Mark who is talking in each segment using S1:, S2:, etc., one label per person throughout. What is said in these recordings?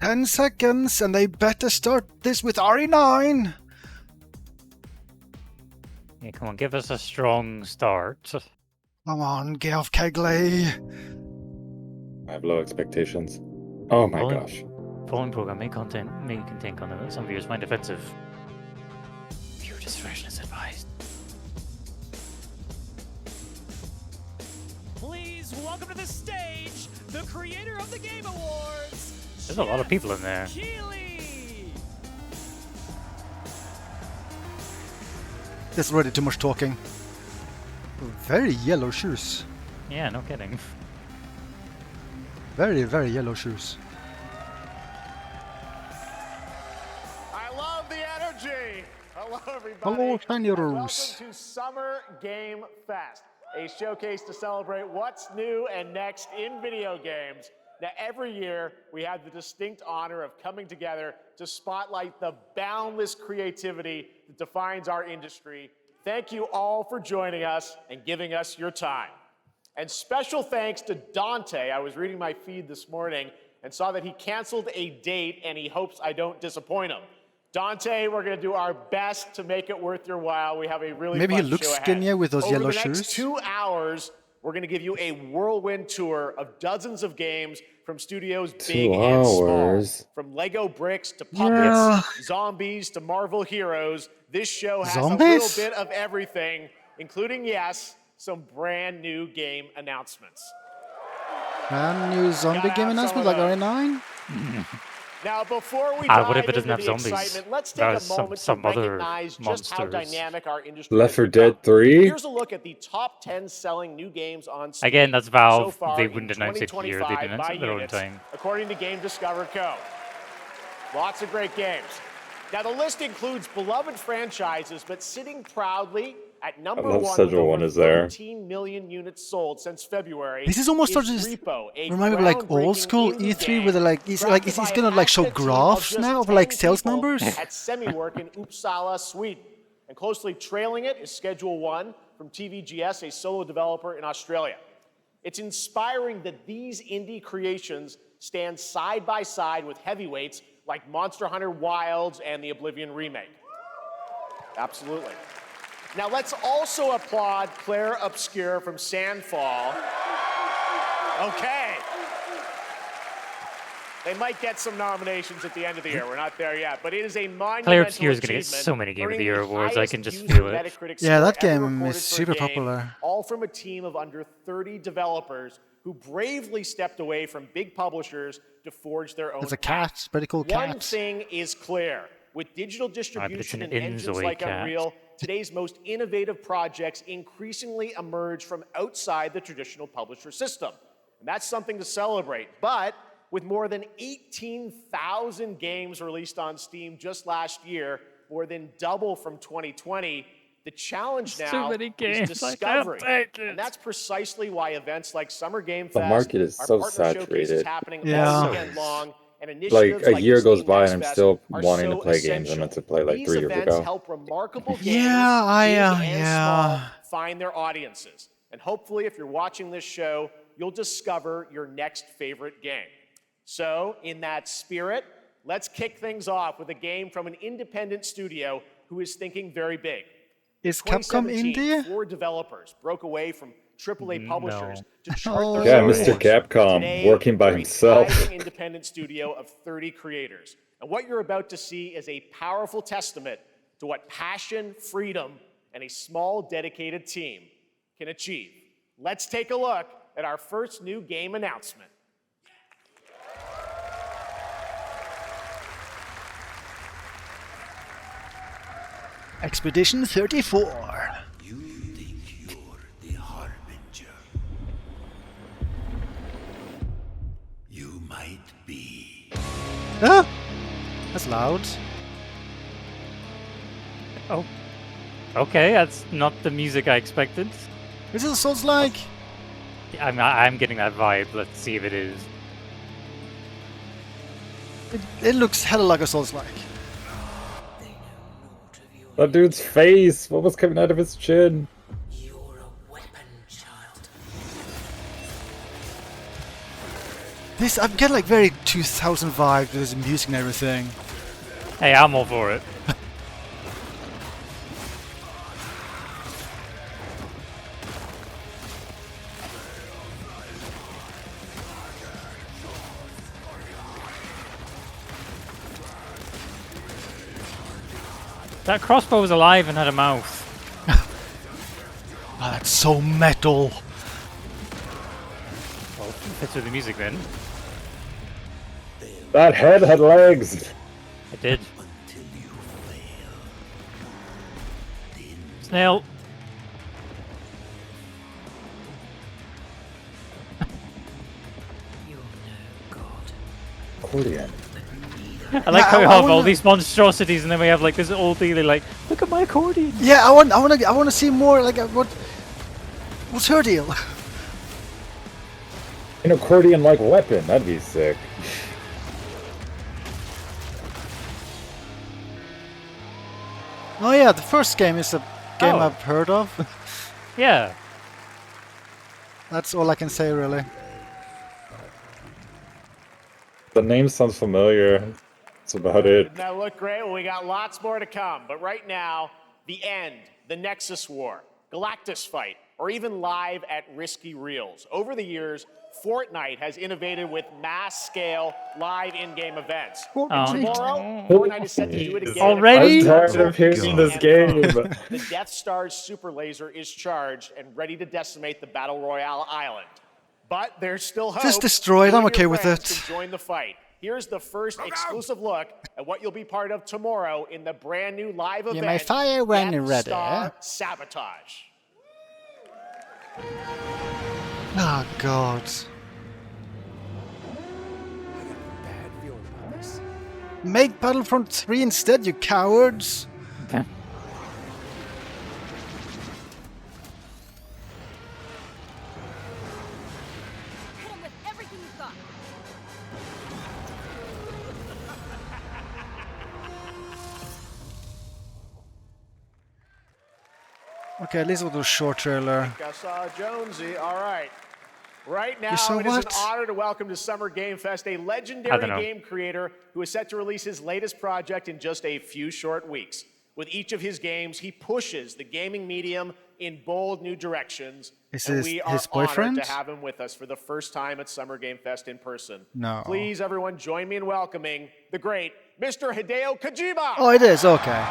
S1: 10 seconds, and they better start this with RE9.
S2: Yeah, come on, give us a strong start.
S1: Come on, Geoff Kegley.
S3: I have low expectations. Oh my
S2: Following-
S3: gosh.
S2: Following program may contain content that some viewers find offensive. Viewer discretion is advised.
S4: Please welcome to the stage the creator of the Game Awards.
S2: There's a lot of people in there.
S4: Keely.
S1: There's already too much talking. Very yellow shoes.
S2: Yeah, no kidding.
S1: Very, very yellow shoes.
S5: I love the energy. Hello, everybody.
S1: Hello,
S5: And
S1: Senors.
S5: welcome to Summer Game Fest, a showcase to celebrate what's new and next in video games. Now, every year, we have the distinct honor of coming together to spotlight the boundless creativity that defines our industry. Thank you all for joining us and giving us your time. And special thanks to Dante. I was reading my feed this morning and saw that he canceled a date and he hopes I don't disappoint him. Dante, we're going to do our best to make it worth your while. We have a really
S1: Maybe he
S5: fun
S1: looks
S5: show ahead.
S1: skinnier with those
S5: Over
S1: yellow
S5: the next
S1: shoes.
S5: 2 hours, we're going to give you a whirlwind tour of dozens of games from studios big and small.
S3: hours.
S5: From Lego bricks to puppets, zombies to Marvel heroes, this show has a little
S1: Zombies?
S5: bit of everything, including, yes, some brand new game announcements.
S1: Brand new zombie
S5: Gotta
S1: game
S5: have
S1: announcement
S5: some
S1: like
S5: of
S1: RE9.
S5: Now, before we
S2: What
S5: dive
S2: if it doesn't
S5: into
S2: have
S5: the
S2: zombies?
S5: excitement, let's take
S2: That
S5: a
S2: is
S5: moment
S2: some
S5: to
S2: other
S5: recognize just how
S2: monsters.
S5: dynamic our industry
S3: Left
S5: has
S3: 4
S5: become.
S3: Dead 3?
S5: Here's a look at the top 10 selling new games on Steam.
S2: Again, that's Valve.
S5: So far
S2: They
S5: in
S2: wouldn't announce it here. They
S5: 2025
S2: didn't announce
S5: by
S2: it their own
S5: units,
S2: time.
S5: according to Game Discover Co. Lots of great games. Now, the list includes beloved franchises, but sitting proudly at number
S3: love
S5: one
S3: Schedule
S5: with
S3: One
S5: over
S3: is there.
S5: 13 million units sold since February.
S1: This is almost
S5: is
S1: just
S5: Repo, a
S1: remind me of like old
S5: groundbreaking
S1: school
S5: indie
S1: E3
S5: game
S1: where they're like, he's gonna like show graphs now of like sales numbers.
S5: At Semiwork in Uppsala, Sweden. And closely trailing it is Schedule One from TVGS, a solo developer in Australia. It's inspiring that these indie creations stand side by side with heavyweights like Monster Hunter Wilds and the Oblivion remake. Absolutely. Now let's also applaud Claire Obscure from Sandfall. Okay. They might get some nominations at the end of the year. We're not there yet, but it is a monumental
S2: Claire Obscure is gonna get
S5: achievement,
S2: so many Game of the
S5: earning
S2: Year
S5: the
S2: awards, I
S5: highest
S2: can just
S5: user
S2: feel it.
S5: Metacritic
S1: Yeah, that
S5: score ever
S1: game
S5: recorded
S1: is
S5: for a
S1: super
S5: game,
S1: popular.
S5: all from a team of under 30 developers who bravely stepped away from big publishers to forge their own
S1: There's a
S5: path.
S1: cat, pretty cool
S5: One
S1: cat.
S5: thing is clear. With digital
S2: it's
S5: distribution
S2: an
S5: and engines
S2: Inzoid
S5: like
S2: cat.
S5: Unreal, today's most innovative projects increasingly emerge from outside the traditional publisher system. And that's something to celebrate. But with more than 18,000 games released on Steam just last year, more than double from 2020, the challenge
S2: Too
S5: now
S2: many
S5: is
S2: games, I can't
S5: discovery.
S2: take it.
S5: And that's precisely why events like Summer Game
S3: The
S5: Fest,
S3: market is
S5: our
S3: so
S5: partner showcase is
S3: saturated.
S5: happening
S1: Yeah.
S5: all weekend long, and initiatives
S3: Like a year
S5: the
S3: goes
S5: Steam
S3: by
S5: Next
S3: and I'm
S5: Fest
S3: still
S5: are
S3: wanting
S5: so
S3: to play games I
S5: essential.
S3: meant to play like
S5: These
S3: 3 years
S5: events
S3: ago.
S5: help remarkable games,
S1: Yeah,
S5: big and
S1: yeah.
S5: small, find their audiences. And hopefully, if you're watching this show, you'll discover your next favorite game. So, in that spirit, let's kick things off with a game from an independent studio who is thinking very big.
S1: Is Capcom
S5: 2017,
S1: indie?
S5: 4 developers broke away from AAA publishers to chart
S1: Oh.
S5: their
S3: Yeah,
S5: own
S3: Mr.
S5: course.
S3: Capcom,
S5: Today,
S3: working by
S5: we're a
S3: himself.
S5: thriving independent studio of 30 creators. And what you're about to see is a powerful testament to what passion, freedom, and a small, dedicated team can achieve. Let's take a look at our first new game announcement.
S1: Expedition 34.
S6: You think you're the Harbinger. You might be.
S1: Ah! That's loud.
S2: Oh. Okay, that's not the music I expected.
S1: Is it Souls-like?
S2: I'm getting that vibe. Let's see if it is.
S1: It looks hella like a Souls-like.
S3: That dude's face! What was coming out of his chin?
S6: You're a weapon, child.
S1: This I'm getting like very 2000 vibes with this music and everything.
S2: Hey, I'm all for it. That crossbow was alive and had a mouth.
S1: Oh, that's so metal.
S2: Well, fits with the music then.
S3: That head had legs.
S2: It did. Snail.
S3: Accordion.
S2: I like
S1: Yeah,
S2: how we
S1: I
S2: have all
S1: wanna-
S2: these monstrosities and then we have like this old dealer like, look at my accordion.
S1: Yeah, I want to see more. Like, what's her deal?
S3: An accordion-like weapon. That'd be sick.
S1: Oh yeah, the first game is a game
S2: Oh.
S1: I've heard of.
S2: Yeah.
S1: That's all I can say, really.
S3: The name sounds familiar. That's about it.
S5: Didn't that look great? Well, we got lots more to come. But right now, the end, the Nexus War, Galactus fight, or even live at Risky Reels. Over the years, Fortnite has innovated with mass-scale live in-game events. Tomorrow, Fortnite is set to do it again.
S2: Already?
S3: I'm tired of hearing this game.
S5: The Death Star's super laser is charged and ready to decimate the Battle Royale island. But there's still hope.
S1: Just destroy it,
S5: You
S1: I'm
S5: and your
S1: okay with
S5: friends
S1: it.
S5: can join the fight. Here's the first exclusive look at what you'll be part of tomorrow in the brand new live event.
S1: may fire when
S5: Death
S1: you're ready.
S5: Star Sabotage.
S1: Oh god. Make Battlefront 3 instead, you cowards!
S2: Okay.
S7: Hit him with everything you've got.
S1: Okay, at least we'll do a short trailer.
S5: I saw Jonesy. All right. Right now,
S1: saw
S5: it is an
S1: what?
S5: honor to welcome to Summer Game Fest a
S2: I
S5: legendary
S2: don't know.
S5: game creator who is set to release his latest project in just a few short weeks. With each of his games, he pushes the gaming medium in bold new directions.
S1: Is
S5: and
S1: this
S5: we are
S1: his boyfriend?
S5: honored to have him with us for the first time at Summer Game Fest in person.
S1: No.
S5: Please, everyone, join me in welcoming the great Mr. Hideo Kojima.
S1: Oh, it is, okay.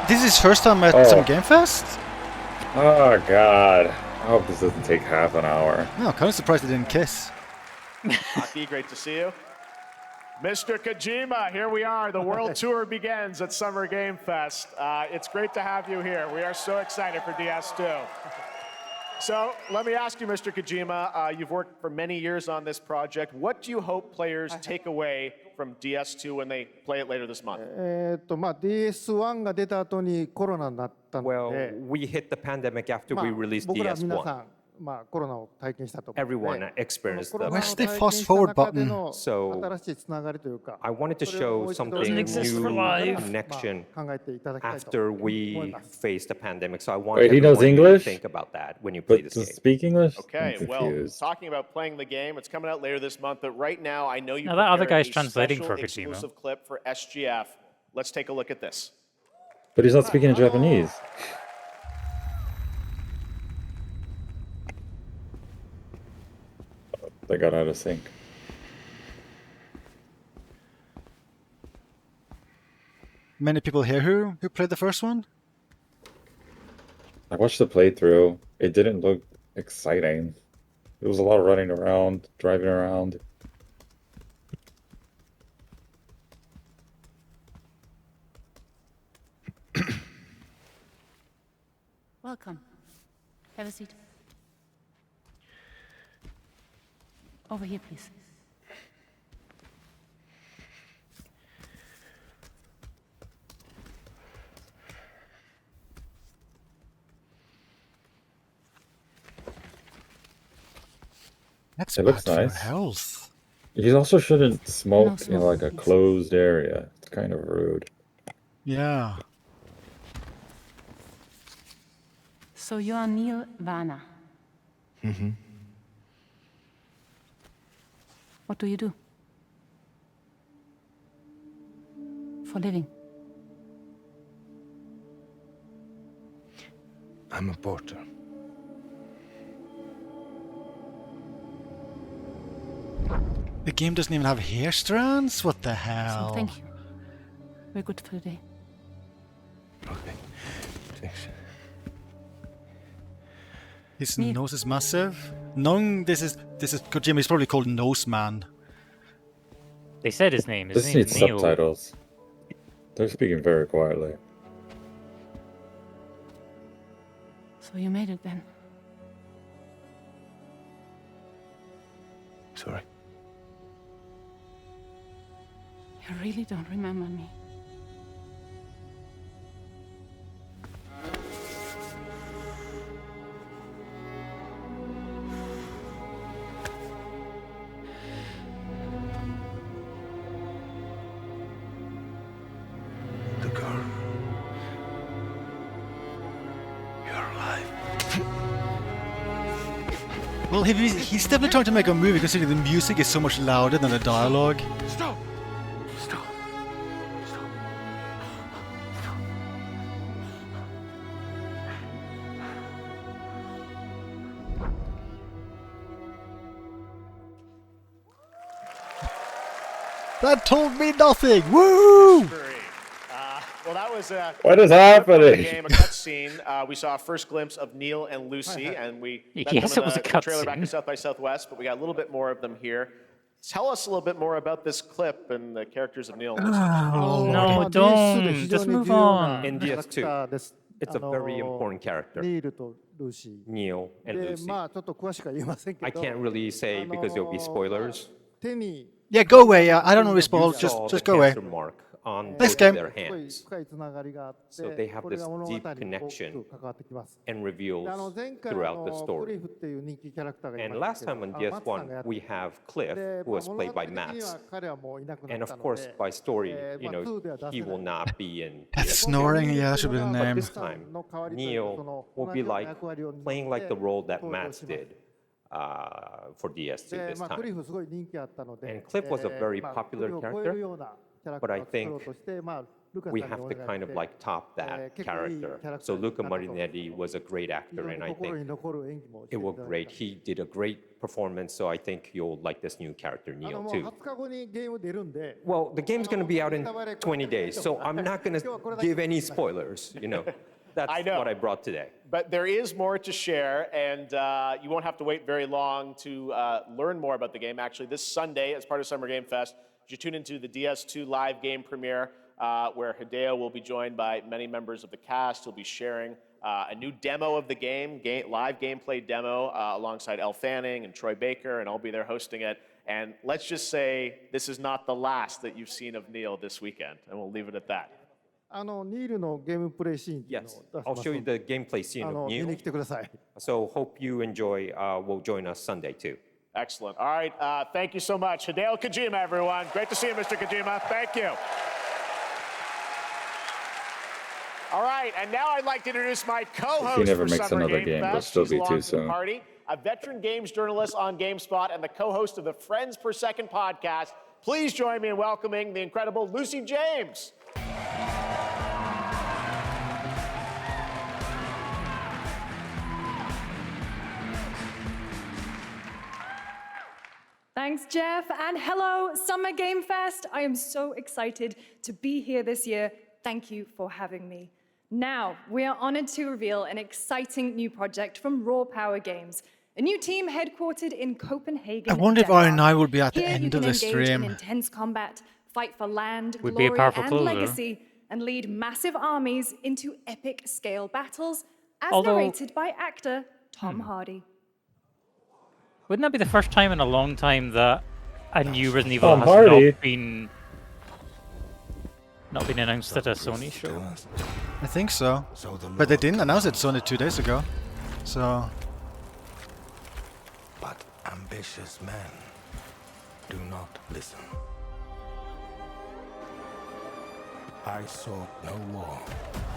S1: This is his first time at
S3: Oh.
S1: some Game Fest?
S3: Oh god. I hope this doesn't take half an hour.
S1: No, kind of surprised they didn't kiss.
S5: Aki, great to see you. Mr. Kojima, here we are. The world tour begins at Summer Game Fest. It's great to have you here. We are so excited for DS2. So let me ask you, Mr. Kojima, you've worked for many years on this project. What do you hope players take away from DS2 when they play it later this month?
S8: DS1 が出た後にコロナになったの
S9: Well,
S8: で、
S9: we hit the pandemic after
S8: まあ
S9: we released
S8: 僕ら皆さ
S9: DS1.
S8: ん、コロナを体験したと思うので、
S9: Everyone experienced
S8: コロ
S9: the
S8: ナを
S1: Where's
S8: 体
S1: the
S8: 験
S1: fast
S8: した
S1: forward
S8: 中で
S1: button?
S8: の
S9: So
S8: 新しいつながりというか、
S9: I wanted to
S8: それを
S9: show
S8: もう一度
S9: something
S2: Doesn't exist for
S9: new
S2: live.
S9: connection
S8: 考えていただきたいと
S9: after
S8: 思
S9: we
S8: います。
S9: faced the pandemic. So I want
S3: Wait, he knows
S9: everyone to
S3: English?
S9: think about that when you play
S3: But
S9: this
S3: to
S9: game.
S3: speak English?
S5: Okay,
S3: I'm
S5: well,
S3: confused.
S5: talking about playing the game, it's coming out later this month, but right now I know you
S2: Now that other
S5: prepared
S2: guy's
S5: a
S2: translating
S5: special
S2: for Kojima.
S5: exclusive clip for SGF. Let's take a look at this.
S3: But he's not speaking in Japanese. They got out of sync.
S1: Many people here who played the first one?
S3: I watched the playthrough. It didn't look exciting. There was a lot of running around, driving around.
S7: Welcome. Have a seat. Over here, please.
S1: That's
S3: It looks
S1: bad for
S3: nice.
S1: health.
S3: You also shouldn't smoke in
S7: smoke,
S3: like a
S7: please.
S3: closed area. It's kind of rude.
S1: Yeah.
S7: So you're Neil Varner. What do you do? For living?
S6: I'm a porter.
S1: The game doesn't even have hair strands? What the hell?
S7: So thank you. We're good for the day.
S6: Okay. Thanks.
S1: His
S7: Neil.
S1: nose is massive. Knowing this is Kojima, he's probably called Nose Man.
S2: They said his name. His
S3: This
S2: name's
S3: needs
S2: Neil.
S3: subtitles. They're speaking very quietly.
S7: So you made it then.
S6: Sorry.
S7: You really don't remember me.
S6: The girl. You're alive.
S1: Well, he's definitely trying to make a movie considering the music is so much louder than the dialogue.
S6: Stop! Stop! Stop!
S1: That told me nothing! Woo!
S5: Well, that was a
S3: What is
S5: clip from the
S3: happening?
S5: game, a cutscene. We saw a first glimpse of Neil and Lucy, and we met
S2: Yes,
S5: them
S2: it
S5: in
S2: was a
S5: the trailer back
S2: cutscene.
S5: at South by Southwest, but we got a little bit more of them here. Tell us a little bit more about this clip and the characters of Neil and Lucy.
S2: No,
S8: まあ
S2: don't.
S8: DS で非常
S2: Just
S8: に
S2: move
S8: 重要な
S2: on.
S8: キ
S9: In
S8: ャラ
S9: DS2,
S8: クターです。
S9: It's a very important character,
S8: ニールとルーシ
S9: Neil
S8: ー。
S9: and
S8: で、
S9: Lucy.
S8: まあちょっと詳しくは言えませんけ
S9: I
S8: ど、
S9: can't really say because there'll be spoilers.
S8: 手に
S1: Yeah, go away. I don't know
S9: You
S1: spoil.
S9: saw
S1: Just
S9: the
S1: go away.
S9: cancer mark on
S1: Next
S9: both
S1: game.
S9: of their
S8: すごい
S9: hands
S8: 深いつながりがあって、
S9: So they have
S8: これが
S9: this
S8: 物語に
S9: deep
S8: 大き
S9: connection
S8: く関わってきます。
S9: and
S8: で
S9: reveals
S8: 前回
S9: throughout the
S8: ク
S9: story.
S8: リフっていう人気キャラクターがい
S9: And
S8: ま
S9: last
S8: したけ
S9: time
S8: ど、
S9: on
S8: マッツさんがや
S9: DS1,
S8: って
S9: we have Cliff,
S8: で
S9: who
S8: まあ
S9: was
S8: 物
S9: played
S8: 語
S9: by
S8: 的には
S9: Max.
S8: 彼はもういなくな
S9: And
S8: っ
S9: of
S8: たの
S9: course,
S8: で、
S9: by story,
S8: まあ 2では出
S9: he
S8: せ
S9: will
S8: ない。
S9: not be in
S1: That's
S9: DS2.
S1: snoring. Yeah, that should be the
S9: But
S1: name.
S9: this time, Neil will be like playing like the role that Max did for DS2
S8: で
S9: this
S8: まあ、クリ
S9: time.
S8: フすごい人気あったので、
S9: And Cliff was a very
S8: まあ
S9: popular
S8: クリフを超えるようなキャラク
S9: But
S8: タ
S9: I
S8: ーを作ろう
S9: think
S8: として、まあ、ルカさん
S9: We
S8: にお
S9: have
S8: 願い
S9: to
S8: して
S9: kind of like top that
S8: 結構いいキャ
S9: character.
S8: ラクター
S9: So
S8: に
S9: Luca
S8: なったと思います。
S9: Marinetti was a great
S8: 非
S9: actor,
S8: 常
S9: and
S8: に
S9: I
S8: 心に
S9: think
S8: 残る演技もして
S9: it
S8: い
S9: was
S8: ただい
S9: great.
S8: た
S9: He did a great performance, so I think you'll like this new character,
S8: あ
S9: Neil,
S8: のもう
S9: too.
S8: 20日後にゲーム出るんで、
S9: Well, the game's going to be out in 20 days, so I'm not going to give any spoilers, you know. That's
S5: I know.
S9: what I brought today.
S5: But there is more to share, and you won't have to wait very long to learn more about the game. Actually, this Sunday, as part of Summer Game Fest, you tune into the DS2 live game premiere, where Hideo will be joined by many members of the cast. He'll be sharing a new demo of the game, live gameplay demo, alongside Elle Fanning and Troy Baker, and I'll be there hosting it. And let's just say this is not the last that you've seen of Neil this weekend, and we'll leave it at that.
S8: あのニールのゲームプレイシーンっていうの
S9: Yes,
S8: を出し
S9: I'll
S8: ます
S9: show you
S8: ので、
S9: the gameplay scene
S8: あ
S9: of
S8: の見に
S9: Neil.
S8: 来てください。
S9: So hope you enjoy. Will join us Sunday too.
S5: Excellent. All right, thank you so much. Hideo Kojima, everyone. Great to see you, Mr. Kojima. Thank you. All right, and now I'd like to introduce my co-host
S3: never
S5: for
S3: makes
S5: Summer
S3: another
S5: Game
S3: game, it'll
S5: Fest.
S3: still
S5: She's
S3: be
S5: along
S3: too
S5: to the
S3: soon.
S5: party, a veteran games journalist on GameSpot and the co-host of the Friends Per Second podcast. Please join me in welcoming the incredible Lucy James.
S10: Thanks, Jeff, and hello, Summer Game Fest. I am so excited to be here this year. Thank you for having me. Now, we are honored to reveal an exciting new project from Raw Power Games, a new team headquartered in Copenhagen.
S1: I wonder if
S10: Denmark.
S1: R&I will be at the
S10: Here you
S1: end
S10: can
S1: of the
S10: engage
S1: stream.
S10: in intense combat, fight for land,
S2: Would be a
S10: glory,
S2: powerful
S10: and
S2: closer.
S10: legacy, and lead massive armies into epic scale battles, as
S2: Although-
S10: narrated by actor Tom Hardy.
S2: Wouldn't that be the first time in a long time that a new Resident Evil
S3: Tom
S2: has
S3: Hardy.
S2: not been announced at a Sony show?
S1: I think so.
S6: So the
S1: But they
S6: Lord-
S1: didn't announce it Sony 2 days ago. So,
S6: But ambitious men do not listen. I sought no war,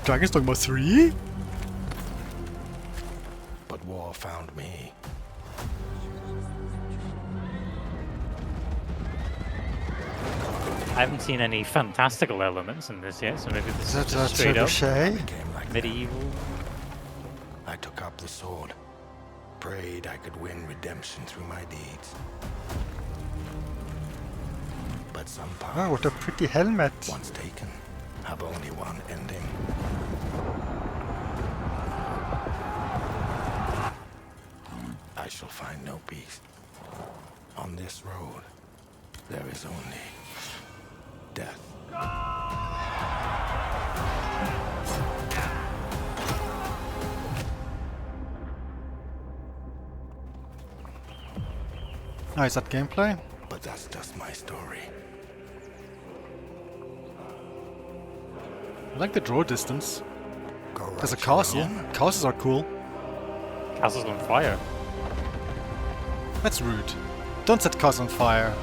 S1: Dragon's Dogma 3?
S6: but war found me.
S2: I haven't seen any fantastical elements in this yet, so maybe this is
S1: Is that
S2: just straight up
S1: Trebuchet?
S2: medieval.
S6: I took up the sword, prayed I could win redemption through my deeds. But some
S1: Oh,
S6: paths,
S1: what a pretty helmet.
S6: once taken, have only one ending. I shall find no peace. On this road, there is only death.
S1: Oh, is that gameplay?
S6: But that's just my story.
S1: I like the draw distance.
S6: Go
S1: There's a
S6: right your
S1: castle.
S6: own.
S1: Castles are cool.
S2: Castle's on fire.
S1: That's rude. Don't set castles on fire.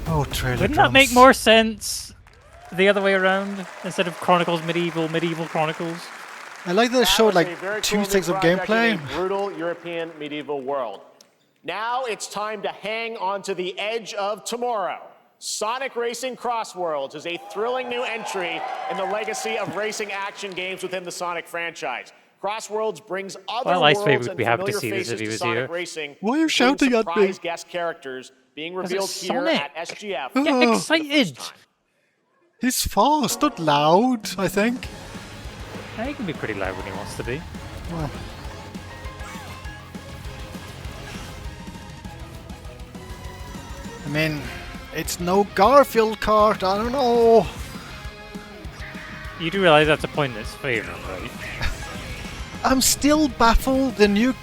S1: Oh, trailer
S2: Wouldn't
S1: drums.
S2: that make more sense the other way around? Instead of Chronicles Medieval, Medieval Chronicles?
S1: I like that it
S5: That
S1: showed
S5: was a
S1: like
S5: very
S1: 2
S5: cool new
S1: seconds of
S5: project in
S1: gameplay.
S5: a brutal European medieval world. Now it's time to hang on to the edge of tomorrow. Sonic Racing Crossworlds is a thrilling new entry in the legacy of racing action games within the Sonic franchise. Crossworlds brings other
S2: Well, Ice Wave
S5: worlds
S2: would
S5: and
S2: be happy to
S5: familiar
S2: see this
S5: faces
S2: if he
S5: to
S2: was
S5: Sonic
S2: here.
S5: Racing.
S1: Why are you
S5: including
S1: shouting at me?
S5: surprise guest characters being
S2: 'Cause
S5: revealed
S2: it's
S5: here
S2: Sonic.
S5: at SGF.
S2: Get
S1: Oh.
S5: for the
S2: excited!
S5: first time.
S1: He's fast, not loud, I think.
S2: Yeah, he can be pretty loud when he wants to be.
S1: Well. I mean, it's no Garfield kart, I don't know.
S2: You do realize that's a point in its favour, right?
S1: I'm still baffled. The new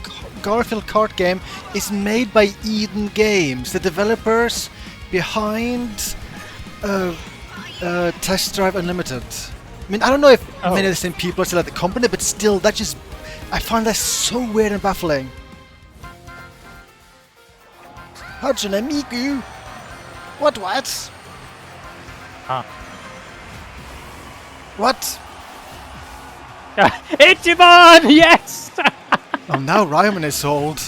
S1: Garfield kart game is made by Eden Games, the developers behind Test Drive Unlimited. I mean, I don't know if many of the same people are still at the company, but still, that just... I find that so weird and baffling. Hatsune Miku? What?
S2: Huh.
S1: What?
S2: Ichiban! Yes!
S1: Oh, now Ryman is sold.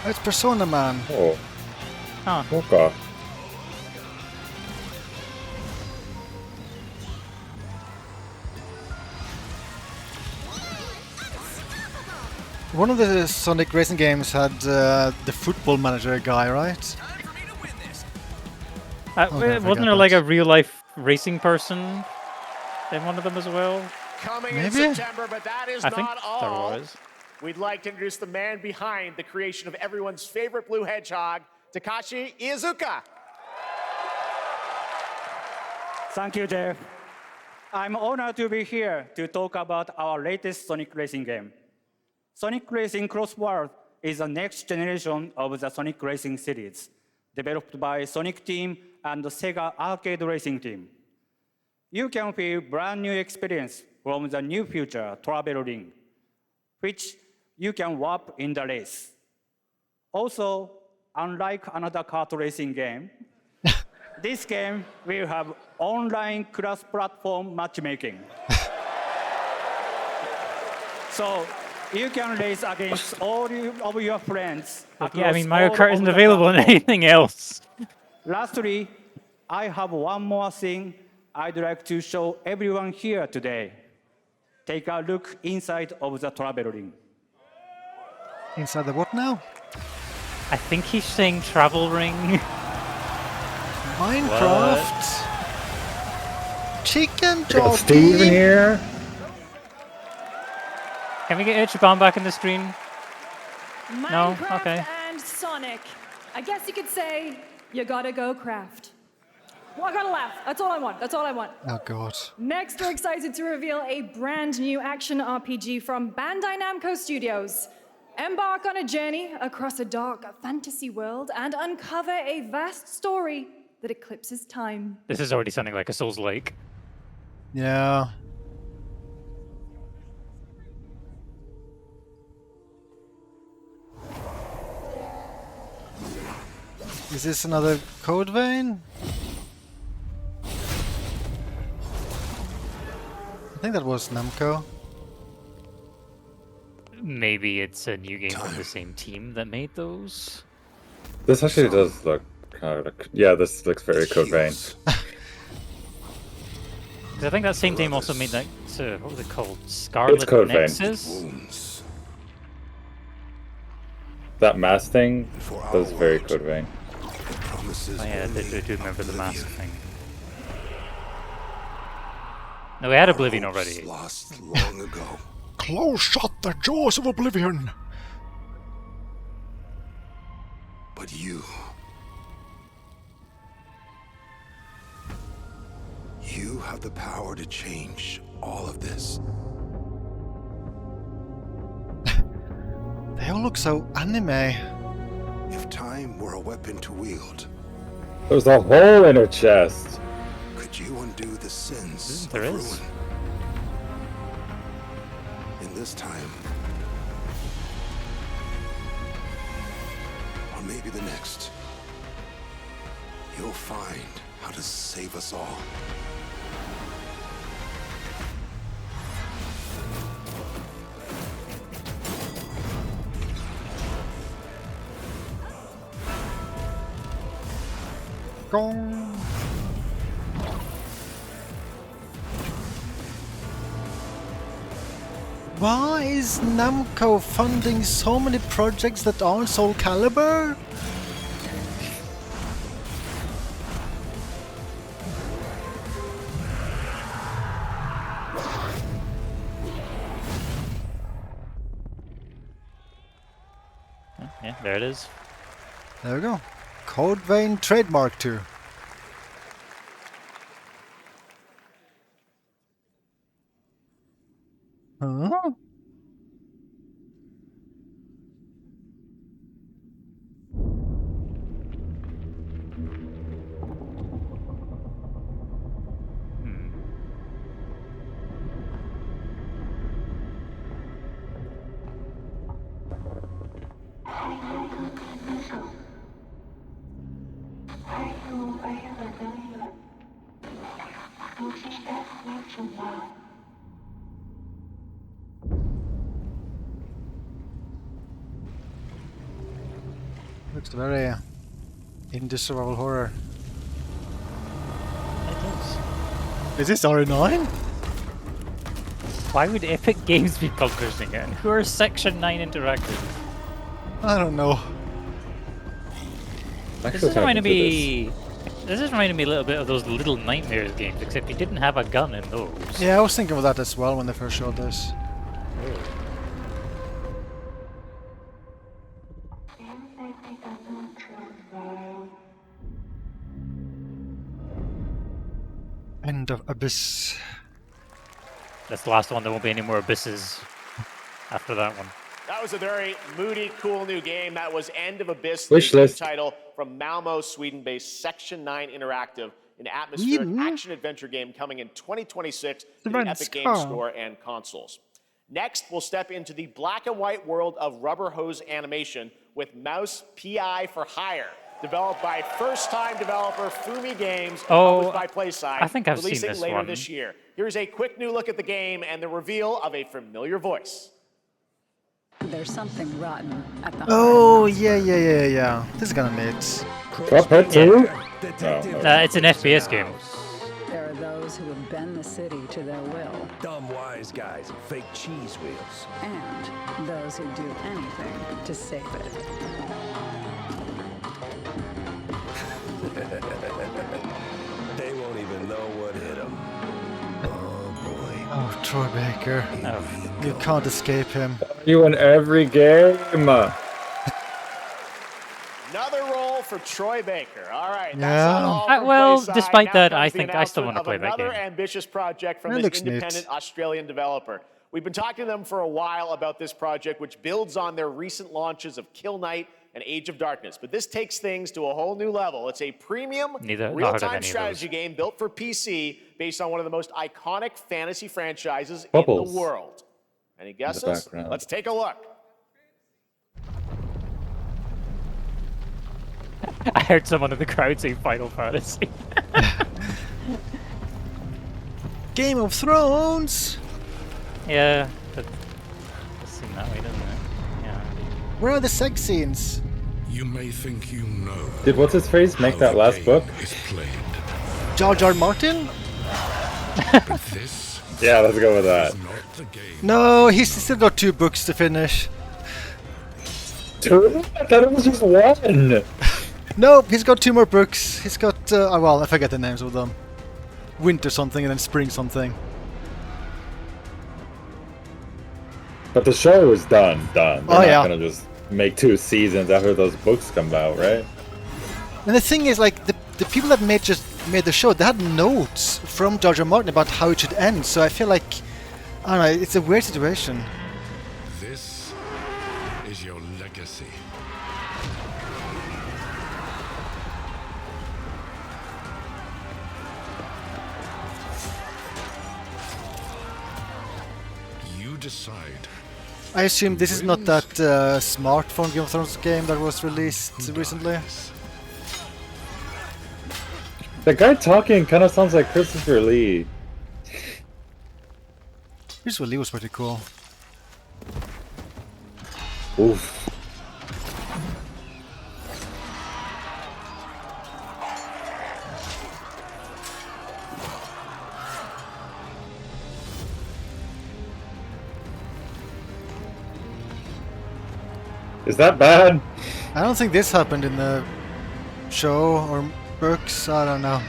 S1: It's Persona Man.
S3: Oh,
S2: Huh.
S3: Mocha.
S1: One of the Sonic racing games had the football manager guy, right? Okay, I
S2: wasn't
S1: forgot
S2: there like
S1: that.
S2: a real life racing person in one of them as well?
S5: Coming in
S1: Maybe?
S5: September, but that is
S2: I think
S5: not
S2: there
S5: all.
S2: was.
S5: We'd like to introduce the man behind the creation of everyone's favorite blue hedgehog, Takashi Iizuka.
S11: Thank you, Jeff. I'm honored to be here to talk about our latest Sonic Racing game. Sonic Racing Crossworld is the next generation of the Sonic Racing series, developed by Sonic Team and the Sega Arcade Racing Team. You can feel brand new experience from the new future travel ring, which you can warp in the race. Also, unlike another kart racing game, this game will have online cross-platform matchmaking. So you can race against all of your friends.
S2: Yeah, I mean,
S11: across
S2: Mario
S11: all
S2: Kart
S11: of
S2: isn't
S11: the
S2: available on
S11: platforms.
S2: anything else.
S11: Lastly, I have one more thing I'd like to show everyone here today. Take a look inside of the travel ring.
S1: Inside the what now?
S2: I think he's saying travel ring.
S1: Minecraft. Chicken
S3: We got
S1: jockey.
S3: Steve in here.
S2: Can we get Ichiban back in the screen? No?
S10: Minecraft
S2: Okay.
S10: and Sonic. I guess you could say you gotta go craft. Well, I gotta laugh. That's all I want. That's all I want.
S1: Oh god.
S10: Next, we're excited to reveal a brand new action RPG from Bandai Namco Studios. Embark on a journey across a dark fantasy world and uncover a vast story that eclipses time.
S2: This is already sounding like a Souls-like.
S1: Yeah. Is this another Code Vein? I think that was Namco.
S2: Maybe it's a new game from the same team that made those.
S3: This actually does look kind of... Yeah, this looks very Code Vein.
S2: I think that same team also made that, what was it called? Scarlet
S3: Code Vein.
S2: Nexus?
S3: That mask thing was very Code Vein.
S2: Oh yeah, I do remember the mask thing. No, we had Oblivion already.
S6: Lost long ago.
S1: Close shut the jaws of Oblivion!
S6: But you have the power to change all of this.
S1: They all look so anime.
S6: If time were a weapon to wield,
S3: There's a hole in her chest.
S6: could you undo the sins
S2: There
S6: of
S2: is.
S6: ruin? In this time, or maybe the next, you'll find how to save us all.
S1: Gong. Why is Namco funding so many projects that aren't Soul Calibur?
S2: Yeah, there it is.
S1: There we go. Code Vein Trademark 2. Huh? Looks very indie survival horror.
S2: It
S1: Is this R9?
S2: Why would Epic Games be publishing it? And who are Section 9 Interactive?
S1: I don't know.
S2: This is reminding me. This is reminding me a little bit of those Little Nightmares games, except you didn't have a gun in those.
S1: Yeah, I was thinking of that as well when they first showed this. End of Abyss.
S2: That's the last one. There won't be any more abysses after that one.
S5: That was a very moody, cool new game. That was End of Abyss,
S3: Wish
S5: the new
S3: list.
S5: title from Malmo, Sweden-based Section 9 Interactive, an atmospheric
S1: Sweden?
S5: action-adventure game coming in 2026 to the
S1: Svenska.
S5: Epic Games Store and consoles. Next, we'll step into the black and white world of rubber hose animation with Mouse PI for Hire, developed by first-time developer Fumi Games,
S2: Oh,
S5: published by PlaySide,
S2: I think I've seen
S5: releasing
S2: this
S5: later
S2: one.
S5: this year. Here's a quick new look at the game and the reveal of a familiar voice.
S12: There's something rotten at the
S1: Oh, yeah. This is gonna need.
S3: Cuphead 2?
S2: It's an FPS game.
S12: There are those who would bend the city to their will,
S6: Dumb wise guys and fake cheese wheels.
S12: and those who do anything to save it.
S6: They won't even know what hit them. Oh boy.
S1: Oh, Troy Baker.
S2: Oh.
S1: You can't escape him.
S3: You in every game.
S5: Another role for Troy Baker. All right.
S1: Yeah.
S5: That's not all from
S2: Well,
S5: PlaySide.
S2: despite
S5: Now
S2: that,
S5: comes
S2: I
S5: the
S2: think I still
S5: announcement
S2: wanna
S5: of
S2: play that
S5: another
S2: game.
S5: ambitious project from
S1: That
S5: this
S1: looks neat.
S5: independent Australian developer. We've been talking to them for a while about this project, which builds on their recent launches of Kill Knight and Age of Darkness. But this takes things to a whole new level. It's a premium,
S2: Not heard of
S5: real-time
S2: any of
S5: strategy
S2: those.
S5: game built for PC based on one of the most iconic fantasy franchises
S3: Bubbles.
S5: in the world. Any guesses?
S3: background.
S5: Let's take a look.
S2: I heard someone in the crowd say Final Fantasy.
S1: Game of Thrones!
S2: Yeah, that seemed that way, doesn't it?
S1: Where are the sex scenes?
S6: You may think you know.
S3: Did what's his face make that last book?
S6: Is played.
S1: Jar Jar Martin?
S6: But this
S3: Yeah, let's go with that.
S6: is not the game.
S1: No, he's still got 2 books to finish.
S3: Two? I thought it was just one.
S1: Nope, he's got 2 more books. He's got, well, I forget the names of them. Winter something and then spring something.
S3: But the show is done. They're
S1: Oh,
S3: not
S1: yeah.
S3: gonna just make 2 seasons after those books come out, right?
S1: And the thing is, like, the people that made the show, they had notes from Jar Jar Martin about how it should end, so I feel like, I don't know, it's a weird situation.
S6: This is your legacy. You decide.
S1: I assume this is not that smartphone Game of Thrones game that was released recently.
S3: The guy talking kind of sounds like Christopher Lee.
S1: Christopher Lee was pretty cool.
S3: Oof. Is that bad?
S1: I don't think this happened in the show or books, I don't know.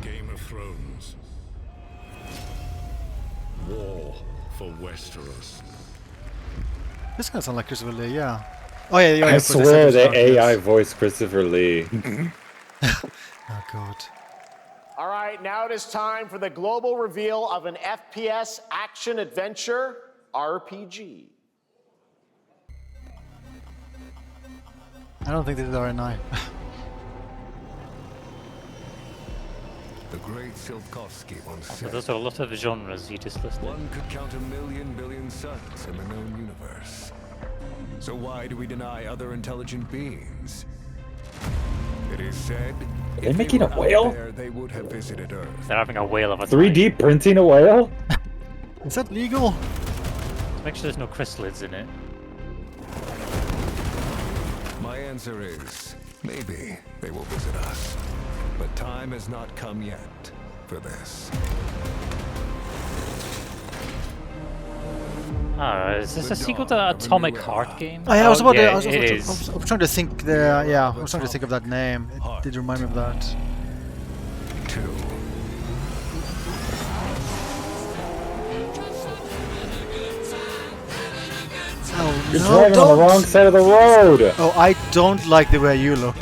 S6: Game of Thrones. War for Westeros.
S1: This kind of sounds like Christopher Lee, yeah. Oh yeah,
S3: I swear the AI voiced Christopher Lee.
S1: Oh god.
S5: All right, now it is time for the global reveal of an FPS action adventure RPG.
S1: I don't think this is RNI.
S6: The great Silkovsky once
S2: So
S6: said,
S2: those are a lot of genres you just listed.
S6: one could count 1,000,000 billion suns in the known universe. So why do we deny other intelligent beings? It is said,
S3: Are they
S6: if
S3: making
S6: were
S3: a
S6: out
S3: whale?
S6: there, they would have visited Earth.
S2: They're having a whale of a
S3: 3D printing a whale?
S1: Is that legal?
S2: time. Make sure there's no chrysalids in it.
S6: My answer is, maybe they will visit us. But time has not come yet for this.
S2: Is this a sequel to that Atomic Heart game?
S1: Oh, yeah, I was about to.
S2: yeah,
S1: I was
S2: it
S1: trying to think. I was trying to think of that name. It did remind me of that.
S6: 2.
S1: Oh
S3: You're
S1: no!
S3: driving
S1: Don't.
S3: on the wrong side of the road!
S1: Oh, I don't like the way you look.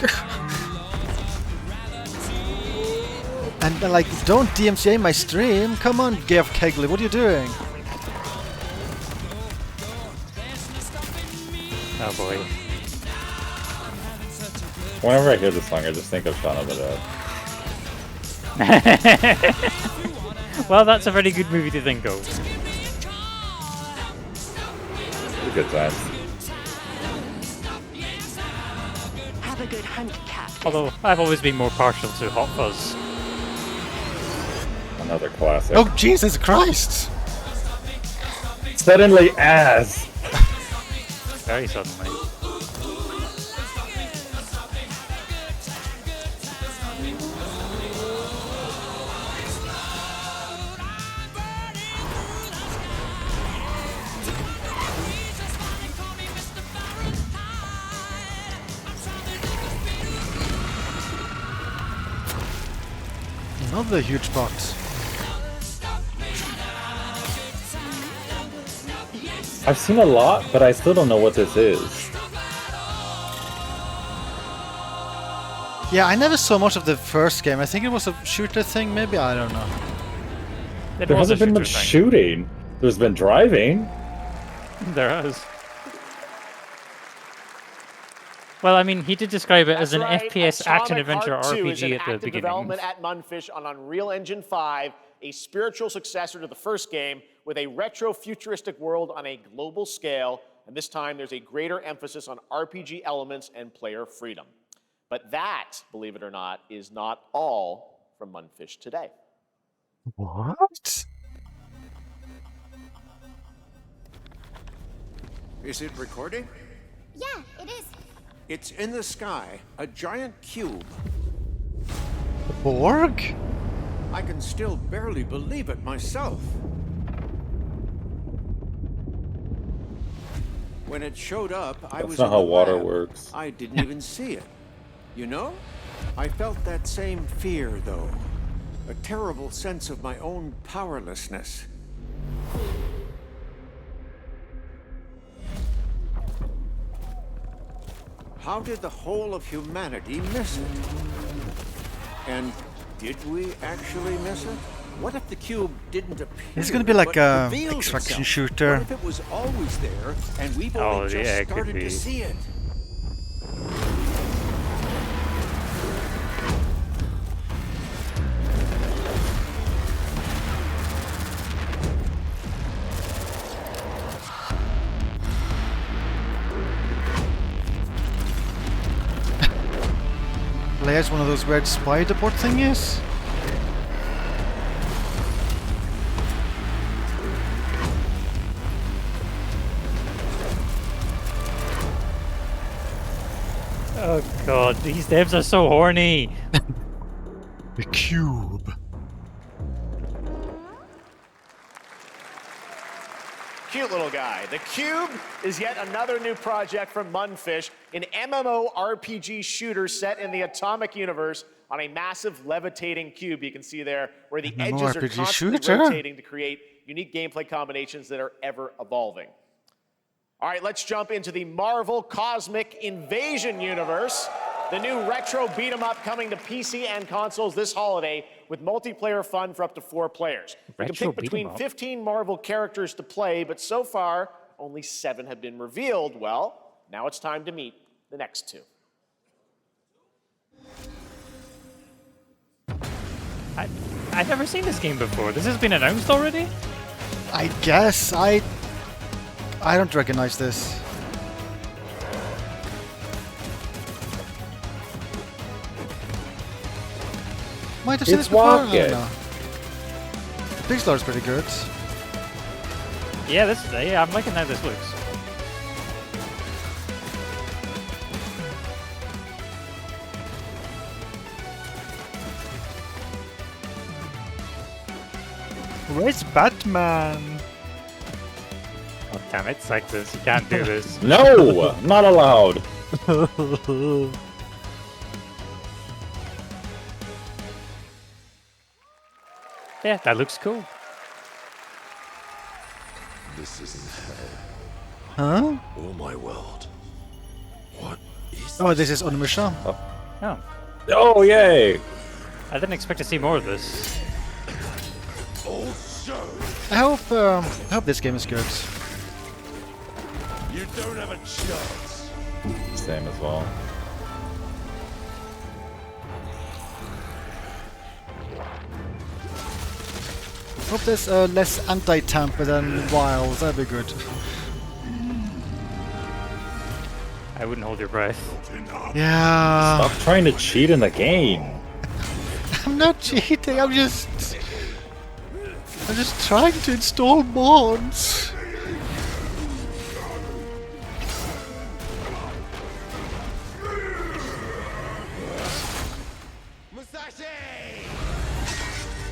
S1: And like, don't DMCA my stream. Come on, Geoff Kegley, what are you doing?
S2: Oh boy.
S3: Whenever I hear this song, I just think of Shaun of the Dead.
S2: Well, that's a very good movie to think of.
S3: Good times.
S13: Have a good hunt, Captain.
S2: Although, I've always been more partial to Hot Fuzz.
S3: Another classic.
S1: Oh Jesus Christ!
S3: Suddenly ass!
S2: Very suddenly.
S1: Another huge box.
S3: I've seen a lot, but I still don't know what this is.
S1: Yeah, I never saw much of the first game. I think it was a shooter thing, maybe? I don't know.
S3: There hasn't been much shooting. There's been driving.
S2: There has. Well, I mean, he did describe it as an FPS action-adventure RPG at the beginning.
S5: Development at Munfish on Unreal Engine 5, a spiritual successor to the first game with a retro-futuristic world on a global scale, and this time there's a greater emphasis on RPG elements and player freedom. But that, believe it or not, is not all from Munfish today.
S1: What?
S14: Is it recording?
S15: Yeah, it is.
S14: It's in the sky, a giant cube.
S1: Borg?
S14: I can still barely believe it myself. When it showed up, I was
S3: not
S14: in
S3: how
S14: the
S3: water
S14: lab.
S3: works.
S14: I didn't even see it. You know? I felt that same fear, though. A terrible sense of my own powerlessness. How did the whole of humanity miss it? And did we actually miss it? What if the cube didn't appear?
S1: It's gonna be like
S14: but
S1: a
S14: revealed
S1: extraction
S14: itself?
S1: shooter.
S14: What if it was always there and we've only just
S2: yeah, it could
S14: started
S2: be.
S14: to see it?
S1: Leia's one of those weird spider board thingies.
S2: Oh god, these devs are so horny.
S1: The cube.
S5: Cute little guy. The Cube is yet another new project from Munfish, an MMORPG shooter set in the Atomic Universe on a massive levitating cube you can see there, where the edges are
S1: MMORPG
S5: constantly
S1: shooter?
S5: rotating to create unique gameplay combinations that are ever evolving. All right, let's jump into the Marvel Cosmic Invasion universe. The new retro beat-em-up coming to PC and consoles this holiday with multiplayer fun for up to 4 players. You can
S2: Retro
S5: pick between
S2: beat-em-up?
S5: 15 Marvel characters to play, but so far, only 7 have been revealed. Well, now it's time to meet the next 2.
S2: I've never seen this game before. This has been announced already?
S1: I guess I don't recognize this. Might have seen this
S3: It's
S1: before. I
S3: Rocket.
S1: don't know. Pixel art's pretty good.
S2: Yeah, yeah, I'm liking how this looks.
S1: Where's Batman?
S2: Oh damn it, Cyclus, you can't do this.
S3: No, not allowed.
S2: Yeah, that looks cool.
S6: This isn't hell.
S1: Huh?
S6: Oh my world. What is
S1: Oh, this is Onimusha.
S2: Oh.
S3: Oh, yay!
S2: I didn't expect to see more of this.
S1: I hope this game is good.
S6: You don't have a chance.
S3: Same as well.
S1: Hope there's less anti-tamper than Wilds. That'd be good.
S2: I wouldn't hold your breath.
S1: Yeah.
S3: Stop trying to cheat in the game.
S1: I'm not cheating. I'm just trying to install mods.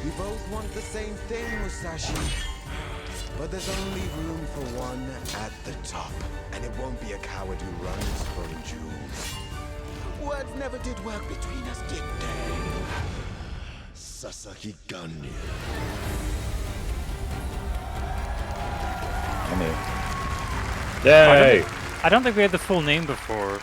S16: We both want the same thing, Musashi. But there's only room for one at the top. And it won't be a coward who runs from jewels. Words never did work between us, did they? Sasaki Ganyu.
S3: Yay!
S2: I don't think we had the full name before.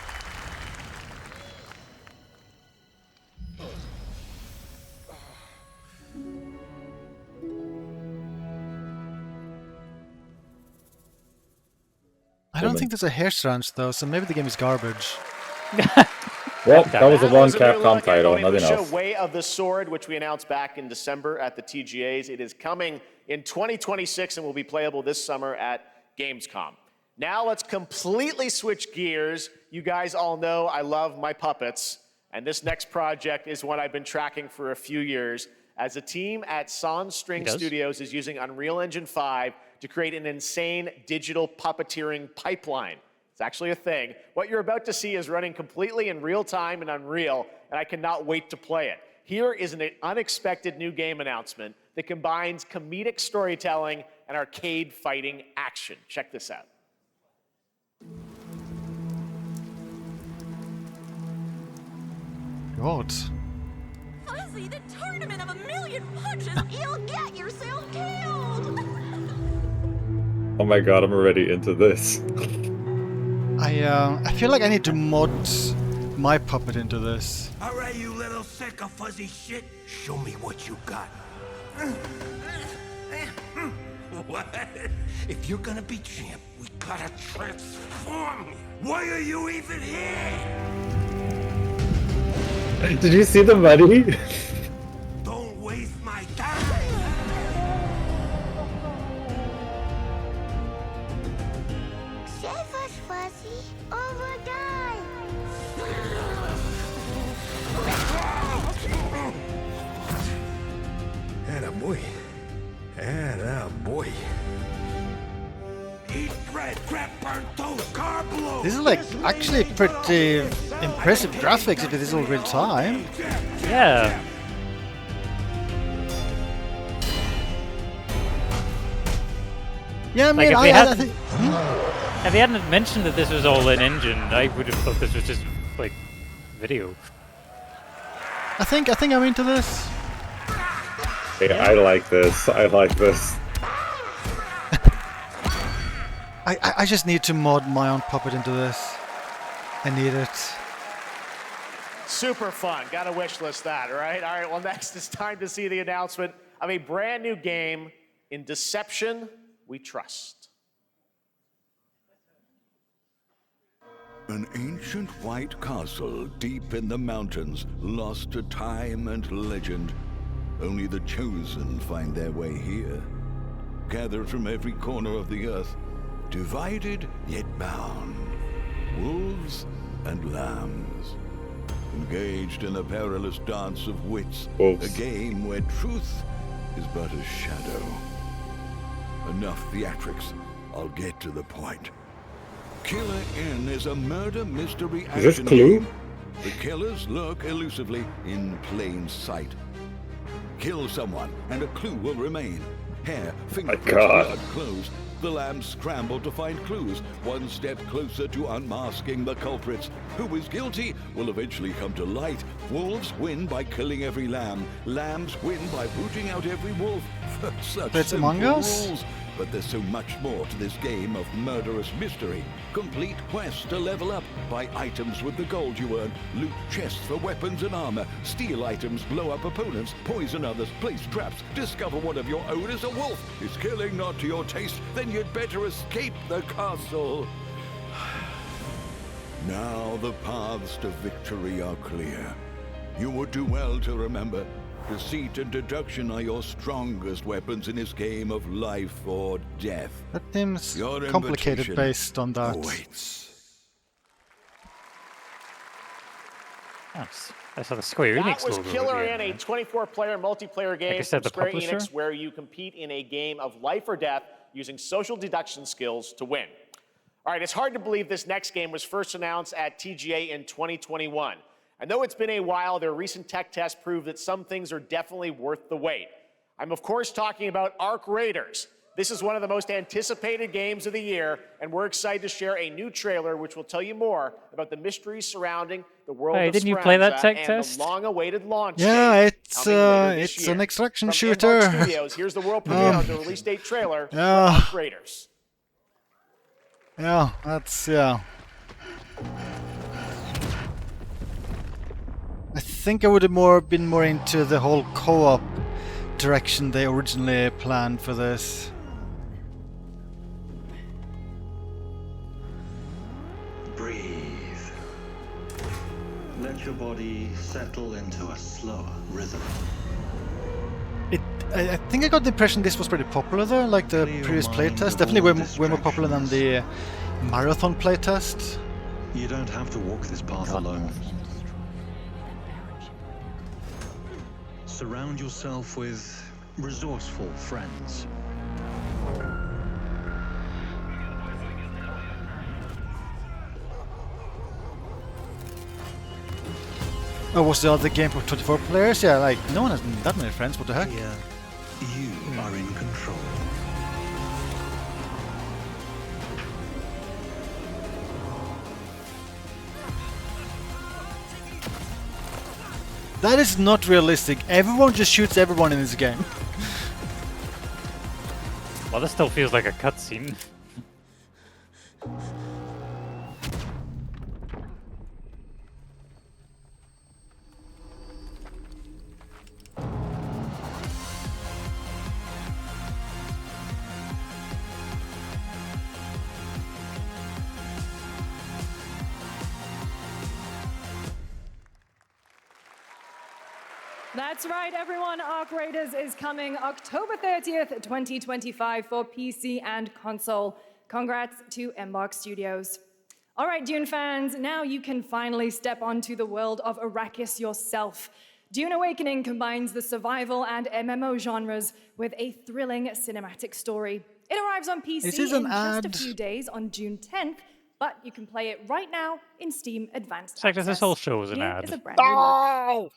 S1: I don't think there's a hair strands though, so maybe the game is garbage.
S3: Well, that was the one
S5: was a new
S3: Capcom
S5: look at
S3: title, nothing
S5: Onimusha
S3: else.
S5: Way of the Sword, which we announced back in December at the TGAs. It is coming in 2026 and will be playable this summer at Gamescom. Now let's completely switch gears. You guys all know I love my puppets, and this next project is one I've been tracking for a few years, as a team at Sans String
S2: He does?
S5: Studios is using Unreal Engine 5 to create an insane digital puppeteering pipeline. It's actually a thing. What you're about to see is running completely in real time in Unreal, and I cannot wait to play it. Here is an unexpected new game announcement that combines comedic storytelling and arcade fighting action. Check this out.
S1: God.
S13: Fuzzy, the tournament of 1,000,000 punches, you'll get yourself killed!
S3: Oh my god, I'm already into this.
S1: I feel like I need to mod my puppet into this.
S16: All right, you little sick of fuzzy shit. Show me what you got. What? If you're gonna be champ, we gotta transform you. Why are you even here?
S3: Did you see the money?
S16: Don't waste my time.
S13: Save us, Fuzzy, or we'll die.
S16: Attaboy. Attaboy. Eat bread, crap, burnt toast, carb blow.
S1: This is like actually pretty impressive graphics if it is all real time.
S2: Yeah.
S1: Yeah, I
S2: Like
S1: mean, I think.
S2: if he hadn't mentioned that this was all in engine, I would have thought this was just like video.
S1: I think I'm into this.
S3: Hey, I like this. I like this.
S1: I just need to mod my own puppet into this. I need it.
S5: Super fun. Got to wish list that, right? All right, well, next it's time to see the announcement of a brand new game in Deception We Trust.
S6: An ancient white castle deep in the mountains, lost to time and legend. Only the chosen find their way here. Gathered from every corner of the earth, divided yet bound. Wolves and lambs. Engaged in a perilous dance of wits.
S3: Wolves.
S6: A game where truth is but a shadow. Enough theatrics. I'll get to the point. Killer Inn is a murder mystery action
S3: Is this Clue?
S6: game. The killers lurk elusively in plain sight. Kill someone, and a clue will remain. Hair, fingerprints,
S3: God.
S6: blood, clothes. The lambs scramble to find clues, one step closer to unmasking the culprits. Who is guilty will eventually come to light. Wolves win by killing every lamb. Lambs win by booting out every wolf. Such
S1: It's
S6: simple
S1: Among Us?
S6: rules. But there's so much more to this game of murderous mystery. Complete quests to level up. Buy items with the gold you earn. Loot chests for weapons and armor. Steal items, blow up opponents, poison others, place traps. Discover one of your own is a wolf. Is killing not to your taste? Then you'd better escape the castle. Now the paths to victory are clear. You would do well to remember, deceit and deduction are your strongest weapons in this game of life or death.
S1: That seems
S6: Your
S1: complicated
S6: invitation
S1: based on that.
S6: awaits.
S2: Nice. I saw the Square Enix
S5: That was
S2: logo
S5: Killer
S2: again,
S5: Inn, a
S2: man.
S5: 24-player multiplayer game
S2: I said
S5: from
S2: the
S5: Square
S2: publisher?
S5: Enix where you compete in a game of life or death using social deduction skills to win. All right, it's hard to believe this next game was first announced at TGA in 2021. And though it's been a while, their recent tech tests prove that some things are definitely worth the wait. I'm of course talking about Arc Raiders. This is one of the most anticipated games of the year, and we're excited to share a new trailer which will tell you more about the mysteries surrounding the world
S2: Hey,
S5: of
S2: didn't you play that
S5: Speranza
S2: tech
S5: and
S2: test?
S5: the long-awaited launch
S1: Yeah,
S5: date
S1: it's
S5: coming later this
S1: it's
S5: year.
S1: an extraction
S5: From
S1: shooter.
S5: Embark Studios, here's the world premiere of the release date trailer for
S1: Yeah.
S5: Arc Raiders.
S1: Yeah, that's yeah. I think I would have been more into the whole co-op direction they originally planned for this.
S15: Breathe. Let your body settle into a slower rhythm.
S1: I think I got the impression this was pretty popular though, like the previous playtest. Definitely way more popular than the marathon playtest.
S15: You don't have to walk this path alone. Surround yourself with resourceful friends.
S1: Oh, was the other game for 24 players? Yeah, like, no one has that many friends, what the heck?
S15: Here, you are in control.
S1: That is not realistic. Everyone just shoots everyone in this game.
S2: Well, this still feels like a cutscene.
S10: That's right, everyone. Arc Raiders is coming October 30th, 2025 for PC and console. Congrats to Embark Studios. All right, Dune fans, now you can finally step onto the world of Arrakis yourself. Dune Awakening combines the survival and MMO genres with a thrilling cinematic story. It arrives on PC in just a few days on June 10th, but you can play it right now in Steam Advanced
S2: It's like
S10: Access.
S2: this whole show is an
S10: Here
S2: ad.
S10: is a brand new look.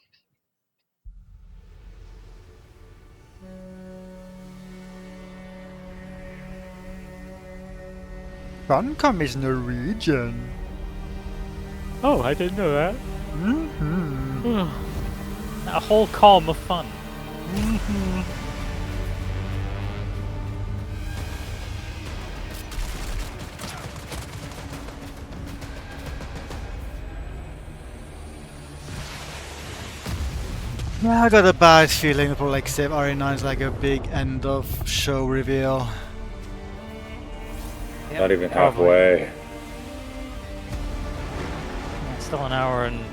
S1: Funcom is Norwegian.
S2: Oh, I didn't know that.
S1: Mm-hmm.
S2: A whole column of fun.
S1: Mm-hmm. Yeah, I got a bad feeling for like Save RE9 is like a big end of show reveal.
S3: Not even halfway.
S2: Still an hour and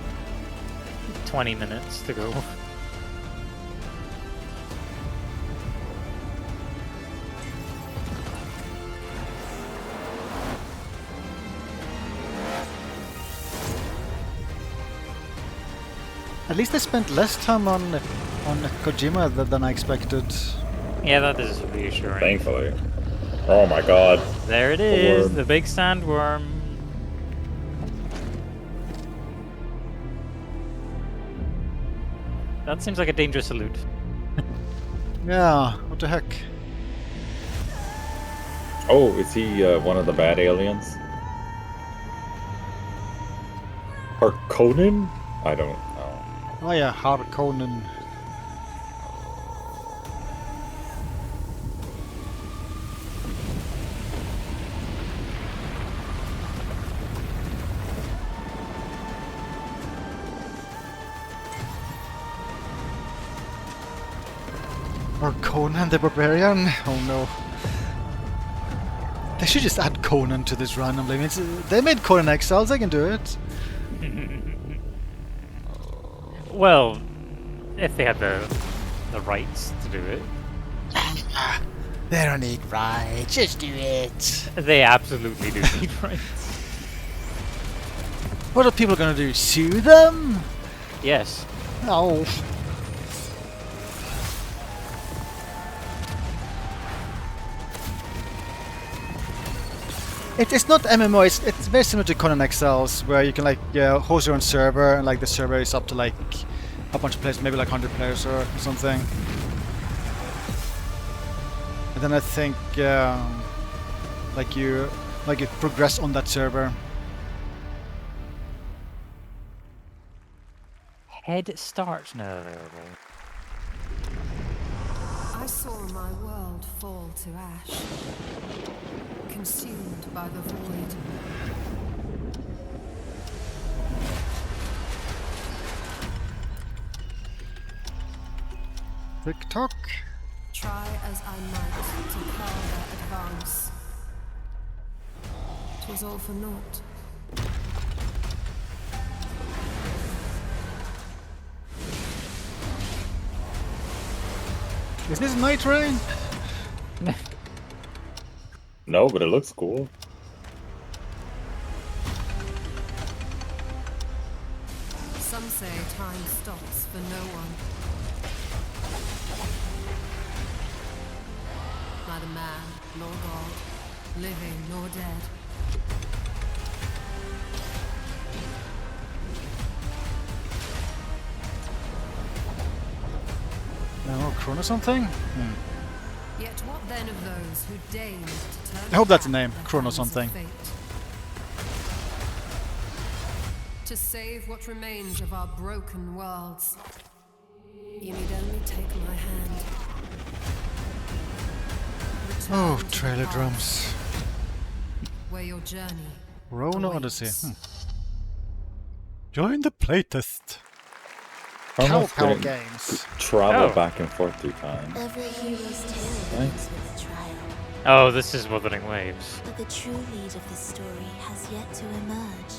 S2: 20 minutes to go.
S1: At least I spent less time on Kojima than I expected.
S2: Yeah, that is reassuring.
S3: Thankfully. Oh my god.
S2: There it is, the big sandworm. That seems like a dangerous salute.
S1: Yeah, what the heck?
S3: Oh, is he one of the bad aliens? Harkonnen? I don't know.
S1: Oh yeah, Harkonnen. Or Conan the Barbarian? Oh no. They should just add Conan to this randomly. I mean, they made Conan Exiles, they can do it.
S2: Well, if they had the rights to do it.
S1: They don't need rights, just do it.
S2: They absolutely do need rights.
S1: What are people gonna do? Sue them?
S2: Yes.
S1: Oh. It's not MMO, it's very similar to Conan Exiles, where you can like host your own server, and like the server is up to like a bunch of players, maybe like 100 players or something. And then I think like you progress on that server.
S2: Head start now available.
S17: I saw my world fall to ash, consumed by the void.
S1: TikTok.
S17: Try as I might to quell their advance. 'Twas all for naught.
S1: Is this Night Rain?
S3: No, but it looks cool.
S17: Some say time stops for no one. Neither man nor God, living nor dead.
S1: Chrono something?
S17: Yet what then of those who deigned to turn
S1: I hope that's the
S17: back
S1: name.
S17: the
S1: Chrono
S17: hands of
S1: something.
S17: fate? To save what remains of our broken worlds, you need only take my hand.
S1: Oh,
S17: Return to
S1: trailer
S17: the
S1: drums.
S17: past, where your journey
S1: Rona
S17: awaits.
S1: Odyssey. Join the playtest.
S3: I
S1: Cow
S3: almost
S1: Power
S3: didn't
S1: Games.
S3: travel
S2: Oh.
S3: back and forth 2 times.
S18: Every hero's tale
S3: Right.
S18: begins with trial,
S2: Oh, this is Wuthering Waves.
S18: but the true lead of the story has yet to emerge.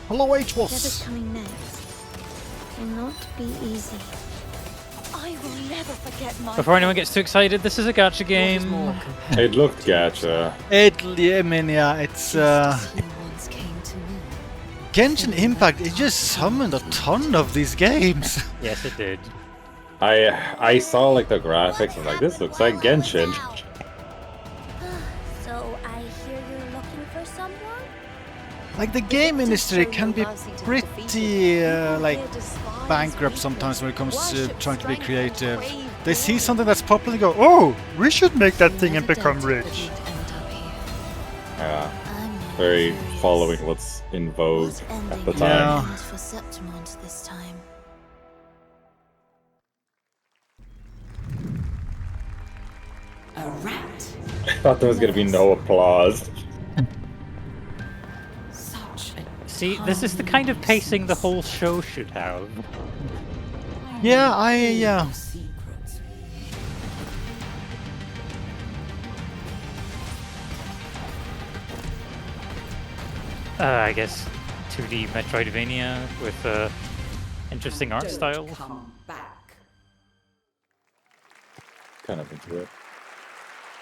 S1: Hello,
S18: Whatever's
S1: H-Boss.
S18: coming next will not be easy.
S13: I will never forget my.
S2: Before anyone gets too excited, this is a gacha game.
S3: It looked gacha.
S1: It's
S18: He once came to me.
S1: Genshin Impact. It just summoned a ton of these games.
S2: Yes, it did.
S3: I saw like the graphics and like this looks like Genshin.
S18: So I hear you're looking for someone?
S1: Like the game industry can be pretty like bankrupt sometimes when it comes to trying to be creative. They see something that's popular and go, "Oh, we should make that thing and become rich."
S3: Yeah, very following what's in vogue at the time.
S1: Yeah.
S18: For Septimont this time.
S12: A rat.
S3: I thought there was gonna be no applause.
S12: Such a
S2: See, this is the kind of pacing the whole show should have.
S1: Yeah,
S12: secret.
S2: I guess 2D Metroidvania with interesting art style.
S12: Come back.
S3: Kind of into it.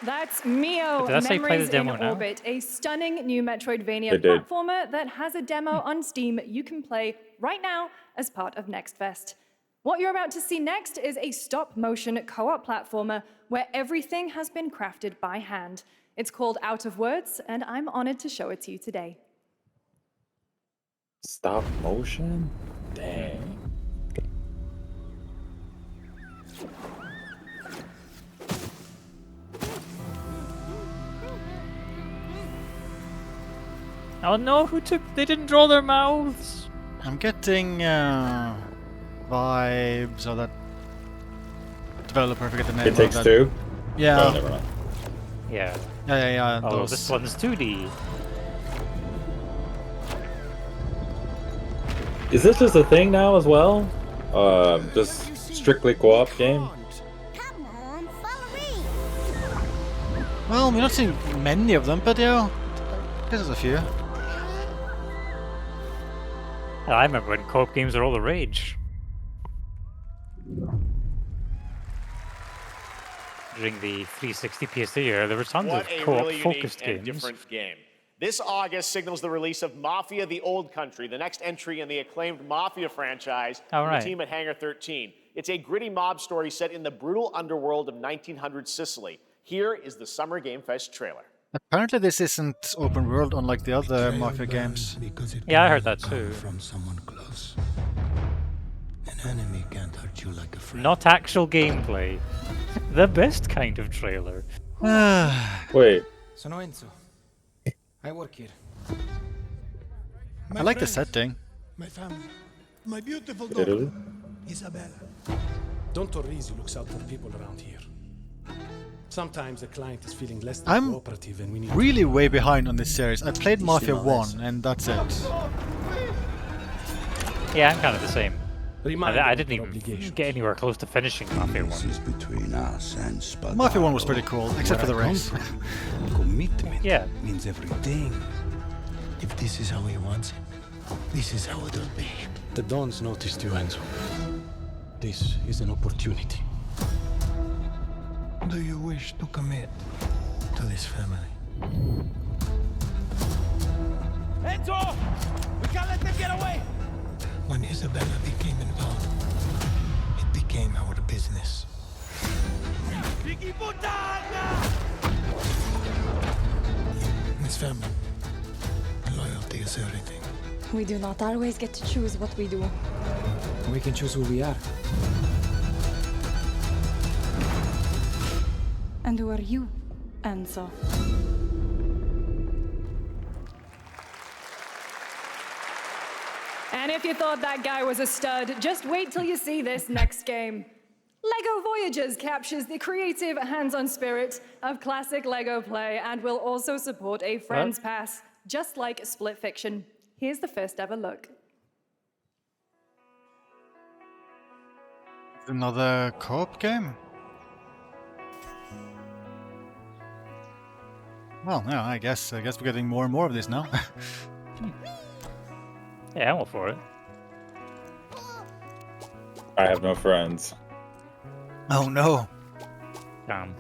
S10: That's Mio,
S2: Did I say play the
S10: Memories in
S2: demo now?
S10: Orbit, a stunning new Metroidvania
S3: It did.
S10: platformer that has a demo on Steam you can play right now as part of Next Fest. What you're about to see next is a stop-motion co-op platformer where everything has been crafted by hand. It's called Out of Words, and I'm honored to show it to you today.
S3: Stop motion? Dang.
S2: Oh no, they didn't draw their mouths!
S1: I'm getting vibes of that developer. I forget the name.
S3: It Takes
S1: of that.
S3: Two?
S1: Yeah.
S3: Oh, never mind.
S2: Yeah.
S1: Yeah.
S2: Oh,
S1: Those.
S2: this one's 2D.
S3: Is this just a thing now as well? Just strictly co-op game?
S18: Come on, follow me.
S1: Well, we're not seeing many of them, but yeah, there's a few.
S2: I remember when co-op games were all the rage. During the 360 PS3 era, there were tons
S5: What
S2: of
S5: a
S2: co-op
S5: really
S2: focused
S5: unique and
S2: games.
S5: different game. This August signals the release of Mafia: The Old Country, the next entry in the acclaimed Mafia franchise from
S2: right.
S5: the team at Hangar 13. It's a gritty mob story set in the brutal underworld of 1900 Sicily. Here is the Summer Game Fest trailer.
S1: Apparently, this isn't open world unlike the other Mafia games.
S2: Yeah, I heard that too.
S15: From someone close. An enemy can't hurt you like a friend.
S2: Not actual gameplay. The best kind of trailer.
S3: Wait.
S16: Sono Enzo. I work here.
S1: I like the setting.
S16: My family. My beautiful
S3: Italy?
S16: Isabella. Don Torrisi looks out for people around here. Sometimes the client is feeling less than
S1: I'm
S16: cooperative and we need
S1: really way behind on this series. I played Mafia 1 and that's it.
S2: Yeah, I'm kind of the same.
S16: Reminder
S2: I
S16: of
S2: didn't
S16: your
S2: even
S16: obligations.
S2: get anywhere close to finishing Mafia 1.
S15: This is between us and Spadaro.
S1: Mafia 1 was pretty cool, except for the race.
S15: Commitment
S2: Yeah.
S15: means everything. If this is how he wants it, this is how it'll be.
S16: The Dons noticed you, Enzo. This is an opportunity.
S15: Do you wish to commit to this family?
S4: Enzo! We can't let them get away!
S15: When Isabella became involved, it became our business.
S4: Piggy puttana!
S15: This family, loyalty is everything.
S13: We do not always get to choose what we do.
S16: We can choose who we are.
S12: And who are you, Enzo?
S10: And if you thought that guy was a stud, just wait till you see this next game. LEGO Voyagers captures the creative, hands-on spirit of classic LEGO play and will also support a Friends Pass, just like Split Fiction. Here's the first ever look.
S1: Another co-op game? Well, yeah, I guess we're getting more and more of this now.
S2: Yeah, I'm all for it.
S3: I have no friends.
S1: Oh no.
S2: Damn.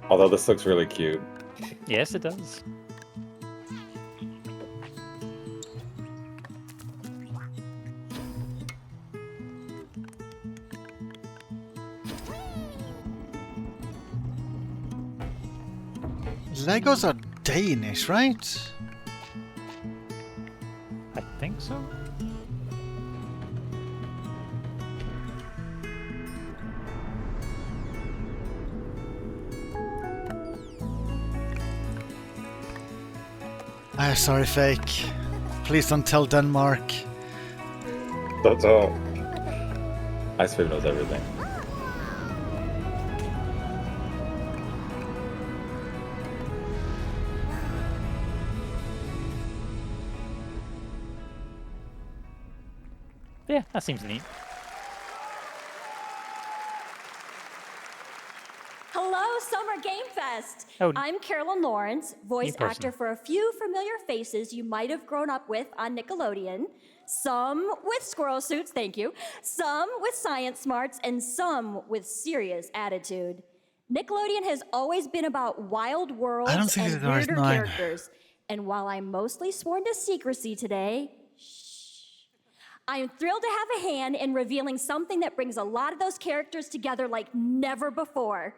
S3: Although this looks really cute.
S2: Yes, it does.
S1: Legos are Danish, right?
S2: I think so.
S1: Sorry, fake. Please don't tell Denmark.
S3: That's all. Ice Wave knows everything.
S2: Yeah, that seems neat.
S13: Hello, Summer Game Fest!
S2: Oh,
S13: I'm Carolyn Lawrence, voice
S2: person.
S13: actor for a few familiar faces you might have grown up with on Nickelodeon. Some with squirrel suits, thank you. Some with science smarts, and some with serious attitude. Nickelodeon has always been about wild worlds
S1: I don't think
S13: and
S1: there are
S13: weirder
S1: 9.
S13: characters. And while I'm mostly sworn to secrecy today, I am thrilled to have a hand in revealing something that brings a lot of those characters together like never before.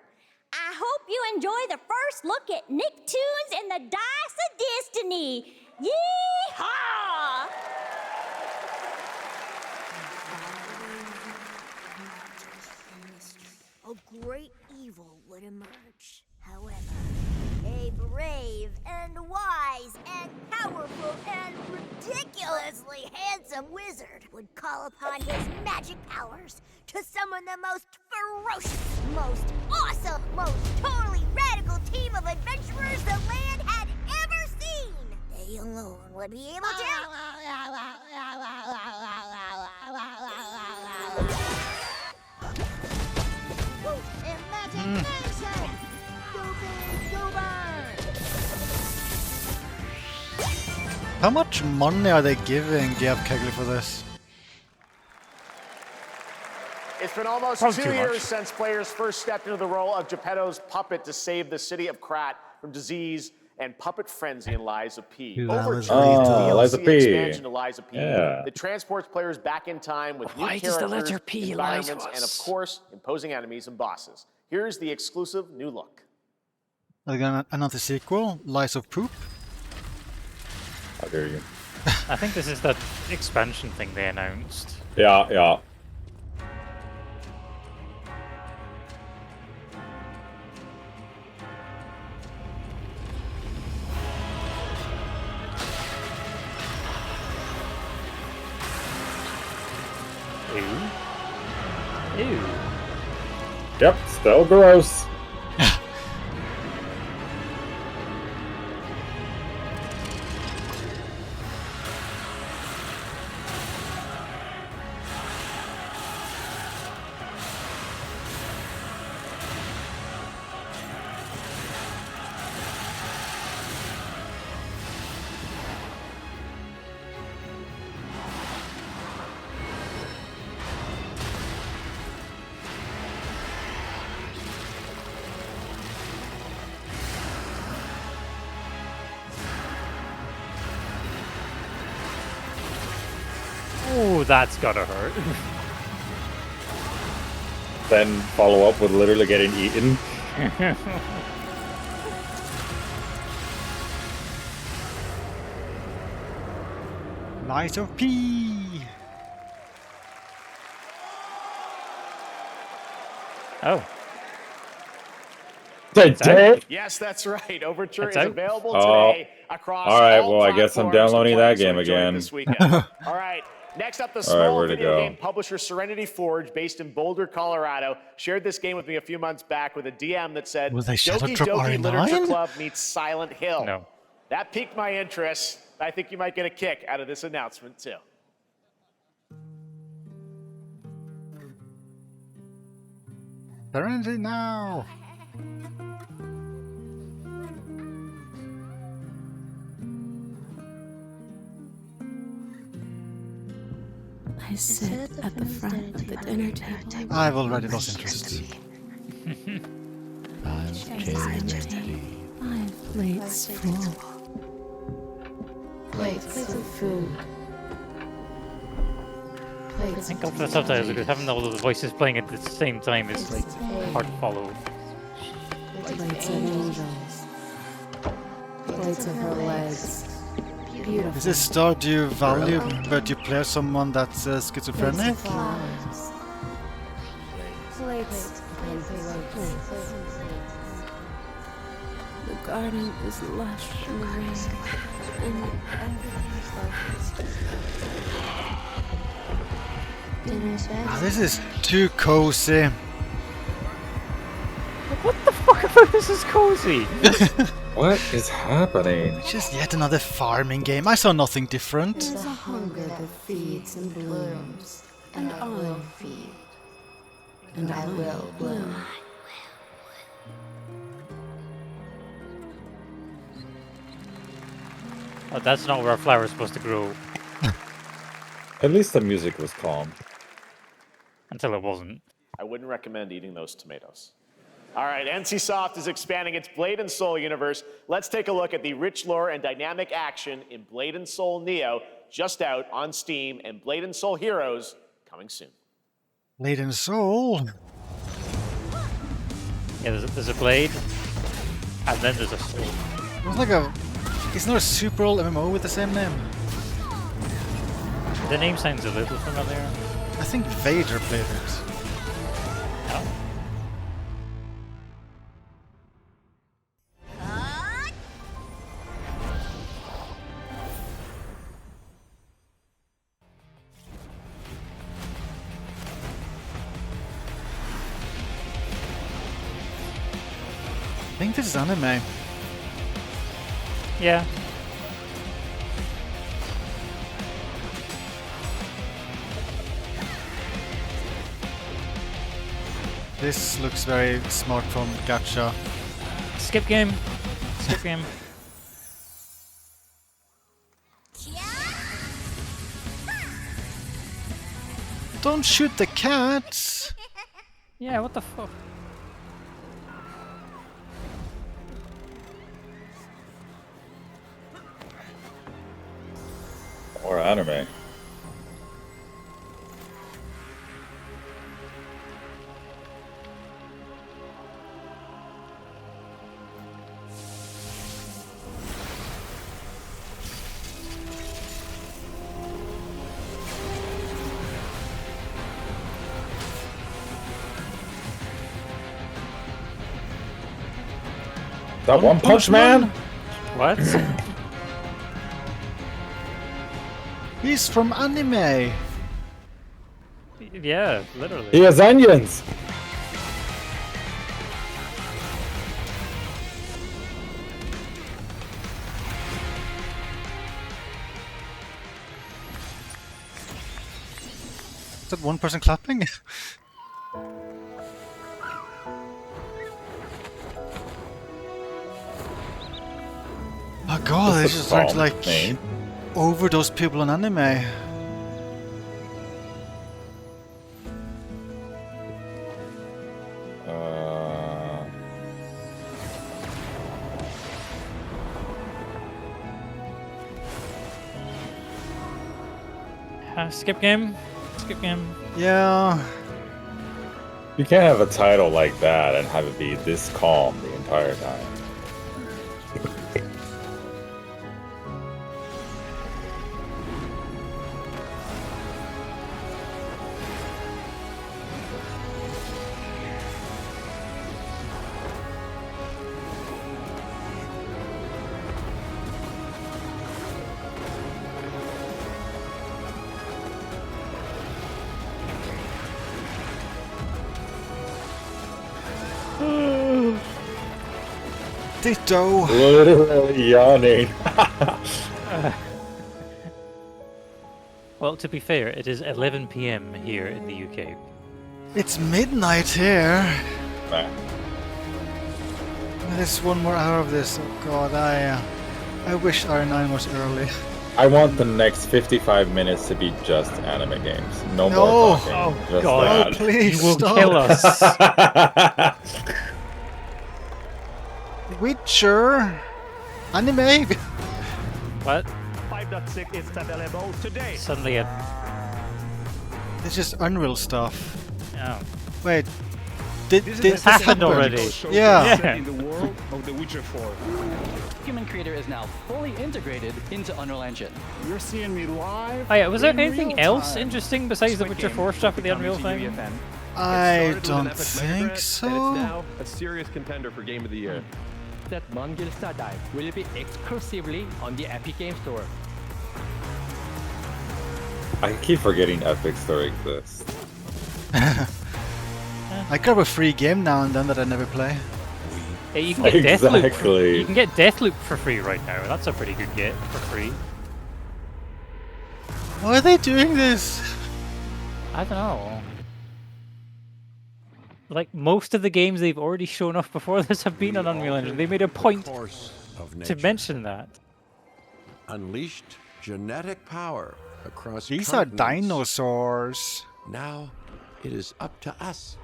S13: I hope you enjoy the first look at Nicktoons and the Dice of Destiny. Yee-haw!
S19: A great evil would emerge. However, a brave and wise and powerful and ridiculously handsome wizard would call upon his magic powers to summon the most ferocious, most awesome, most totally radical team of adventurers the land had ever seen. They alone would be able to... Imagination!
S1: How much money are they giving Gav Kegley for this?
S5: It's been almost
S1: Probably
S5: 2
S1: too
S5: years
S1: much.
S5: since players first stepped into the role of Geppetto's puppet to save the city of Krat from disease and puppet frenzy in Lies of P.
S1: Dude, that
S5: Over
S1: was
S5: DLC
S3: Lies of P.
S5: expansion to Lies of P
S3: Yeah.
S5: that transports players back in time with new
S2: Why does the
S5: characters,
S2: letter P lie to
S5: environments, and of
S2: us?
S5: course, imposing enemies and bosses. Here's the exclusive new look.
S1: Are they gonna announce a sequel? Lies of Poop?
S3: How dare you?
S2: I think this is that expansion thing they announced.
S3: Yeah, yeah.
S2: Ew. Ew.
S3: Yep, still gross.
S2: Oh, that's gotta hurt.
S3: Then follow up with literally getting eaten.
S1: Lies of P.
S2: Oh.
S5: Yes, that's right. Overture
S2: It's
S5: is
S2: out?
S5: available
S3: Oh.
S5: today across
S3: All right,
S5: all
S3: well, I guess I'm
S5: platforms.
S3: downloading
S5: So
S3: that
S5: please
S3: game
S5: enjoy it
S3: again.
S5: This weekend. All right. Next up, the
S3: All right,
S5: small
S3: where'd it
S5: video
S3: go?
S5: game publisher Serenity Forge, based in Boulder, Colorado, shared this game with me a few months back with a DM that said,
S1: Will they shadow
S5: Doki
S1: drop
S5: Doki Literature
S1: RE9?
S5: Club meets Silent Hill.
S2: No.
S5: That piqued my interest. I think you might get a kick out of this announcement, too.
S1: Serenity now.
S7: I sit at the front of the dinner table.
S1: I've already lost interest.
S7: My plate's full. Plates of food.
S2: Thank God for the subtitles, because having all those voices playing at the same time is like hard to follow.
S7: Plates of angels. Plates of her legs. Beautiful.
S1: Is this Stardew Valley, but you play someone that's schizophrenic?
S7: Flowers. Plates. The garden is lush in the rain, and
S1: Ah, this is too cozy.
S2: What the fuck about this is cozy?
S3: What is happening?
S1: It's just yet another farming game. I saw nothing different.
S7: there's a hunger that feeds and blooms, and I will feed, and I will bloom.
S2: Oh, that's not where a flower is supposed to grow.
S3: At least the music was calm.
S2: Until it wasn't.
S5: I wouldn't recommend eating those tomatoes. All right, NCSoft is expanding its Blade and Soul universe. Let's take a look at the rich lore and dynamic action in Blade and Soul Neo, just out on Steam, and Blade and Soul Heroes coming soon.
S1: Blade and Soul.
S2: Yeah, there's a blade, and then there's a soul.
S1: It's like a. It's not a super old MMO with the same name.
S2: The name sounds a little familiar.
S1: I think Vader played it.
S2: No.
S1: I think this is anime.
S2: Yeah.
S1: This looks very smartphone gacha.
S2: Skip game. Skip game.
S1: Don't shoot the cats!
S2: Yeah, what the fuck?
S3: Or anime. That One Punch Man?
S2: What?
S1: He's from anime.
S2: Yeah, literally.
S3: He has onions.
S1: Is that one person clapping? Oh god, they're just trying to like overdose people on anime.
S2: Skip game. Skip game.
S1: Yeah.
S3: You can't have a title like that and have it be this calm the entire time.
S1: Ditto.
S3: Literally yawning.
S2: Well, to be fair, it is 11 p.m. here in the UK.
S1: It's midnight here.
S3: Nah.
S1: There's one more hour of this. Oh god, I wish R9 was early.
S3: I want the next 55 minutes to be just anime games. No more talking.
S2: Oh
S3: just
S2: god,
S3: that.
S1: Please
S2: you will
S1: stop.
S2: kill us.
S1: Witcher. Anime.
S2: What?
S5: 5.6 is available today.
S2: Suddenly
S1: It's just Unreal stuff.
S2: Oh.
S1: Wait. Did
S2: This happened already.
S1: Yeah.
S20: In the world of The Witcher 4. Human Creator is now fully integrated into Unreal Engine.
S4: You're seeing me live.
S2: Oh yeah, was there
S4: in
S2: anything
S4: real
S2: else
S4: time.
S2: interesting besides the Witcher 4 stuff with the Unreal thing?
S1: I don't think so.
S21: Now a serious contender for Game of the Year.
S20: That Mongil Star Dive will be exclusively on the Epic Game Store.
S3: I keep forgetting Epic Store exists.
S1: I grab a free game now and then that I never play.
S2: Yeah, you can get Deathloop.
S3: Exactly.
S2: You can get Deathloop for free right now. That's a pretty good get for free.
S1: Why are they doing this?
S2: I don't know. Like most of the games they've already shown off before this have been on Unreal Engine. They made a point to mention that.
S22: Unleashed genetic power across
S1: These are
S22: continents.
S1: dinosaurs.
S22: Now it is up to us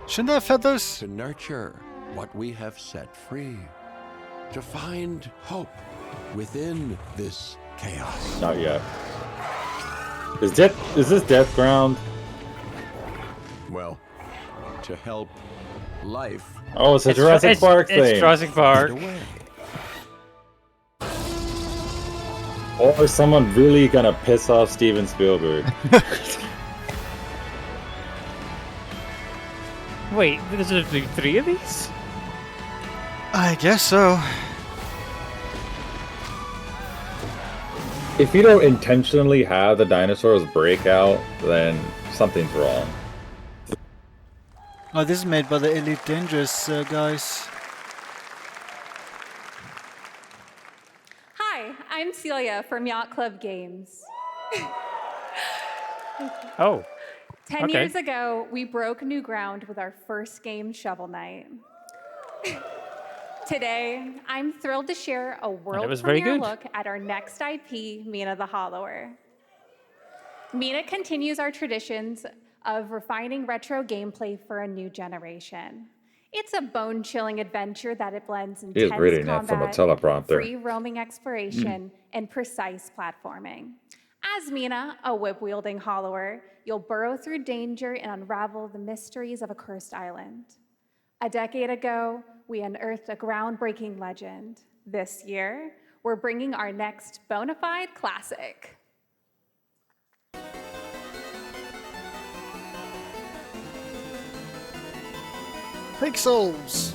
S1: Shouldn't they have feathers?
S22: to nurture what we have set free, to find hope within this chaos.
S3: Not yet. Is this Death Ground?
S22: Well, to help life.
S3: Oh, it's a Jurassic Park thing.
S2: It's Jurassic Park.
S3: Or is someone really gonna piss off Steven Spielberg?
S2: Wait, there's a 3 of these?
S1: I guess so.
S3: If you don't intentionally have the dinosaurs break out, then something's wrong.
S1: Oh, this is made by the Elite Dangerous guys.
S10: Hi, I'm Celia from Yacht Club Games.
S2: Oh.
S10: 10
S2: okay.
S10: years ago, we broke new ground with our first game, Shovel Knight. Today, I'm thrilled to share a world premiere look at our next IP, Mina the Hollower. Mina continues our traditions of refining retro gameplay for a new generation. It's a bone-chilling adventure that it blends intense
S3: reading that from a
S10: combat,
S3: teleprompter.
S10: free roaming exploration, and precise platforming. As Mina, a whip-wielding hollower, you'll burrow through danger and unravel the mysteries of a cursed island. A decade ago, we unearthed a groundbreaking legend. This year, we're bringing our next bona fide classic.
S1: Pixels!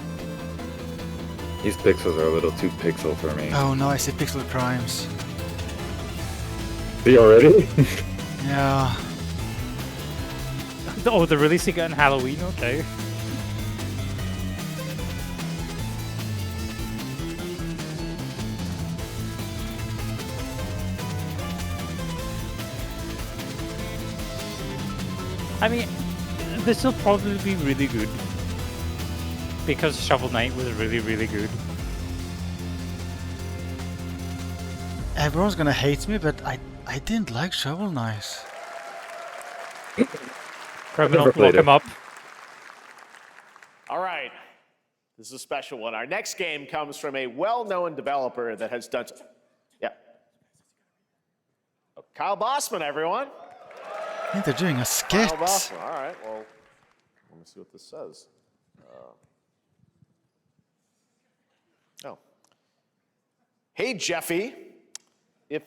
S3: These pixels are a little too pixel for me.
S1: Oh no, I see Pixel Primes.
S3: See already?
S1: Yeah.
S2: Oh, they're releasing it on Halloween? Okay. I mean, this will probably be really good. Because Shovel Knight was really, really good.
S1: Everyone's gonna hate me, but I didn't like Shovel Knight.
S2: Criminal, lock him up.
S5: All right. This is a special one. Our next game comes from a well-known developer that has done... Yeah. Oh, Kyle Bossman, everyone.
S1: I think they're doing a skit.
S5: Kyle Bossman. All right, well, let me see what this says. Oh. Hey, Jeffy. If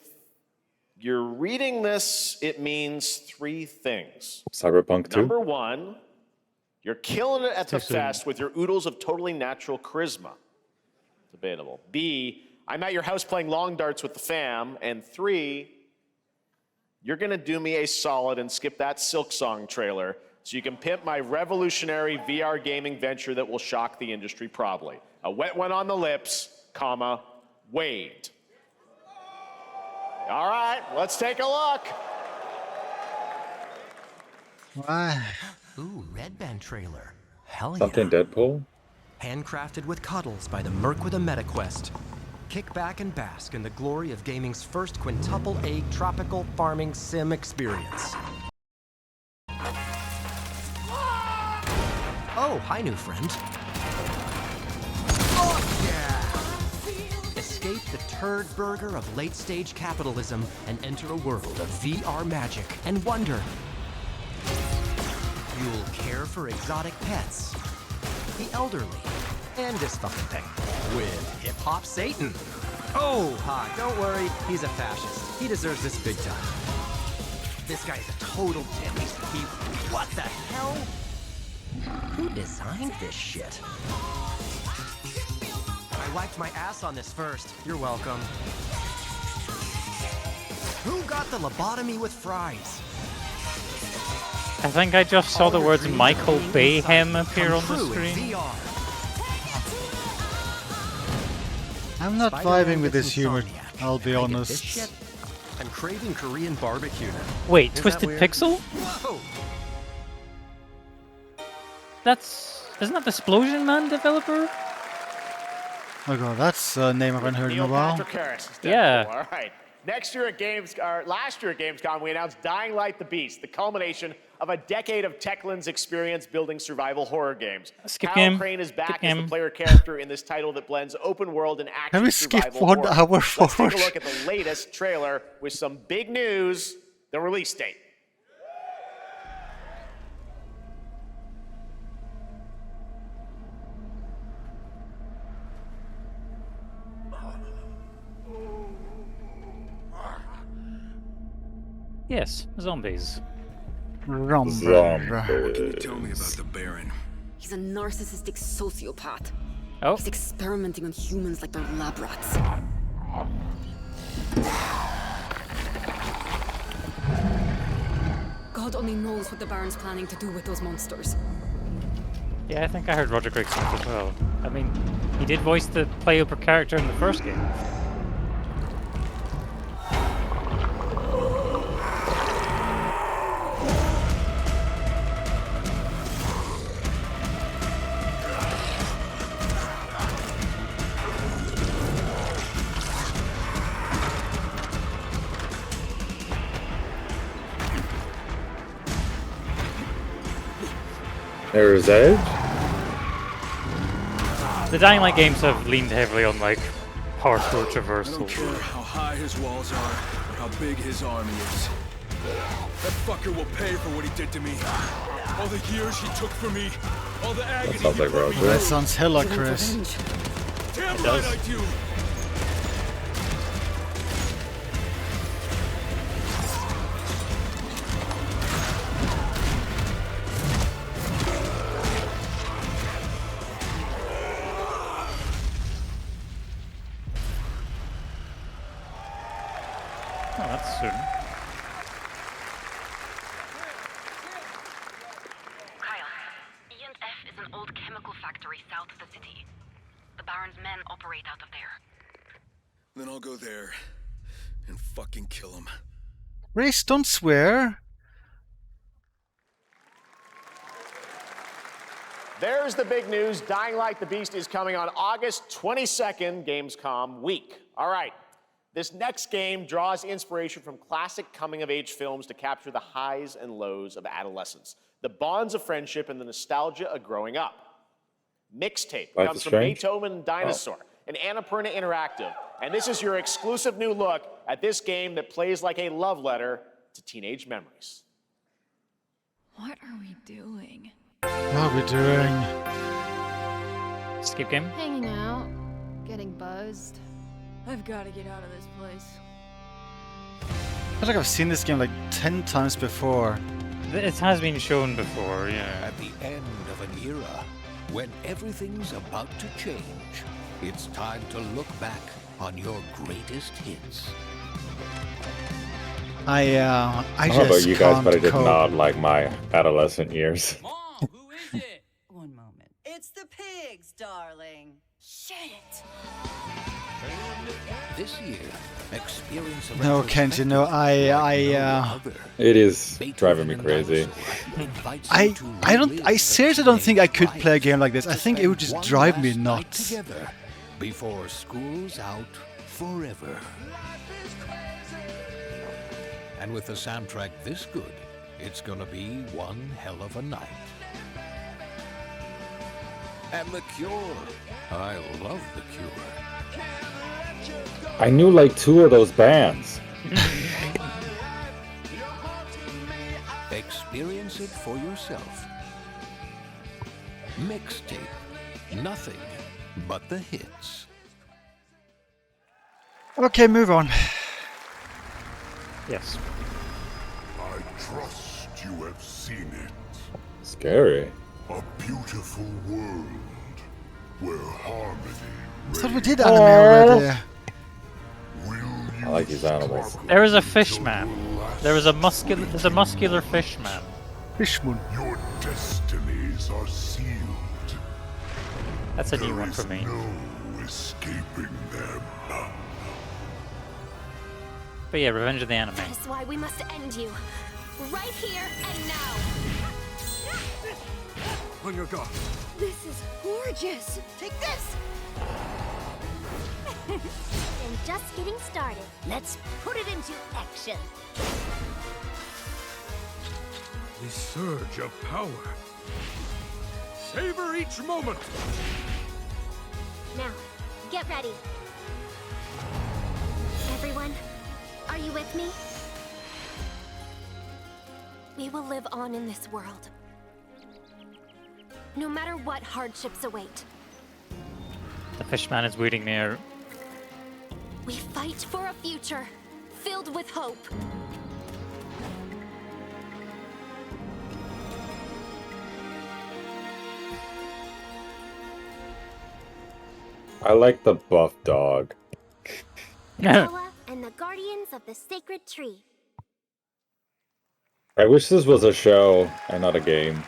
S5: you're reading this, it means 3 things.
S3: Cyberpunk 2?
S5: Number 1, you're killing it at the fest with your oodles of totally natural charisma. Debatable. B, I'm at your house playing long darts with the fam. And 3, you're going to do me a solid and skip that Silk Song trailer so you can pimp my revolutionary VR gaming venture that will shock the industry probably. A wet one on the lips, comma, Wade. All right, let's take a look.
S1: Why?
S8: Ooh, Red Band trailer. Hell
S3: Something
S8: yeah.
S3: Deadpool?
S8: Handcrafted with cuddles by the Merc with a MetaQuest. Kick back and bask in the glory of gaming's first quintuple A tropical farming sim experience. Oh, hi, new friend. Oh, yeah! Escape the turd burger of late-stage capitalism and enter a world of VR magic and wonder. You'll care for exotic pets, the elderly, and this fucking thing with hip-hop Satan. Oh, hi, don't worry, he's a fascist. He deserves this big time. This guy's a total dimmy. What the hell? Who designed this shit? I wiped my ass on this first. You're welcome. Who got the lobotomy with fries?
S2: I think I just saw the words Michael Bayhem appear on the screen.
S1: I'm not vibing with this humor, I'll be honest.
S8: I'm craving Korean barbecue now.
S2: Wait,
S8: Isn't
S2: Twisted
S8: that weird?
S2: Pixel?
S8: Whoa.
S2: Isn't that the Explosion Man developer?
S1: Oh god, that's a name I haven't heard in a while.
S5: Patrick Harris is
S2: Yeah.
S5: Deadpool. All right. Last year at Gamescom, we announced Dying Light: The Beast, the culmination of a decade of Techland's experience building survival horror games.
S2: Skip
S5: Kyle
S2: game.
S5: Crane is back
S2: Skip
S5: as
S2: game.
S5: the player character in this title that blends open world and action
S1: Can we skip
S5: survival
S1: 1
S5: horror.
S1: hour
S5: Let's
S1: forward?
S5: take a look at the latest trailer with some big news, the release date.
S2: Yes, zombies.
S12: What can you tell me about the Baron?
S9: He's a narcissistic sociopath.
S2: Oh.
S9: He's experimenting on humans like they're lab rats. God only knows what the Baron's planning to do with those monsters.
S2: Yeah, I think I heard Roger Grigson as well. I mean, he did voice the playable character in the first game.
S3: There's Edge.
S2: The Dying Light games have leaned heavily on like hardcore
S12: I
S2: traversal.
S12: don't care how high his walls are or how big his army is. That fucker will pay for what he did to me. All the years he took from me. All the agony
S3: sounds
S12: he
S3: like
S12: put me
S3: Roger.
S1: That
S12: through.
S1: sounds hella Chris.
S12: Damn
S2: It
S12: right
S2: does.
S12: I do.
S2: Oh, that's soon.
S23: Kyle, E&F is an old chemical factory south of the city. The Baron's men operate out of there.
S12: Then I'll go there and fucking kill him.
S1: Race, don't swear.
S5: There's the big news. Dying Light: The Beast is coming on August 22nd, Gamescom week. All right. This next game draws inspiration from classic coming-of-age films to capture the highs and lows of adolescence, the bonds of friendship, and the nostalgia of growing up. Mixtape
S3: Life
S5: comes
S3: is
S5: from
S3: Strange?
S5: Beethoven and Dinosaur, and Annapurna Interactive. And this is your exclusive new look at this game that plays like a love letter to teenage memories.
S9: What are we doing?
S1: What are we doing?
S2: Skip game.
S24: Hanging out, getting buzzed.
S9: I've got to get out of this place.
S1: I feel like I've seen this game like 10 times before.
S2: It has been shown before, yeah.
S6: At the end of an era, when everything's about to change, it's time to look back on your greatest hits.
S1: I
S3: I don't know about
S1: just
S3: you guys,
S1: can't
S3: but I did
S1: cope.
S3: not like my adolescent years.
S11: One moment. It's the pigs, darling. Shit.
S6: This year, experience a
S1: No, Kent, you know,
S3: It is driving me crazy.
S1: I seriously don't think I could play a game like this. I think it would just drive me nuts.
S6: Together before school's out forever. And with a soundtrack this good, it's gonna be one hell of a night. And The Cure. I love The Cure.
S3: I knew like 2 of those bands.
S6: Experience it for yourself. Mixtape. Nothing but the hits.
S1: Okay, move on.
S2: Yes.
S14: I trust you have seen it.
S3: Scary.
S14: A beautiful world where harmony.
S1: I thought we did anime already.
S3: I like these animals.
S2: There is a fish man. There's a muscular fish man.
S1: Fishmoon.
S14: Your destinies are sealed.
S2: That's a new one for me.
S14: No escaping them.
S2: But yeah, Revenge of the Anime.
S13: That is why we must end you. Right here and now.
S12: On your guard.
S19: This is gorgeous. Take this. And just getting started. Let's put it into action.
S12: The surge of power. Savor each moment.
S19: Now, get ready. Everyone, are you with me? We will live on in this world. No matter what hardships await.
S2: The fishman is waiting there.
S13: We fight for a future filled with hope.
S3: I like the buff dog.
S19: Noah and the Guardians of the Sacred Tree.
S3: I wish this was a show and not a game.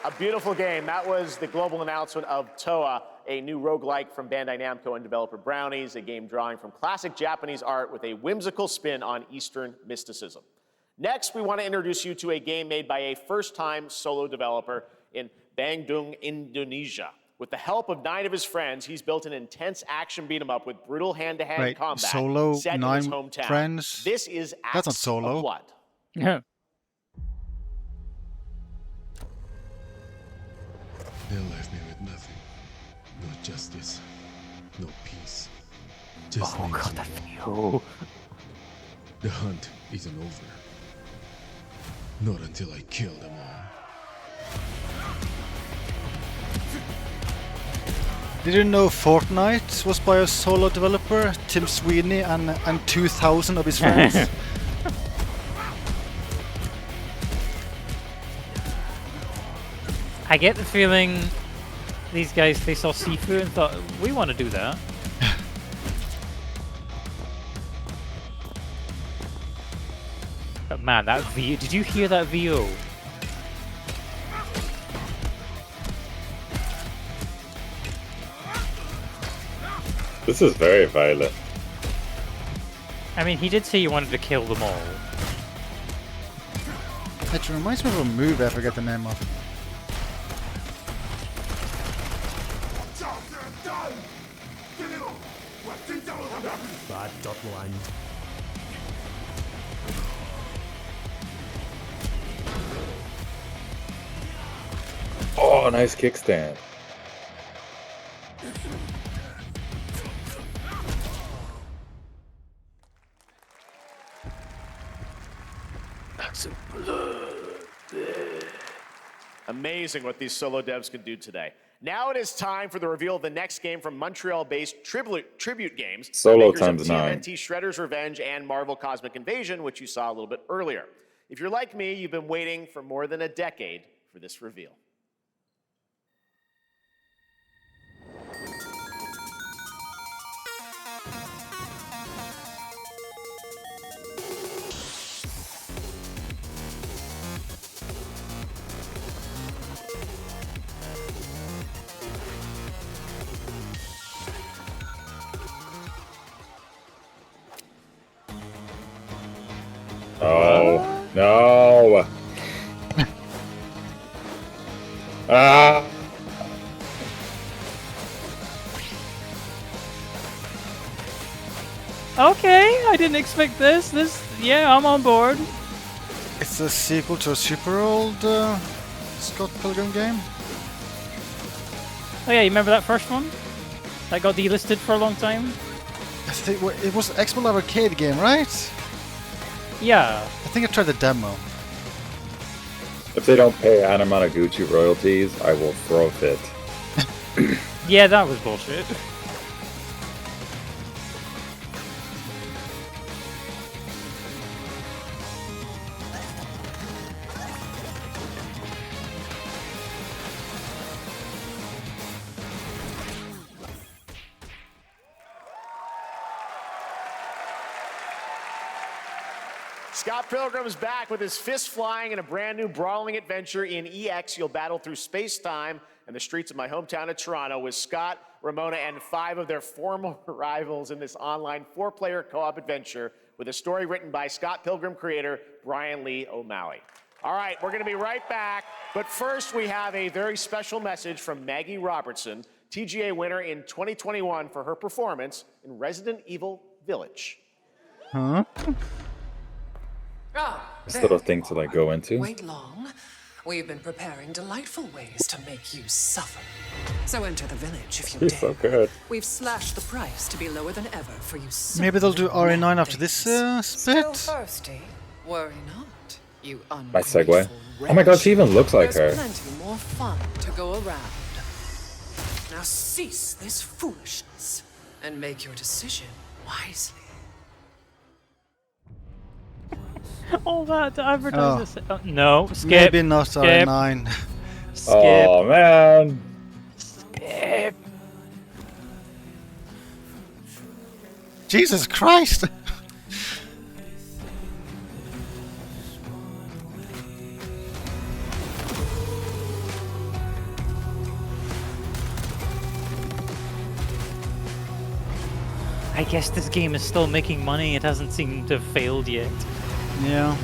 S5: A beautiful game. That was the global announcement of Toa, a new roguelike from Bandai Namco and developer Brownies, a game drawing from classic Japanese art with a whimsical spin on Eastern mysticism. Next, we want to introduce you to a game made by a first-time solo developer in Bandung, Indonesia. With the help of 9 of his friends, he's built an intense action beat-em-up with brutal hand-to-hand
S1: Wait,
S5: combat
S1: solo,
S5: set in
S1: 9
S5: his hometown.
S1: friends?
S5: This is
S1: That's not
S5: Acts
S1: solo.
S5: of Blood.
S2: Yeah.
S17: They left me with nothing. No justice. No peace. Just
S2: Oh god, that video.
S17: The hunt isn't over. Not until I kill them all.
S1: Did you know Fortnite was by a solo developer, Tim Sweeney, and 2,000 of his friends?
S2: I get the feeling these guys, they saw Sifu and thought, we want to do that. But man, that VO, did you hear that VO?
S3: This is very violent.
S2: I mean, he did say he wanted to kill them all.
S1: It reminds me of a movie I forget the name of.
S12: Bad dot line.
S3: Oh, nice kickstand.
S5: Acts of Blood. Amazing what these solo devs can do today. Now it is time for the reveal of the next game from Montreal-based Tribute Games.
S3: Solo
S5: makers
S3: times
S5: of
S3: 9.
S5: TMNT Shredder's Revenge and Marvel Cosmic Invasion, which you saw a little bit earlier. If you're like me, you've been waiting for more than a decade for this reveal.
S3: Ah!
S2: Okay, I didn't expect this. Yeah, I'm on board.
S1: It's a sequel to a super old Scott Pilgrim game.
S2: Oh yeah, you remember that first one? That got delisted for a long time?
S1: I think it was Xbox Live Arcade game, right?
S2: Yeah.
S1: I think I tried the demo.
S3: If they don't pay Anamanaguchi royalties, I will throw a fit.
S2: Yeah, that was bullshit.
S5: Scott Pilgrim's back with his fist flying in a brand new brawling adventure in EX. You'll battle through space-time and the streets of my hometown of Toronto with Scott, Ramona, and 5 of their former rivals in this online 4-player co-op adventure with a story written by Scott Pilgrim creator Brian Lee O'Malley. All right, we're going to be right back, but first we have a very special message from Maggie Robertson, TGA winner in 2021 for her performance in Resident Evil Village.
S1: Huh?
S3: This little thing to like go into.
S7: Wait long. We've been preparing delightful ways to make you suffer. So enter the village if you
S3: He's
S7: dare.
S3: so good.
S7: We've slashed the price to be lower than ever for you.
S1: Maybe they'll do RE9 after this
S7: Still
S1: split.
S7: thirsty? Worry not. You
S3: Nice segue. Oh my god, she even looks like
S7: There's
S3: her.
S7: plenty more fun to go around. Now cease this foolishness and make your decision wisely.
S2: All that to advertise this. No, skip.
S1: Maybe not
S2: skip.
S1: RE9.
S2: Skip.
S3: Oh man.
S2: Skip.
S1: Jesus Christ!
S2: I guess this game is still making money. It hasn't seemed to have failed yet.
S1: Yeah.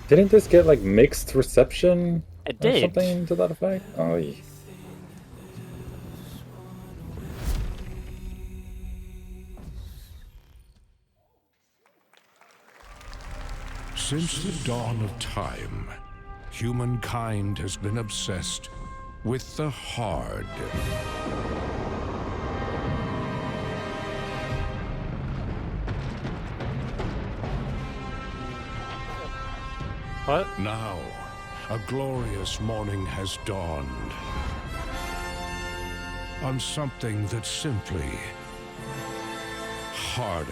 S3: Didn't this get like mixed reception?
S2: It
S3: or
S2: did.
S3: something to that effect? Oh, yeah.
S15: Since the dawn of time, humankind has been obsessed with the hard.
S2: What?
S15: Now, a glorious morning has dawned on something that's simply harder.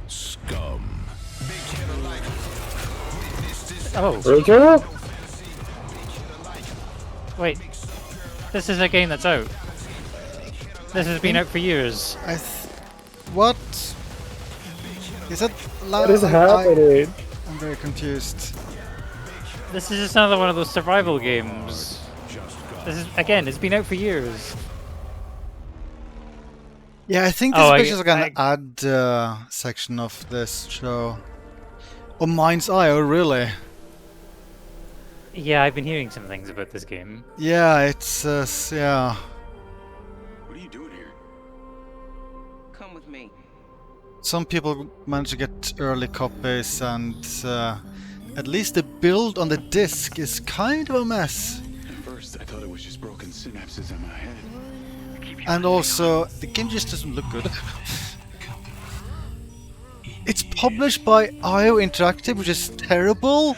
S15: Scum.
S2: Oh.
S3: Rachel?
S2: Wait. This is a game that's out. This has been out for years.
S1: What? Is that
S3: What is happening?
S1: I'm very confused.
S2: This is just another one of those survival games. This is, again, it's been out for years.
S1: Yeah, I think this
S2: Oh,
S1: picture is like an ad section of this show. Oh, Mind's Eye, oh really?
S2: Yeah, I've been hearing some things about this game.
S1: Yeah, it's, yeah.
S16: What are you doing here? Come with me.
S1: Some people manage to get early copies, and at least the build on the disc is kind of a mess.
S16: At first, I thought it was just broken synapses in my head.
S1: And also, the game just doesn't look good. It's published by IO Interactive, which is terrible,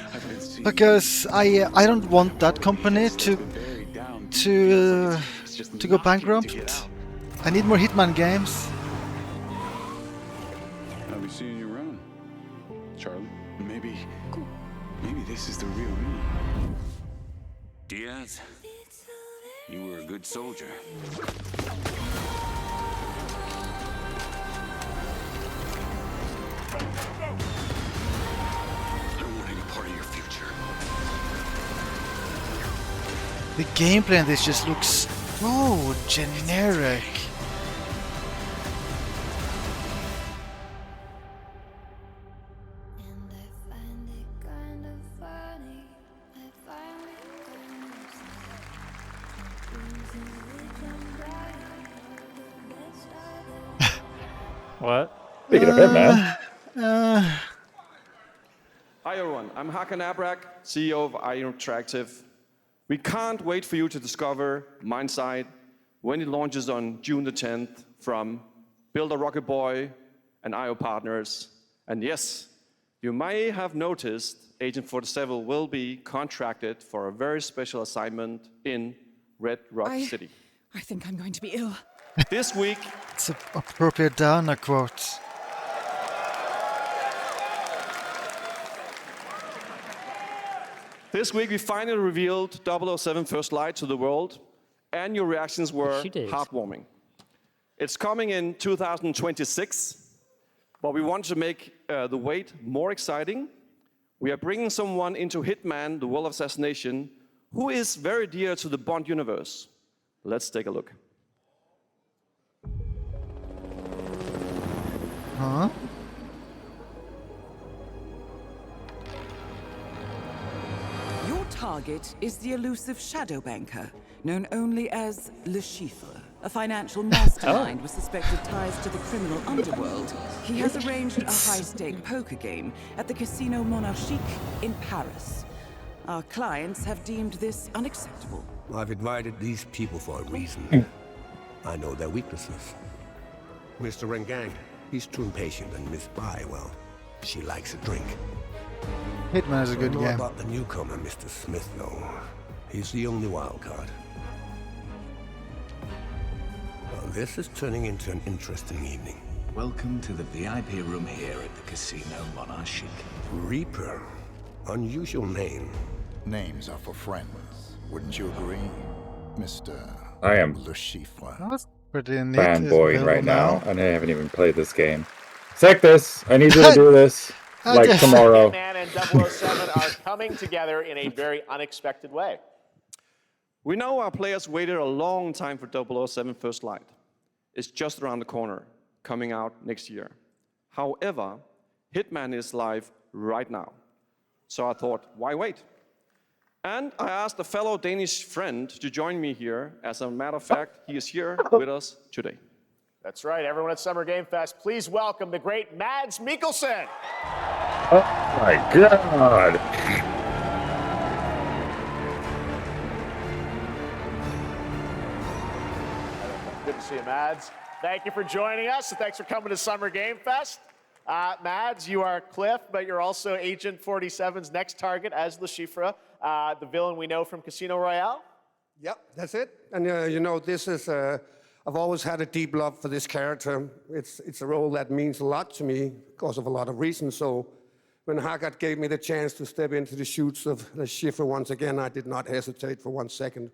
S1: because I don't want that company to go bankrupt. I need more Hitman games.
S16: I'll be seeing you around, Charlie. Maybe this is the real me.
S18: Diaz, you were a good soldier.
S16: I don't want any part of your future.
S1: The gameplay in this just looks so generic.
S2: What?
S3: Speaking of Hitman.
S4: Hi everyone, I'm Hakan Abrak, CEO of IO Interactive. We can't wait for you to discover Mindside when it launches on June the 10th from Builder Rocket Boy and IO partners. And yes, you may have noticed Agent 47 will be contracted for a very special assignment in Red Rock City.
S11: I think I'm going to be ill.
S4: This week...
S1: It's an appropriate Dana quote.
S4: This week we finally revealed 007 First Light to the world, and your reactions were heartwarming. It's coming in 2026, but we want to make the wait more exciting. We are bringing someone into Hitman, the World of Assassination, who is very dear to the Bond universe. Let's take a look.
S1: Huh?
S11: Your target is the elusive shadow banker, known only as Le Chiffre, a financial mastermind with suspected ties to the criminal underworld. He has arranged a high-stake poker game at the Casino Monarchique in Paris. Our clients have deemed this unacceptable.
S20: I've invited these people for a reason. I know their weaknesses. Mr. Rengang, he's too impatient, and Miss Bai, well, she likes a drink.
S1: Hitman is a good
S20: I know
S1: game.
S20: about the newcomer, Mr. Smith, though. He's the only wild card. Well, this is turning into an interesting evening.
S18: Welcome to the VIP room here at the Casino Monarchique.
S20: Reaper. Unusual name.
S14: Names are for friends. Wouldn't you agree, Mr.
S3: I am
S14: Le Chiffre?
S1: That's pretty neat.
S3: fanboying right now, and I haven't even played this game. Take this! I need you to do this, like tomorrow.
S5: Hitman and 007 are coming together in a very unexpected way.
S4: We know our players waited a long time for 007 First Light. It's just around the corner, coming out next year. However, Hitman is live right now. So I thought, why wait? And I asked a fellow Danish friend to join me here. As a matter of fact, he is here with us today.
S5: That's right, everyone at Summer Game Fest, please welcome the great Mads Mikkelsen.
S3: Oh my god!
S5: Good to see you, Mads. Thank you for joining us, and thanks for coming to Summer Game Fest. Mads, you are Cliff, but you're also Agent 47's next target as Le Chiffre, the villain we know from Casino Royale.
S21: Yep, that's it. And you know, this is, I've always had a deep love for this character. It's a role that means a lot to me because of a lot of reasons. So when Haggard gave me the chance to step into the shoes of Le Chiffre once again, I did not hesitate for 1 second.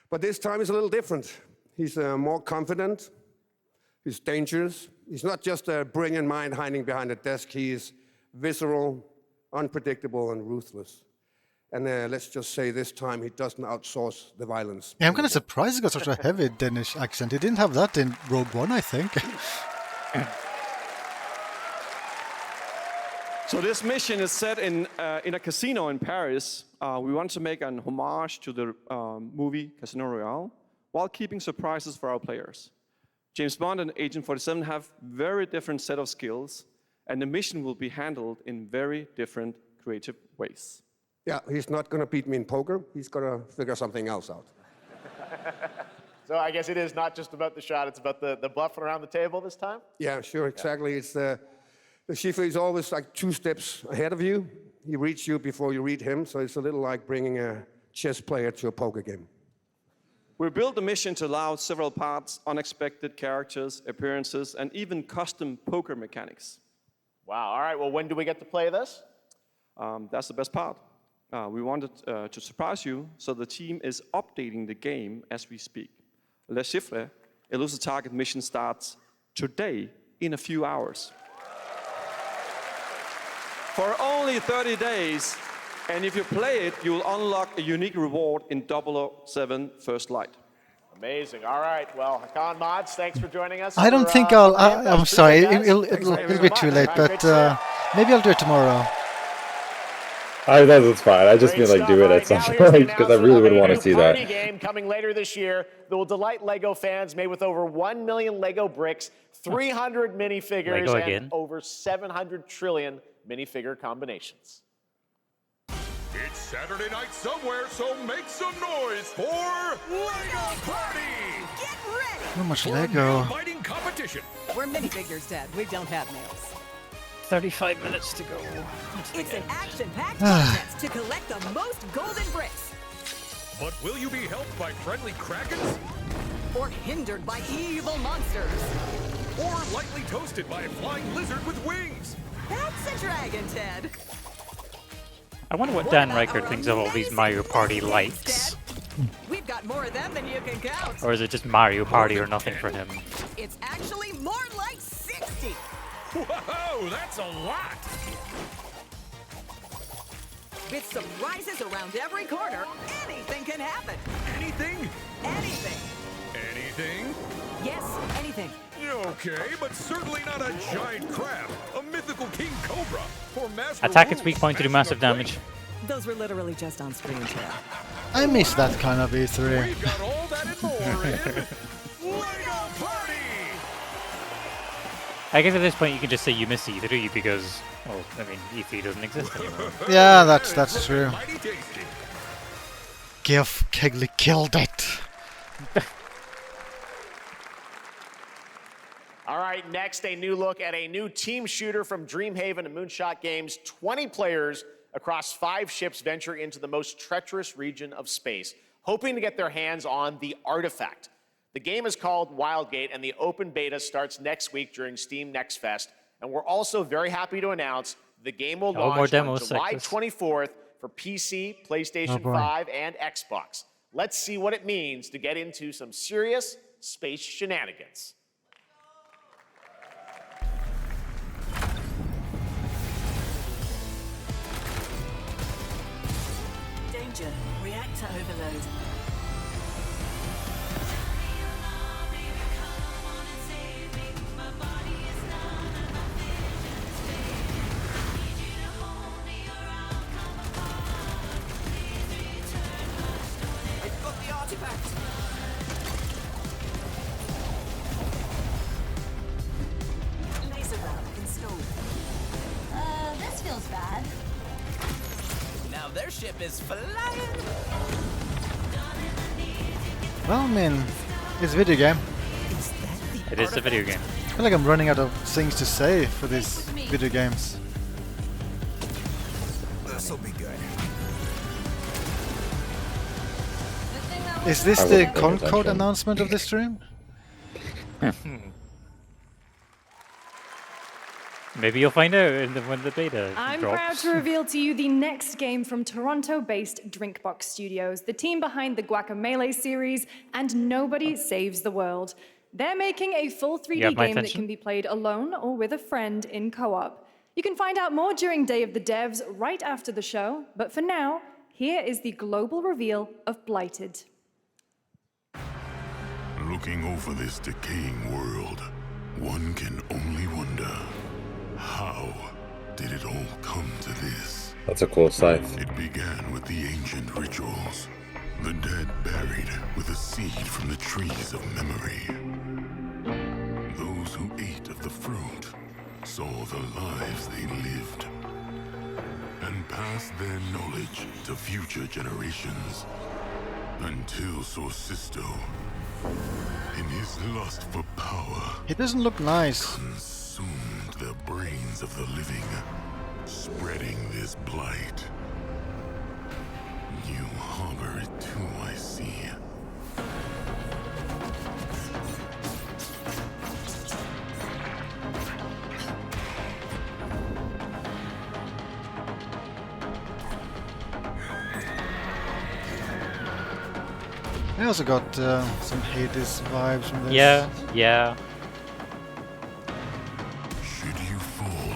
S21: But this time is a little different. He's more confident. He's dangerous. He's not just a brilliant mind hiding behind a desk. He is visceral, unpredictable, and ruthless. And let's just say this time he doesn't outsource the violence.
S1: Yeah, I'm kind of surprised he got such a heavy Danish accent. He didn't have that in Rogue One, I think.
S4: So this mission is set in a casino in Paris. We want to make an homage to the movie Casino Royale while keeping surprises for our players. James Bond and Agent 47 have very different set of skills, and the mission will be handled in very different creative ways.
S21: Yeah, he's not going to beat me in poker. He's going to figure something else out.
S5: So I guess it is not just about the shot, it's about the bluffing around the table this time?
S21: Yeah, sure, exactly. Yeah. It's the Chiffre is always like 2 steps ahead of you. He reads you before you read him, so it's a little like bringing a chess player to a poker game.
S4: We built the mission to allow several parts, unexpected characters, appearances, and even custom poker mechanics.
S5: Wow, all right, well, when do we get to play this?
S4: That's the best part. We wanted to surprise you, so the team is updating the game as we speak. Le Chiffre, Elusive Target mission starts today in a few hours. For only 30 days, and if you play it, you'll unlock a unique reward in 007 First Light.
S5: Amazing. All right. Well, Hakan, Mads, thanks for joining us.
S1: I don't think I'm sorry. It'll be too late, but maybe I'll do it tomorrow.
S3: That's fine. I just mean like do it at some point because I really would want to see that.
S5: Party game coming later this year that will delight LEGO fans, made with over 1 million LEGO bricks, 300 minifigures, and over 700 trillion minifigure combinations.
S12: It's Saturday night somewhere, so make some noise for LEGO Party!
S19: Get ready!
S1: How much Lego?
S12: Fighting competition.
S11: We're minifigures, Dad. We don't have nails.
S2: 35 minutes to go.
S11: It's an action-packed contest to collect the most golden bricks.
S12: But will you be helped by friendly krakens?
S11: Or hindered by evil monsters.
S12: Or lightly toasted by a flying lizard with wings?
S11: That's a dragon, Ted.
S2: I wonder what Dan Reichert thinks of all these Mario Party likes.
S11: We've got more of them than you can count.
S2: Or is it just Mario Party or nothing for him?
S11: It's actually more like 60.
S12: Whoa, that's a lot!
S11: With surprises around every corner, anything can happen.
S12: Anything?
S11: Anything.
S12: Anything?
S11: Yes, anything.
S12: Okay, but certainly not a giant crab, a mythical king cobra, or master
S2: Attack its weak point to do massive damage.
S11: Those were literally just on screen, Ted.
S1: I miss that kind of E3.
S12: We've got all that and more in LEGO Party!
S2: I guess at this point you can just say you miss E3 because, well, I mean, E3 doesn't exist anymore.
S1: Yeah, that's true. Geoff Keighley killed it.
S5: All right, next, a new look at a new team shooter from Dreamhaven and Moonshot Games. 20 players across 5 ships venture into the most treacherous region of space, hoping to get their hands on the artifact. The game is called Wildgate, and the open beta starts next week during Steam Next Fest. And we're also very happy to announce the game will launch on July 24th for PC, PlayStation 5, and Xbox. Let's see what it means to get into some serious space shenanigans.
S11: Danger. Reactor overload.
S19: I've got the artifact.
S11: Laser round installed.
S19: This feels bad.
S8: Now their ship is flying.
S1: Well, I mean, it's a video game.
S2: It is a video game.
S1: I feel like I'm running out of things to say for these video games.
S14: This'll be good.
S1: Is this the Concord announcement of the stream?
S2: Maybe you'll find out when the beta
S10: I'm
S2: drops.
S10: proud to reveal to you the next game from Toronto-based Drinkbox Studios, the team behind the Guacamelee series and Nobody Saves the World. They're making a full 3D game that can be played alone or with a friend in co-op. You can find out more during Day of the Devs right after the show, but for now, here is the global reveal of Blighted.
S15: Looking over this decaying world, one can only wonder, how did it all come to this?
S3: That's a cool scythe.
S15: It began with the ancient rituals, the dead buried with a seed from the trees of memory. Those who ate of the fruit saw the lives they lived and passed their knowledge to future generations until Sorcisto, in his lust for power,
S1: It doesn't look nice.
S15: consumed the brains of the living, spreading this blight. You harbor it too, I see.
S1: I also got some Hades vibes from this.
S2: Yeah.
S15: Should you fall,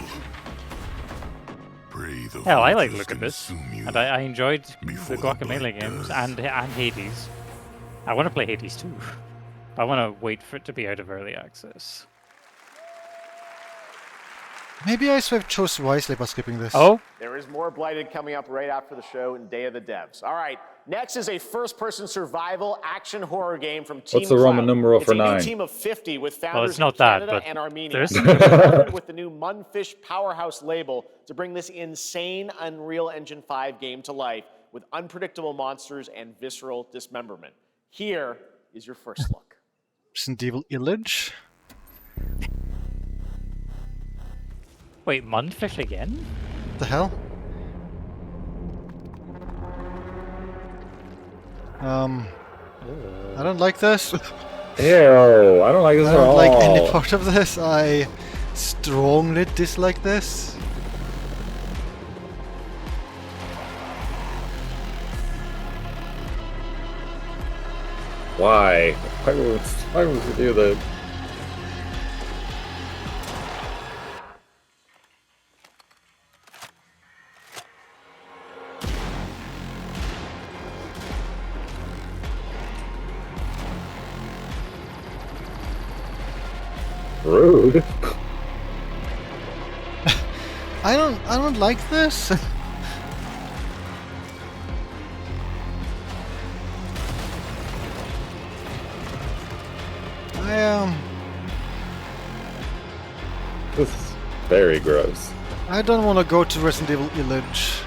S15: pray the
S2: Hell, I like
S15: vultures
S2: look at this,
S15: consume you
S2: and I enjoyed
S15: before
S2: the
S15: the
S2: Guacamelee
S15: blight
S2: games
S15: does.
S2: and Hades. I want to play Hades too. I want to wait for it to be out of early access.
S1: Maybe I should have chose wisely by skipping this.
S2: Oh?
S5: There is more Blighted coming up right after the show in Day of the Devs. All right, next is a first-person survival action horror game from Team
S3: What's the Roman
S5: Cloud.
S3: numeral for
S5: It's a
S3: 9?
S5: new team of 50 with
S2: Well,
S5: founders
S2: it's not
S5: in
S2: that,
S5: Canada
S2: but
S5: and Armenia.
S2: there's-
S5: They've partnered with the new Munfish Powerhouse label to bring this insane Unreal Engine 5 game to life with unpredictable monsters and visceral dismemberment. Here is your first look.
S1: Resident Evil Village.
S2: Wait, Munfish again?
S1: The hell? I don't like this.
S3: Ew, I don't like this
S1: I
S3: at
S1: don't
S3: all.
S1: like any part of this. I strongly dislike this.
S3: Why? Why would you do that? Rude.
S1: I don't like this.
S3: This is very gross.
S1: I don't want to go to Resident Evil Village.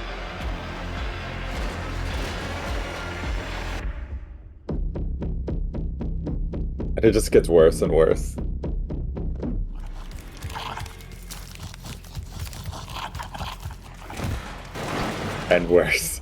S3: And it just gets worse and worse. And worse.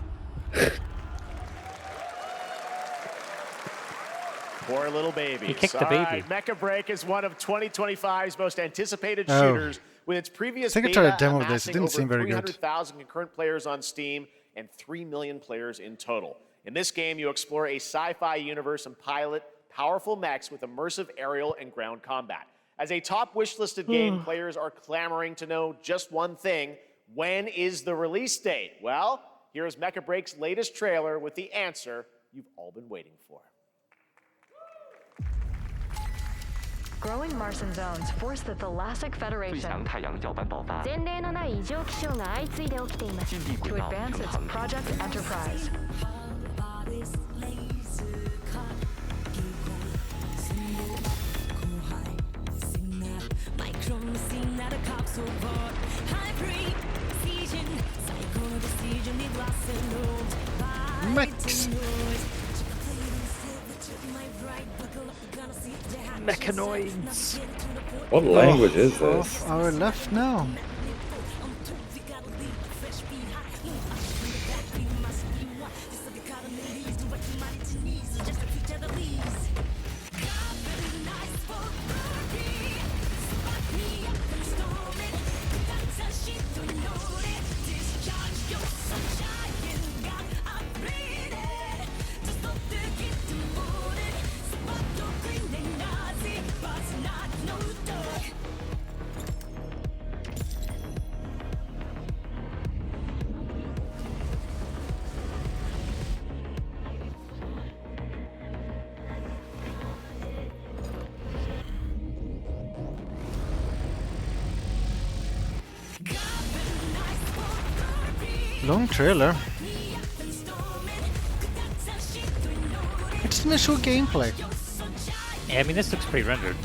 S5: Poor little babies.
S2: He kicked the
S5: All
S2: baby.
S5: right, Mecha Break is one of 2025's most anticipated
S1: Oh.
S5: shooters, with its previous
S1: I think I
S5: beta
S1: tried a demo of this. It
S5: amassing
S1: didn't
S5: over
S1: seem very good.
S5: 300,000 concurrent players on Steam and 3 million players in total. In this game, you explore a sci-fi universe and pilot powerful mechs with immersive aerial and ground combat. As a top wishlisted game, players are clamoring to know just one thing: when is the release date? Well, here's Mecha Break's latest trailer with the answer you've all been waiting for.
S9: Growing Martian zones force the Thalassic Federation to advance its Project Enterprise.
S1: Mechs.
S2: Mechanoids.
S3: What language is this?
S1: Off our left now. Long trailer. It's initial gameplay.
S2: Yeah, I mean, this looks pre-rendered.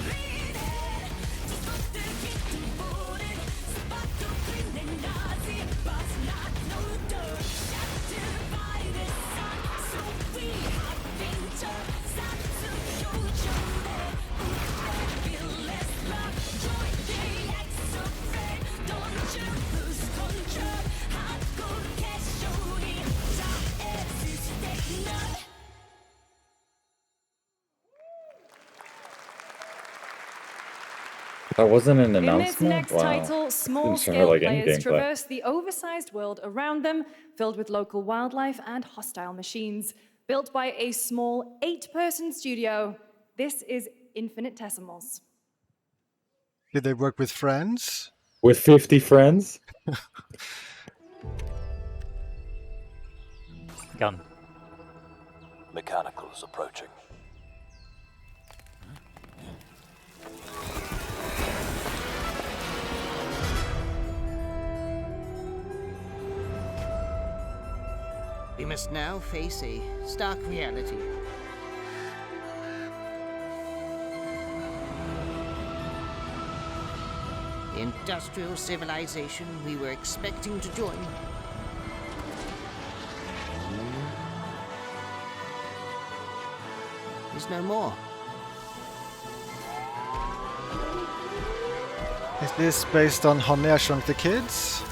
S3: That wasn't an
S10: In
S3: announcement?
S10: this next
S3: Wow.
S10: title,
S3: Didn't
S10: small-scale
S3: sound like any
S10: players
S3: gameplay.
S10: traverse the oversized world around them, filled with local wildlife and hostile machines. Built by a small 8-person studio, this is Infinitesimals.
S1: Did they work with friends?
S3: With 50 friends?
S2: Gun.
S22: Mechanicals approaching.
S6: We must now face a stark reality. The industrial civilization we were expecting to join is no more.
S1: Is this based on Honey, I Shrunk the Kids?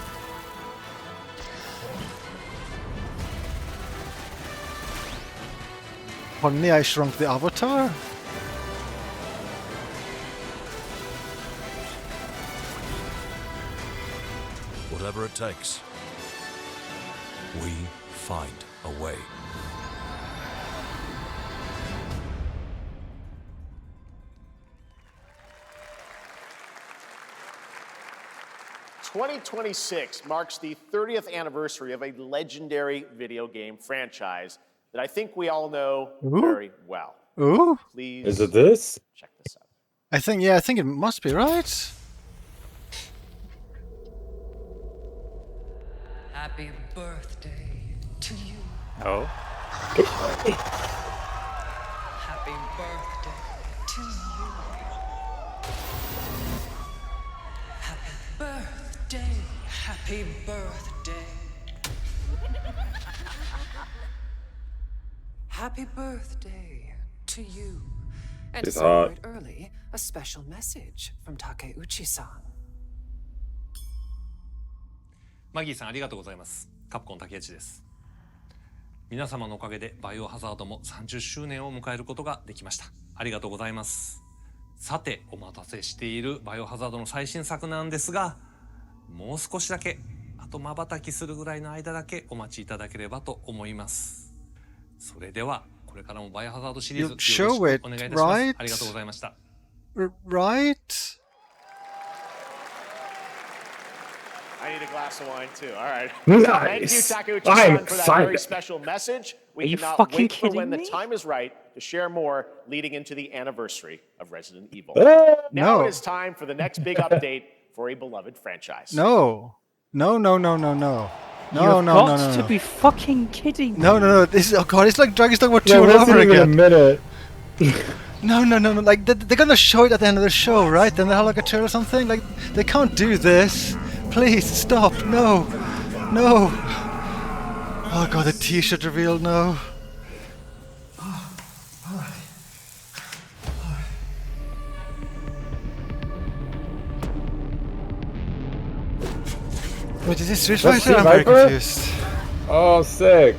S1: Honey, I Shrunk the Avatar?
S22: Whatever it takes, we find a way.
S5: "2026 marks the 30th anniversary of a legendary video game franchise that I think we all know very well.
S1: Ooh.
S5: Please.
S3: Is it this?
S5: Check this out.
S1: I think it must be, right?
S7: Happy birthday to you.
S2: Oh.
S7: Happy birthday to you. Happy birthday. Happy birthday. Happy birthday to you. And to
S3: It's hot.
S7: celebrate early, a special message from Takeuchi-san.
S23: マギーさんありがとうございます。カプコン竹内です。皆様のおかげでバイオハザードも30周年を迎えることができました。ありがとうございます。さてお待たせしているバイオハザードの最新作なんですが、もう少しだけ、あと瞬きするぐらいの間だけお待ちいただければと思います。それではこれからもバイオハザードシリーズよろしくお願いいたします。ありがとうございました。
S1: Right?
S5: I need a glass of wine too. All right.
S3: Nice.
S5: Thank you,
S3: I'm
S5: Takeuchi-san, for that very
S3: excited.
S5: special message. We
S2: Are you
S5: cannot
S2: fucking
S5: wait for
S2: kidding
S5: when the
S2: me?
S5: time is right to share more leading into the anniversary of Resident Evil.
S3: No.
S5: Now it is time for the next big update for a beloved franchise.
S1: No. No.
S2: You've got to be fucking kidding me.
S1: No. This is, oh god, it's like Dragon's Dogma 2
S3: Yeah,
S1: all
S3: that's
S1: over
S3: even a
S1: again.
S3: minute.
S1: No. Like, they're gonna show it at the end of the show, right? Then they have like a trailer or something. Like, they can't do this. Please, stop. No. Oh god, the t-shirt reveal, no. Wait, is this Street
S3: That's
S1: Fighter? I'm very
S3: Viper?
S1: confused.
S3: Oh, sick.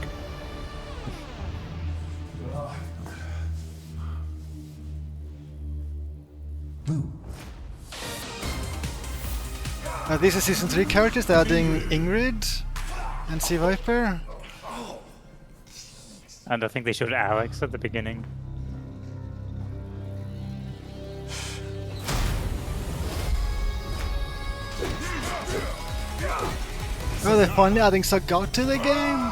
S1: These are Season 3 characters, they're adding Ingrid and Sea Viper.
S2: And I think they showed Alex at the beginning.
S1: Oh, they're finally adding Sagat to the game!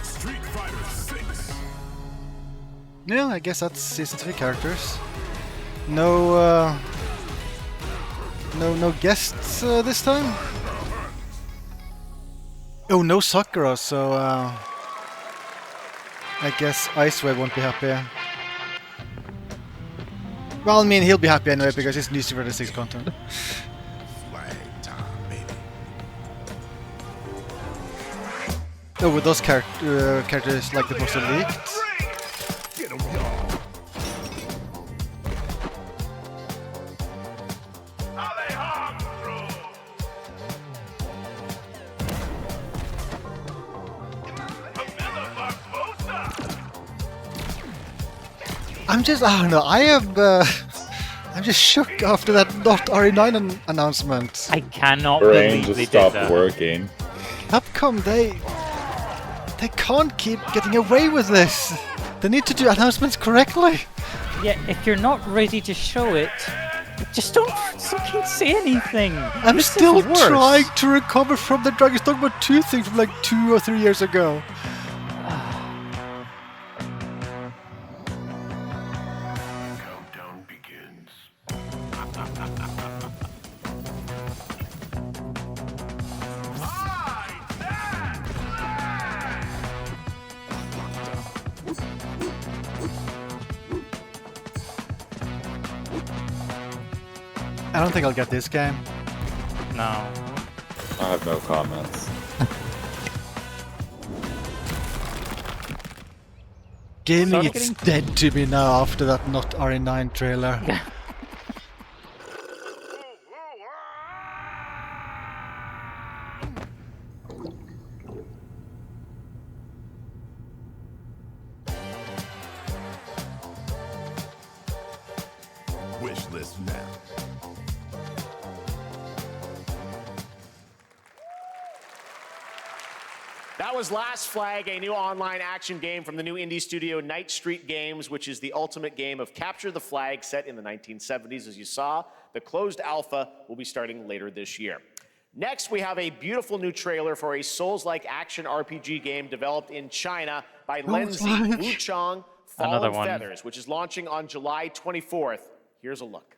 S15: Street Fighter 6.
S1: Yeah, I guess that's Season 3 characters. No guests this time? Oh, no Sakura, so I guess Icewave won't be happy. Well, I mean, he'll be happy anyway because it's new Street Fighter 6 content. Oh, with those characters like the poster leaked? I don't know, I'm just shook after that not RE9 announcement.
S2: I cannot
S3: Brain
S2: believe
S3: just
S2: they did
S3: stopped
S2: that.
S3: working.
S1: Capcom, they can't keep getting away with this. They need to do announcements correctly.
S2: Yeah, if you're not ready to show it, just don't fucking say anything.
S1: I'm
S2: This
S1: still
S2: is worse.
S1: trying to recover from the Dragon's Dogma 2 thing from like 2 or 3 years ago.
S15: Countdown begins.
S1: I don't think I'll get this game.
S2: No.
S3: I have no comments.
S1: Gaming is dead to me now after that not RE9 trailer.
S15: Wishlist now.
S5: That was Last Flag, a new online action game from the new indie studio Night Street Games, which is the ultimate game of capture the flag set in the 1970s. As you saw, the closed alpha will be starting later this year. Next, we have a beautiful new trailer for a Souls-like action RPG game developed in China by Lenzi Wuchang Fallen Feathers, which is launching on July 24th. Here's a look.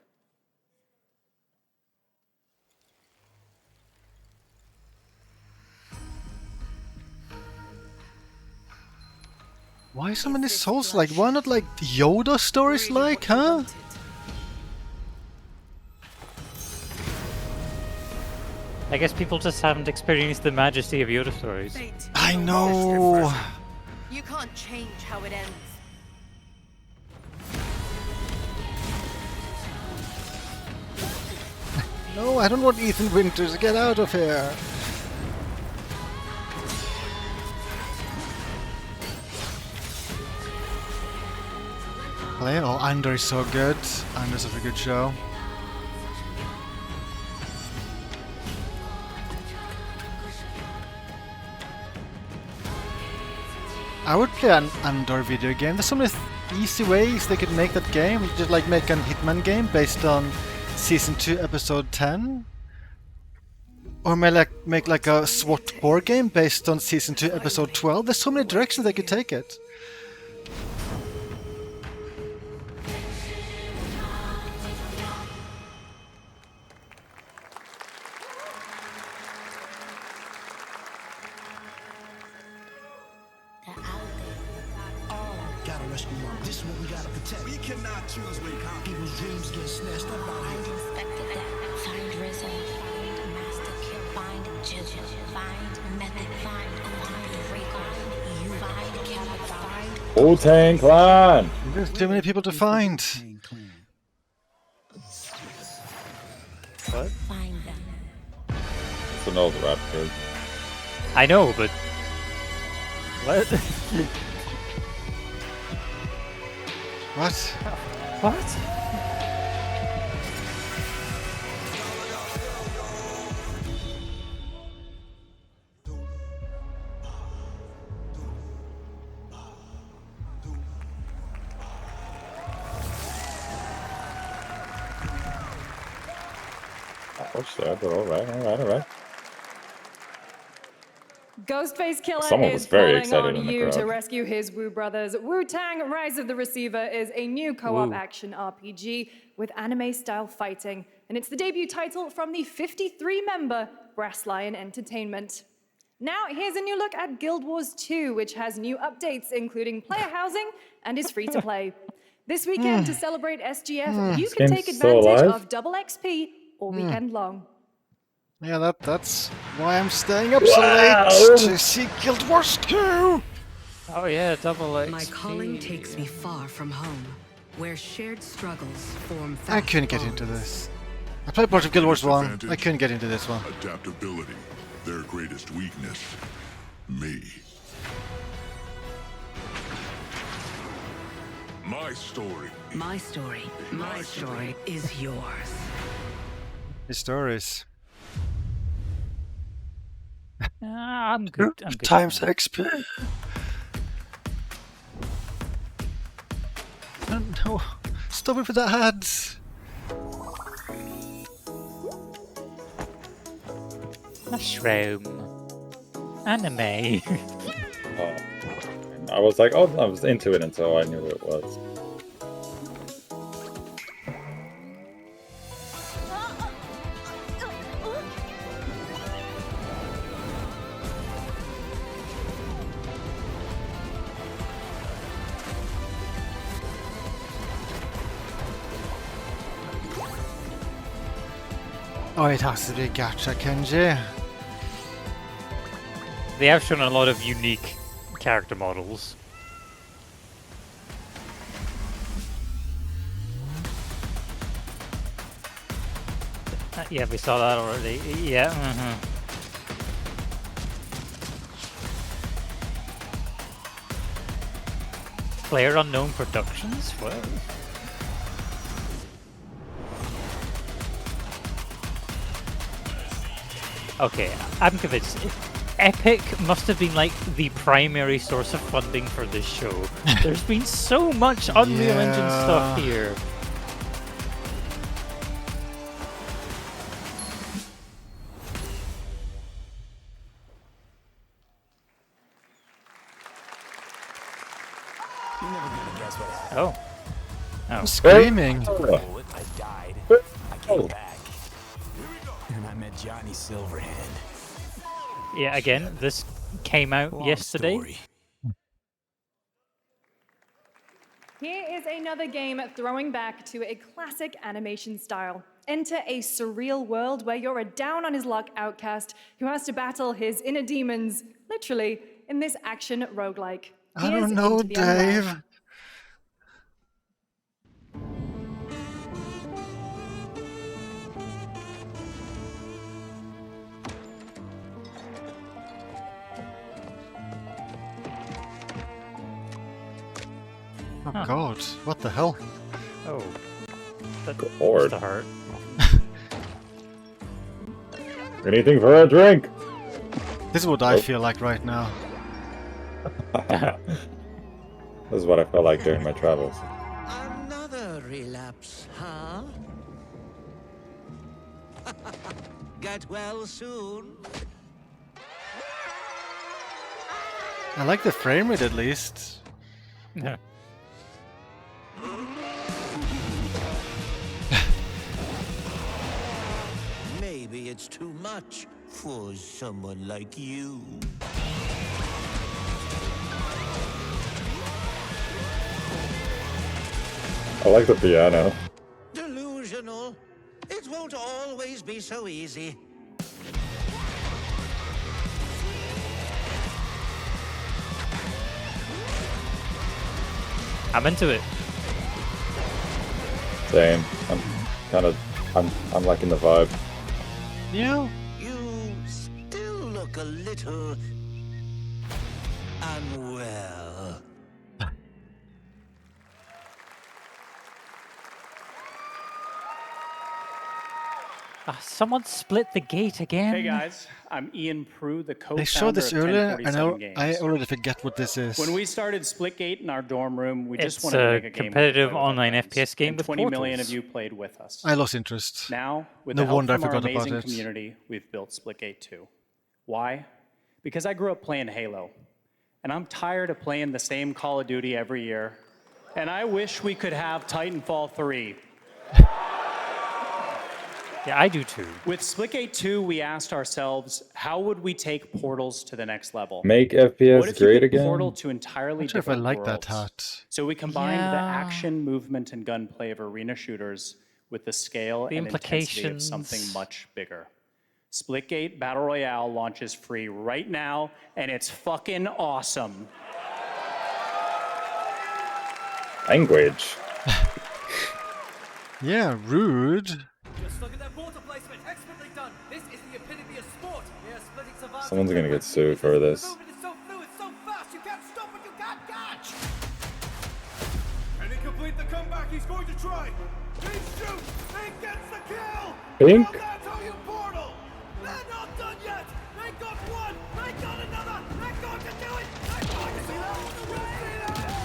S1: Why so many Souls-like? Why not like Yoda stories like, huh?
S2: I guess people just haven't experienced the majesty of Yoda stories.
S1: I know.
S13: You can't change how it ends.
S1: No, I don't want Ethan Winters. Get out of here. Oh, Andor is so good. Andor's such a good show. I would play an Andor video game. There's so many easy ways they could make that game. Just like make a Hitman game based on Season 2, Episode 10. Or make like a SWAT 4 game based on Season 2, Episode 12. There's so many directions they could take it.
S8: Gotta rescue mom. This is what we gotta protect. We cannot choose when people's dreams get snatched up out here.
S16: Inspected that. Find Rizzo. Find Master Kill. Find Jill. Find Method. Find Recon. You find Cabot. Find
S3: Wu-Tang Clan!
S1: There's too many people to find.
S2: What?
S16: Find them.
S3: It's an old rap kid.
S2: I know, but what?
S1: What?
S2: What?
S3: What's that? Alright.
S10: Ghostface Killer
S3: Someone was
S10: is
S3: very
S10: calling
S3: excited
S10: on
S3: in the
S10: you to
S3: crowd.
S10: rescue his Wu brothers. Wu-Tang Rise of the Receiver is a new co-op action RPG with anime-style fighting, and it's the debut title from the 53-member Brass Lion Entertainment. Now, here's a new look at Guild Wars 2, which has new updates, including player housing, and is free to play. This weekend, to celebrate SGF, you can take advantage of double XP all weekend long.
S1: Yeah, that's why I'm staying up so late to see Guild Wars 2!
S2: Oh yeah, double XP.
S7: My calling takes me far from home, where shared struggles form fast
S1: I couldn't get into this. I played part of Guild Wars 1, I couldn't get into this one.
S15: Adaptability, their greatest weakness. Me. My story.
S7: My story is yours.
S1: The stories.
S2: I'm good. I'm good.
S1: Times XP. No, stop it with that ads.
S2: Mushroom. Anime.
S3: I was like, oh, I was into it until I knew what it was.
S1: Oh, it has to be gacha, Kenji.
S2: They have shown a lot of unique character models. Yeah, we saw that already. Yeah. Player Unknown Productions? What? Okay, I'm convinced. Epic must have been like the primary source of funding for this show. There's been so much Unreal Engine stuff here.
S8: You're never gonna guess what happened.
S2: Oh.
S1: I'm screaming.
S8: I died. I came back. And I met Johnny Silverhand.
S2: Yeah, again, this came out yesterday.
S8: Story.
S10: Here is another game throwing back to a classic animation style. Enter a surreal world where you're a down-on-his-luck outcast who has to battle his inner demons, literally, in this action roguelike.
S1: I don't know, Dave. Oh God, what the hell?
S2: Oh. That
S3: Lord.
S2: must have hurt.
S3: Anything for a drink?
S1: This is what I feel like right now.
S3: This is what I felt like during my travels.
S6: Another relapse, huh? Get well soon.
S1: I like the frame rate at least.
S2: Yeah.
S6: Maybe it's too much for someone like you.
S3: I like the piano.
S6: Delusional. It won't always be so easy.
S2: I'm into it.
S3: Same. I'm liking the vibe.
S1: Yeah.
S6: You still look a little unwell.
S2: Someone split the gate again.
S17: Hey guys, I'm Ian Prue, the co-founder
S1: They showed this
S17: of
S1: earlier, and
S17: 1047 Games.
S1: I already forget what this is.
S17: When we started Splitgate in our dorm room, we just
S2: It's
S17: wanted to
S2: a
S17: make a game
S2: competitive
S17: with our
S2: online
S17: friends,
S2: FPS game
S17: and
S2: with
S17: 20 million
S2: portals.
S17: of you played with us.
S1: I lost interest.
S17: Now, with
S1: No
S17: the help
S1: wonder I
S17: from our
S1: forgot about
S17: amazing
S1: it.
S17: community, we've built Splitgate 2. Why? Because I grew up playing Halo, and I'm tired of playing the same Call of Duty every year, and I wish we could have Titanfall 3.
S2: Yeah, I do too.
S17: With Splitgate 2, we asked ourselves, how would we take Portals to the next level?
S3: Make FPS
S17: What if you
S3: great
S17: could
S3: again?
S17: Portal to entirely
S1: Not sure if I
S17: different
S1: like that
S17: worlds?
S1: hat.
S17: So we combined the
S2: Yeah.
S17: action, movement, and gunplay of arena shooters with the scale
S2: The
S17: and intensity of
S2: implications.
S17: something much bigger. Splitgate Battle Royale launches free right now, and it's fucking awesome.
S3: Language.
S1: Yeah, rude.
S18: Just look at that water placement. Expertly done. This is the epitome of sport. We are splitting survival.
S3: Someone's gonna get sued for this.
S18: The movement is so fluid, so fast. You can't stop it. You can't catch. Can he complete the comeback? He's going to try. He shoots. He gets the kill.
S3: Pink.
S18: Well, that's how you portal. They're not done yet. They got one. They got another. They're going to do it. They're going to see that.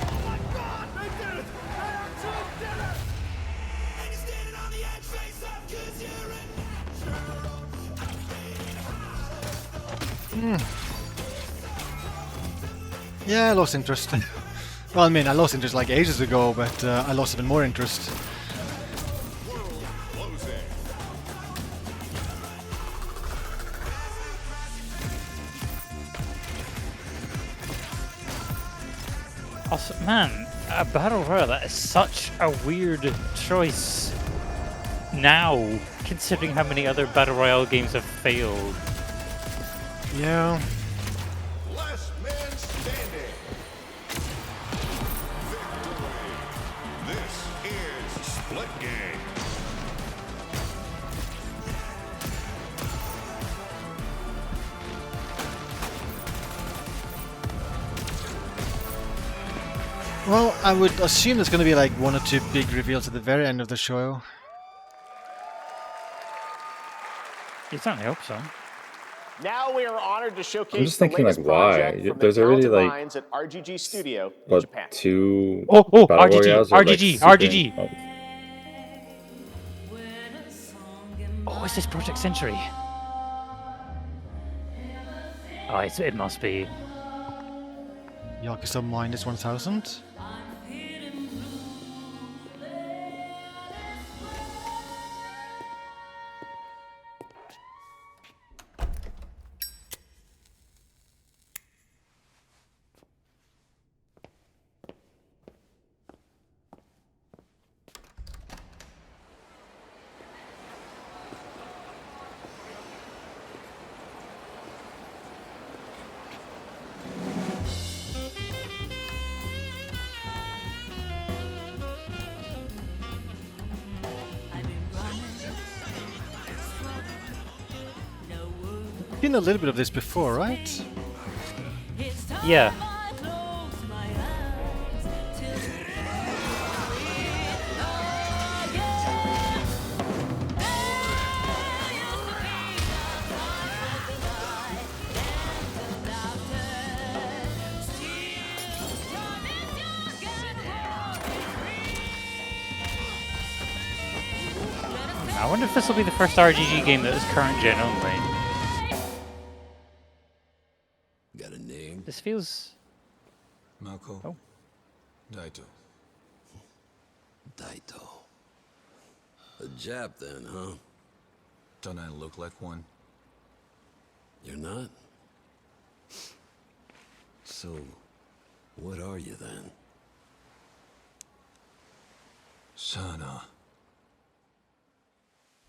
S18: Oh my God! They did it. They actually did it. And you're standing on the edge, face up, 'cause you're a
S1: Yeah, I lost interest. Well, I mean, I lost interest like ages ago, but I lost even more interest.
S2: Also, man, a battle royale, that is such a weird choice now considering how many other Battle Royale games have failed.
S1: Yeah.
S15: Last man standing. Victory. This is Split Game.
S1: Well, I would assume there's going to be like 1 or 2 big reveals at the very end of the show.
S2: You certainly hope so.
S5: Now we are honored to showcase
S3: I'm just thinking,
S5: the
S3: like,
S5: latest
S3: why?
S5: project from
S3: There's
S5: the
S3: already,
S5: talented
S3: like,
S5: minds at RGG Studio in
S3: what,
S5: Japan.
S3: 2
S2: Oh,
S3: Battle
S2: RGG,
S3: Royales are, like,
S2: RGG,
S3: super
S2: RGG.
S3: oh.
S2: Oh, is this Project Century? Oh, it must be.
S1: Yakuza minus 1000? Seen a little bit of this before, right?
S2: Yeah. I wonder if this will be the first RGG game that is current gen only.
S22: Got a name?
S2: This feels...
S22: Mako.
S2: Oh.
S22: Daito. Daito. A Jap then, huh? Don't I look like one? You're not? So, what are you then? Shana.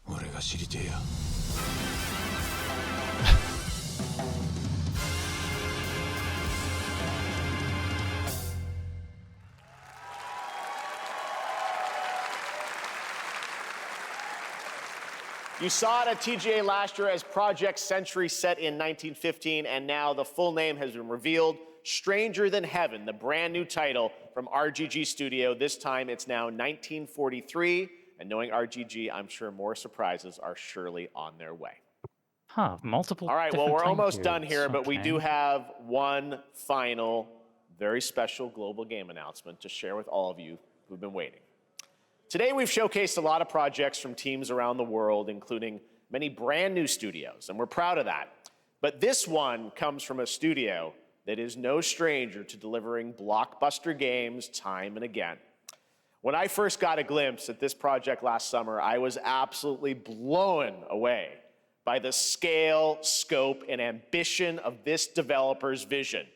S22: 俺が知りてえや。
S5: You saw it at TGA last year as Project Century set in 1915, and now the full name has been revealed. Stranger Than Heaven, the brand new title from RGG Studio. This time it's now 1943, and knowing RGG, I'm sure more surprises are surely on their way.
S2: Huh, multiple.
S5: All right, well, we're
S2: different time
S5: almost done
S2: periods.
S5: here, but we
S2: Okay.
S5: do have one final, very special global game announcement to share with all of you who've been waiting. Today, we've showcased a lot of projects from teams around the world, including many brand new studios, and we're proud of that. But this one comes from a studio that is no stranger to delivering blockbuster games time and again. When I first got a glimpse at this project last summer, I was absolutely blown away by the scale, scope, and ambition of this developer's vision.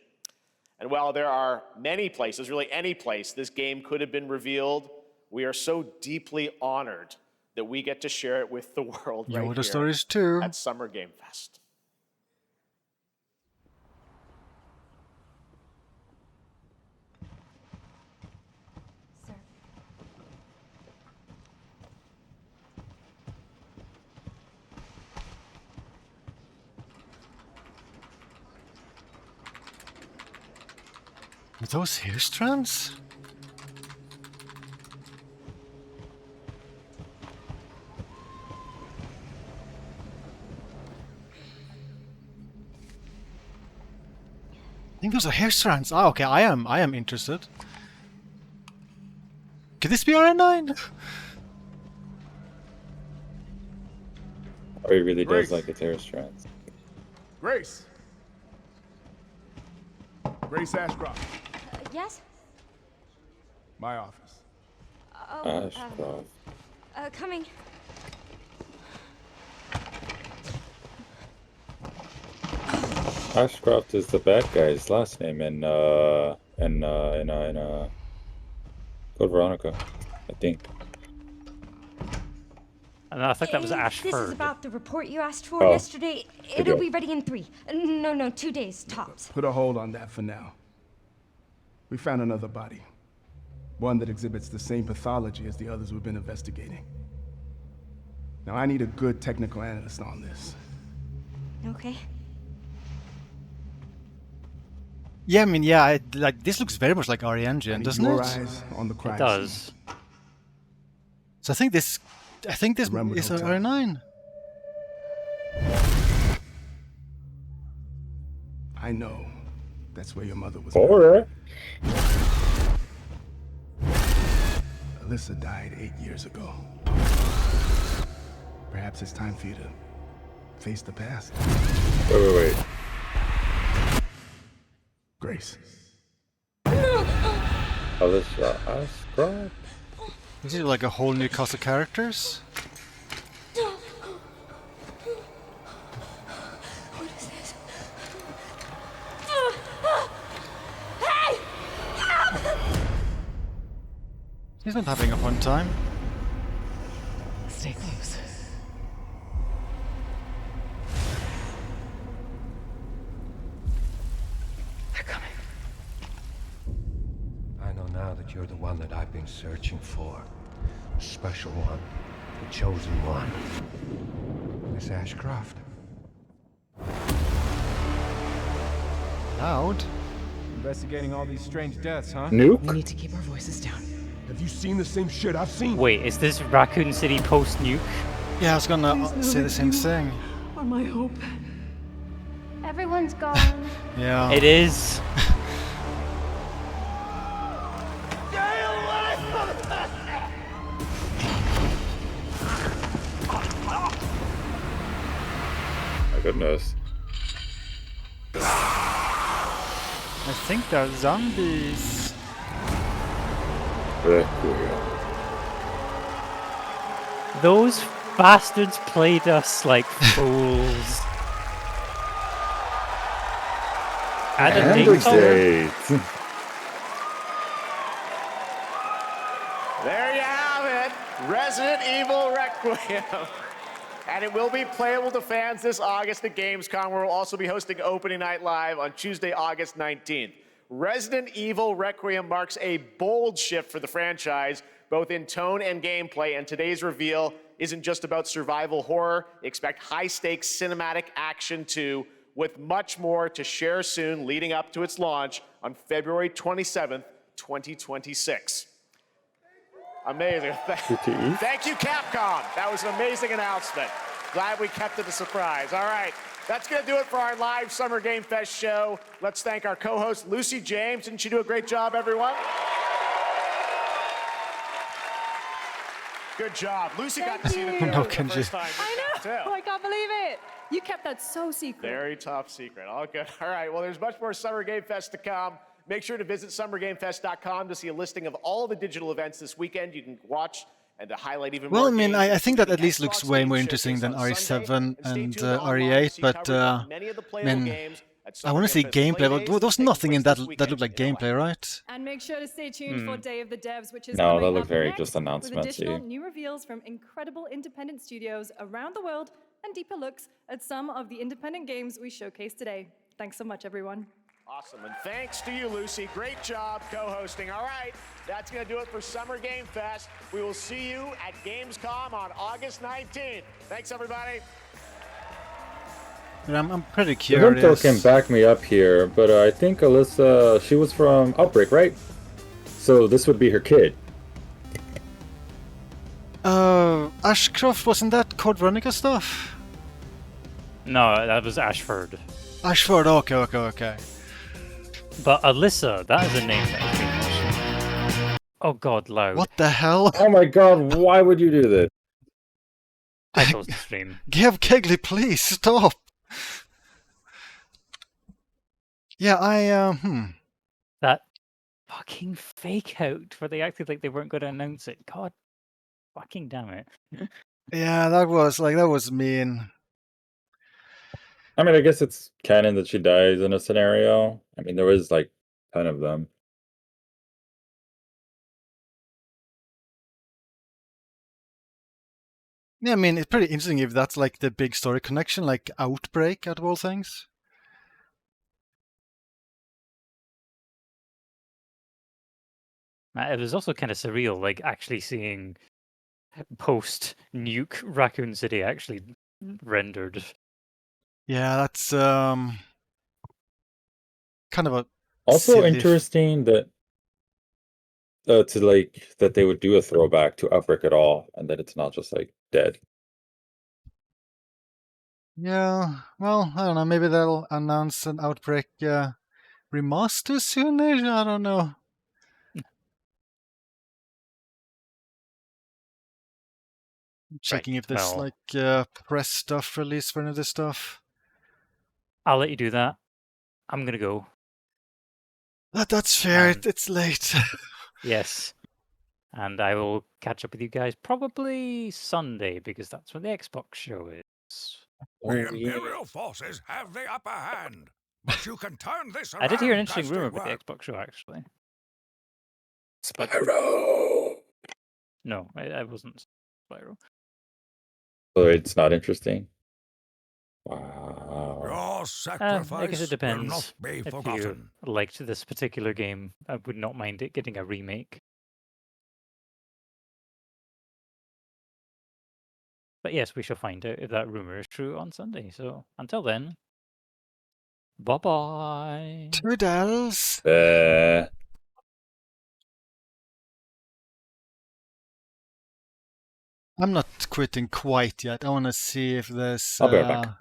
S5: And while there are many places, really any place, this game could have been revealed, we are so deeply honored that we get to share it with the world right
S1: Yoda
S5: here
S1: stories too.
S5: at Summer Game Fest.
S1: Are those hair strands? I think those are hair strands. Ah, okay, I am interested. Could this be RN9?
S3: Or he really
S12: Grace.
S3: does like its hair strands.
S12: Grace! Grace Ashcroft,
S4: Yes?
S12: my office.
S3: Ashcroft.
S4: Coming.
S3: Ashcroft is the bad guy's last name in Code Veronica, I think.
S2: And I think that was
S4: This is
S2: Ashford.
S4: about the report you asked for yesterday. It'll be ready in 3. No, 2 days, tops.
S12: Put a hold on that for now. We found another body. One that exhibits the same pathology as the others we've been investigating. Now, I need a good technical analyst on this.
S4: Okay.
S1: Yeah, I mean, yeah, like this looks very much like RE Engine, doesn't
S12: your
S1: it?
S12: eyes on the crime
S2: It does.
S1: So I think this is RE9.
S12: I know that's where your mother was.
S3: Or
S12: Alyssa died 8 years ago. Perhaps it's time for you to face the past.
S3: Wait.
S12: Grace.
S3: Alyssa Ashcroft?
S1: Is it like a whole new cast of characters?
S4: What is this? Hey! Help!
S1: He's not having a fun time.
S7: Stay close. They're coming.
S11: I know now that you're the one that I've been searching for. The special one. The chosen one. Miss Ashcroft.
S1: Loud.
S12: Investigating all these strange deaths, huh?
S3: Nuke?
S7: We need to keep our voices down.
S12: Have you seen the same shit I've seen?
S2: Wait, is this Raccoon City post-nuke?
S1: Yeah, I was gonna say the same thing.
S7: Are my hope.
S4: Everyone's gone.
S1: Yeah.
S2: It is.
S3: My goodness.
S1: I think they're zombies.
S2: Those bastards played us like fools. And a date color.
S5: There you have it, Resident Evil Requiem. And it will be playable to fans this August at Gamescom, where we'll also be hosting Opening Night Live on Tuesday, August 19th. Resident Evil Requiem marks a bold shift for the franchise, both in tone and gameplay, and today's reveal isn't just about survival horror. Expect high-stakes cinematic action too, with much more to share soon leading up to its launch on February 27th, 2026. Amazing. Thank you, Capcom. That was an amazing announcement. Glad we kept it a surprise. All right, that's going to do it for our live Summer Game Fest show. Let's thank our co-host, Lucy James. Didn't she do a great job, everyone? Good job. Lucy got to see the video for the first time.
S10: I know. I can't believe it. You kept that so secret.
S5: Very top secret. All good. All right. Well, there's much more Summer Game Fest to come. Make sure to visit summergamefest.com to see a listing of all the digital events this weekend. You can watch and to highlight even more.
S1: Well, I mean, I think that at least looks way more interesting than RE7 and RE8, but I mean, I want to see gameplay. But there was nothing in that looked like gameplay, right?
S10: And make sure to stay tuned for Day of the Devs, which is
S3: No,
S10: coming
S3: that looked
S10: up
S3: very
S10: next,
S3: just
S10: with
S3: announcement-y.
S10: additional new reveals from incredible independent studios around the world and deeper looks at some of the independent games we showcased today. Thanks so much, everyone.
S5: Awesome, and thanks to you, Lucy. Great job co-hosting. All right, that's going to do it for Summer Game Fest. We will see you at Gamescom on August 19th. Thanks, everybody.
S1: I'm pretty
S3: Humberto
S1: curious.
S3: can back me up here, but I think Alyssa, she was from Outbreak, right? So this would be her kid.
S1: Ashcroft, wasn't that Code Veronica stuff?
S2: No, that was Ashford.
S1: Ashford, okay.
S2: But Alyssa, that is a name that has been mentioned. Oh god, loud.
S1: What the hell?
S3: Oh my god, why would you do that?
S2: I closed the stream.
S1: Give Kegley, please stop. Yeah,
S2: That fucking fake out where they acted like they weren't going to announce it. God fucking damn it.
S1: Yeah, that was mean.
S3: I mean, I guess it's canon that she dies in a scenario. I mean, there was like 10 of them.
S1: Yeah, I mean, it's pretty interesting if that's like the big story connection, like Outbreak out of all things.
S2: It was also kind of surreal, like actually seeing post-nuke Raccoon City actually rendered.
S1: Yeah, that's kind of a
S3: Also
S1: silly
S3: interesting that to like that they would do a throwback to Outbreak at all, and that it's not just like dead.
S1: Yeah, well, I don't know. Maybe they'll announce an Outbreak remaster soonish. I don't know. Checking if there's like press stuff released for any of this stuff.
S2: I'll let you do that. I'm gonna go.
S1: That's fair. It's late.
S2: Yes. And I will catch up with you guys probably Sunday because that's when the Xbox show is.
S8: The Imperial forces have the upper hand, but you can turn this around.
S2: I did hear an interesting
S8: Dusty
S2: rumor about the
S8: Worm.
S2: Xbox show actually.
S3: Spyro.
S2: No, I wasn't Spyro.
S3: So it's not interesting. Wow.
S8: Your
S2: I
S8: sacrifice
S2: guess it
S8: will
S2: depends.
S8: not be
S2: If
S8: forgotten.
S2: you liked this particular game, I would not mind it getting a remake. But yes, we shall find out if that rumor is true on Sunday. So until then, bye-bye.
S1: Toodles. I'm not quitting quite yet. I want to see if there's
S3: I'll be right back.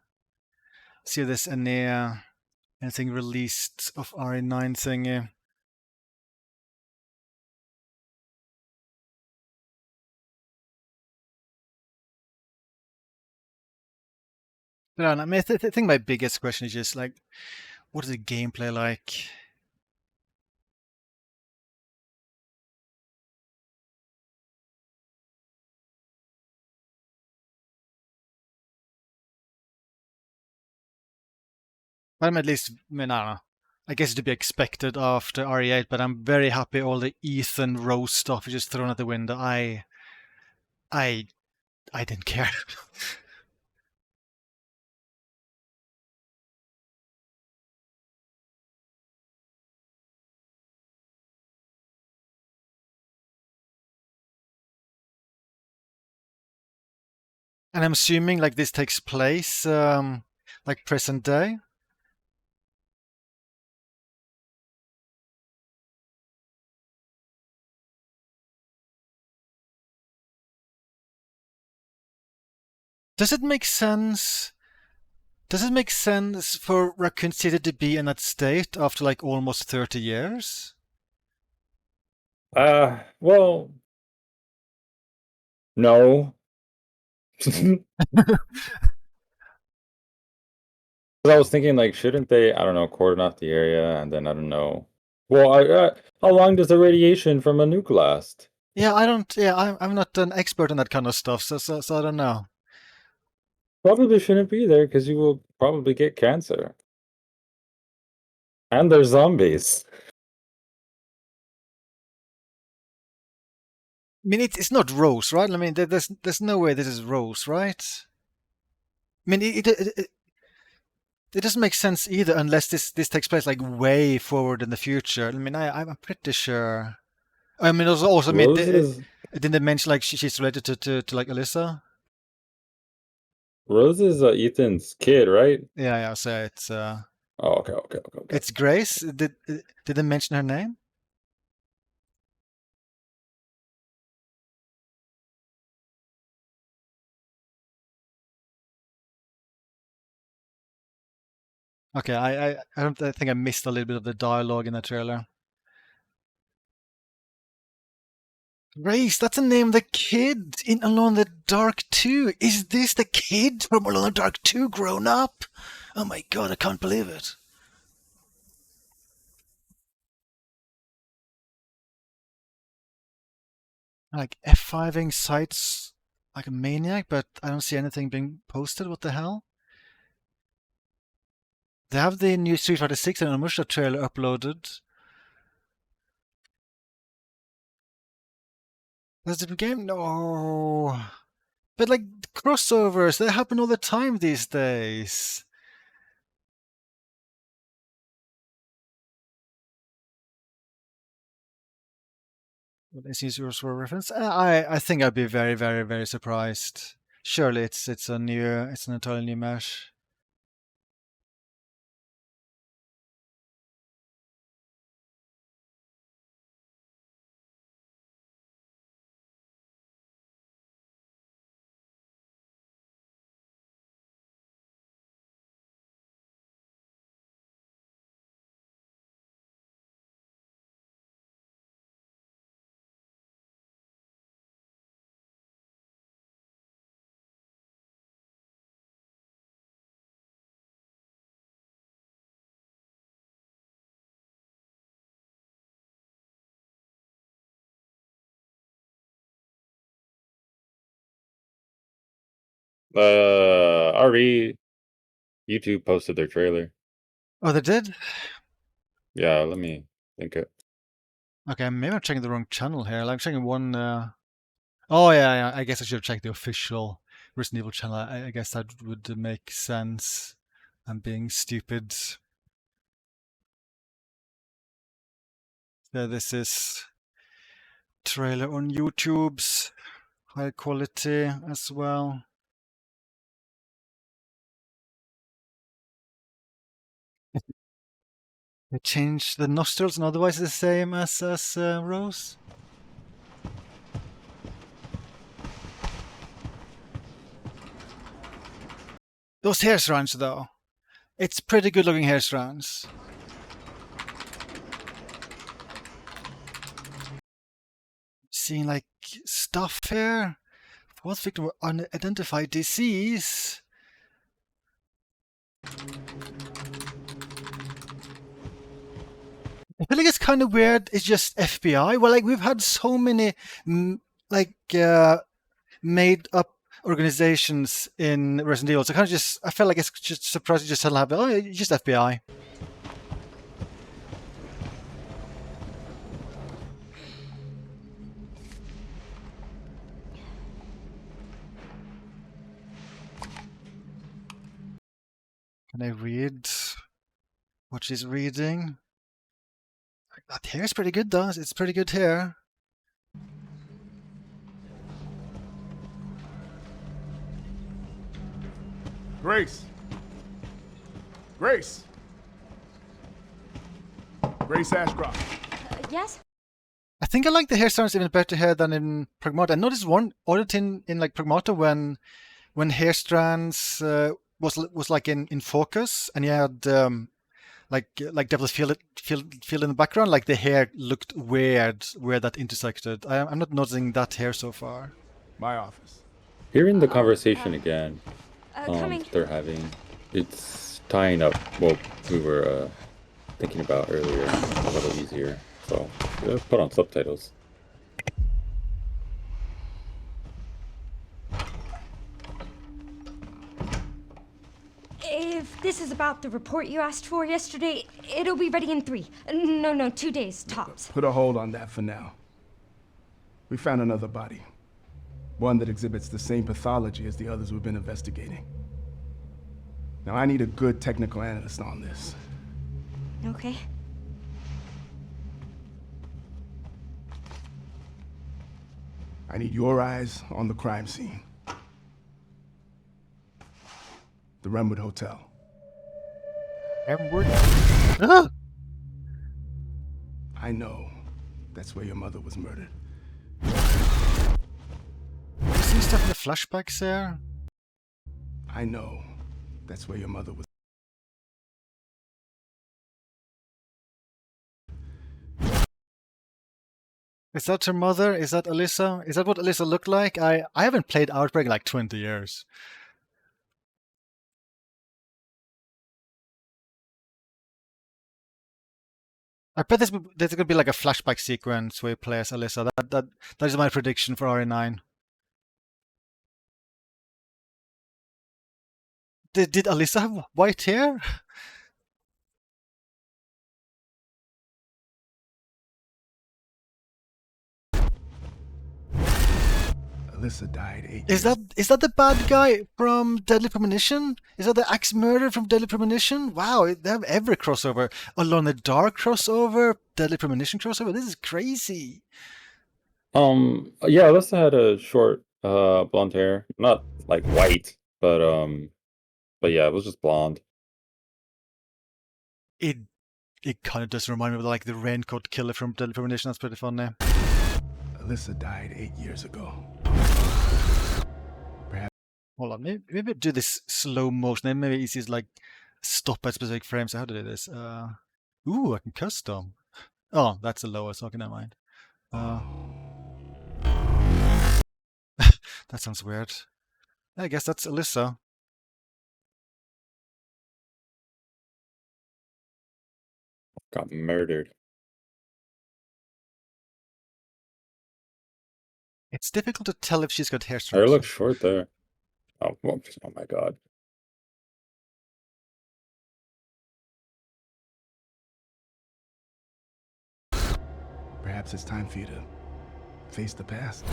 S1: see if there's anything released of RE9 thingy. But I don't know. I mean, I think my biggest question is just like, what is the gameplay like? I'm at least, I mean, I don't know. I guess it's to be expected after RE8, but I'm very happy all the Ethan Rose stuff is just thrown out the window. I didn't care. And I'm assuming like this takes place like present day. Does it make sense? Does it make sense for Raccoon City to be in that state after like almost 30 years?
S3: Well, no. I was thinking, like, shouldn't they, I don't know, cordon off the area, and then, I don't know. Well, how long does the radiation from a nuke last?
S1: Yeah, I don't. Yeah, I'm not an expert on that kind of stuff, so I don't know.
S3: Probably shouldn't be there because you will probably get cancer. And they're zombies.
S1: I mean, it's not Rose, right? I mean, there's no way this is Rose, right? I mean, it doesn't make sense either unless this takes place like way forward in the future. I mean, I'm pretty sure. I mean, also I mean, didn't they mention like she's related to like Alyssa?
S3: Rose is Ethan's kid, right?
S1: Yeah. So it's.
S3: Oh, okay.
S1: It's Grace. Did they mention her name? Okay, I think I missed a little bit of the dialogue in the trailer. Grace, that's the name of the kid in Alone in the Dark 2. Is this the kid from Alone in the Dark 2 grown up? Oh my god, I can't believe it. Like F5ing sites like a maniac, but I don't see anything being posted. What the hell? They have the new Street Fighter 6 and Onimusha trailer uploaded. There's the game? No. But like crossovers, they happen all the time these days. What is yours for reference? I think I'd be very, very, very surprised. Surely it's an entirely new mesh.
S3: RE YouTube posted their trailer.
S1: Oh, they did?
S3: Yeah, let me think it.
S1: Okay, maybe I'm checking the wrong channel here. Like, I'm checking one. Oh yeah, I guess I should have checked the official Resident Evil channel. I guess that would make sense. I'm being stupid. Yeah, this is trailer on YouTube's high quality as well. They changed the nostrils and otherwise the same as Rose. Those hair strands though. It's pretty good looking hair strands. Seeing like stuff here. Fourth victim of unidentified disease. I feel like it's kind of weird. It's just FBI. Well, like we've had so many made up organizations in Resident Evil. So I felt like it's just surprising just to have it's just FBI. Can I read what she's reading? That hair is pretty good though. It's pretty good hair.
S12: Grace. Grace. Grace Ashcroft.
S4: Yes?
S1: I think I like the hairstyles even better here than in Pragmata. I noticed one other thing in like Pragmata when hair strands was like in focus and you had like depth of field in the background, like the hair looked weird where that intersected. I'm not noticing that here so far.
S12: My office.
S3: Hearing the conversation again,
S4: coming.
S3: they're having, it's tying up what we were thinking about earlier a little easier. So put on subtitles.
S4: If this is about the report you asked for yesterday, it'll be ready in 3. No, 2 days, tops.
S12: Put a hold on that for now. We found another body. One that exhibits the same pathology as the others we've been investigating. Now, I need a good technical analyst on this.
S4: Okay.
S12: I need your eyes on the crime scene. The Renwood Hotel.
S1: Renwood? Ah!
S12: I know that's where your mother was murdered.
S1: You see stuff in the flashbacks there?
S12: I know that's where your mother was.
S1: Is that her mother? Is that Alyssa? Is that what Alyssa looked like? I haven't played Outbreak in like 20 years. I bet there's gonna be like a flashback sequence where you play as Alyssa. That is my prediction for RE9. Did Alyssa have white hair?
S12: Alyssa died 8
S1: Is that the bad guy from Deadly Premonition? Is that the axe murderer from Deadly Premonition? Wow, they have every crossover. Alone in the Dark crossover, Deadly Premonition crossover. This is crazy.
S3: Yeah, Alyssa had a short blonde hair. Not like white, but yeah, it was just blonde.
S1: It kind of does remind me of like the raincoat killer from Deadly Premonition. That's pretty funny.
S12: Alyssa died 8 years ago.
S1: Hold on, maybe do this slow motion. Maybe it's just like stop at specific frames. How do I do this? Ooh, I can custom. Oh, that's the lowest. Okay, never mind. That sounds weird. I guess that's Alyssa.
S3: Got murdered.
S1: It's difficult to tell if she's got hair
S3: Her
S1: strips.
S3: looks short there. Oh my god.
S12: Perhaps it's time for you to face the past.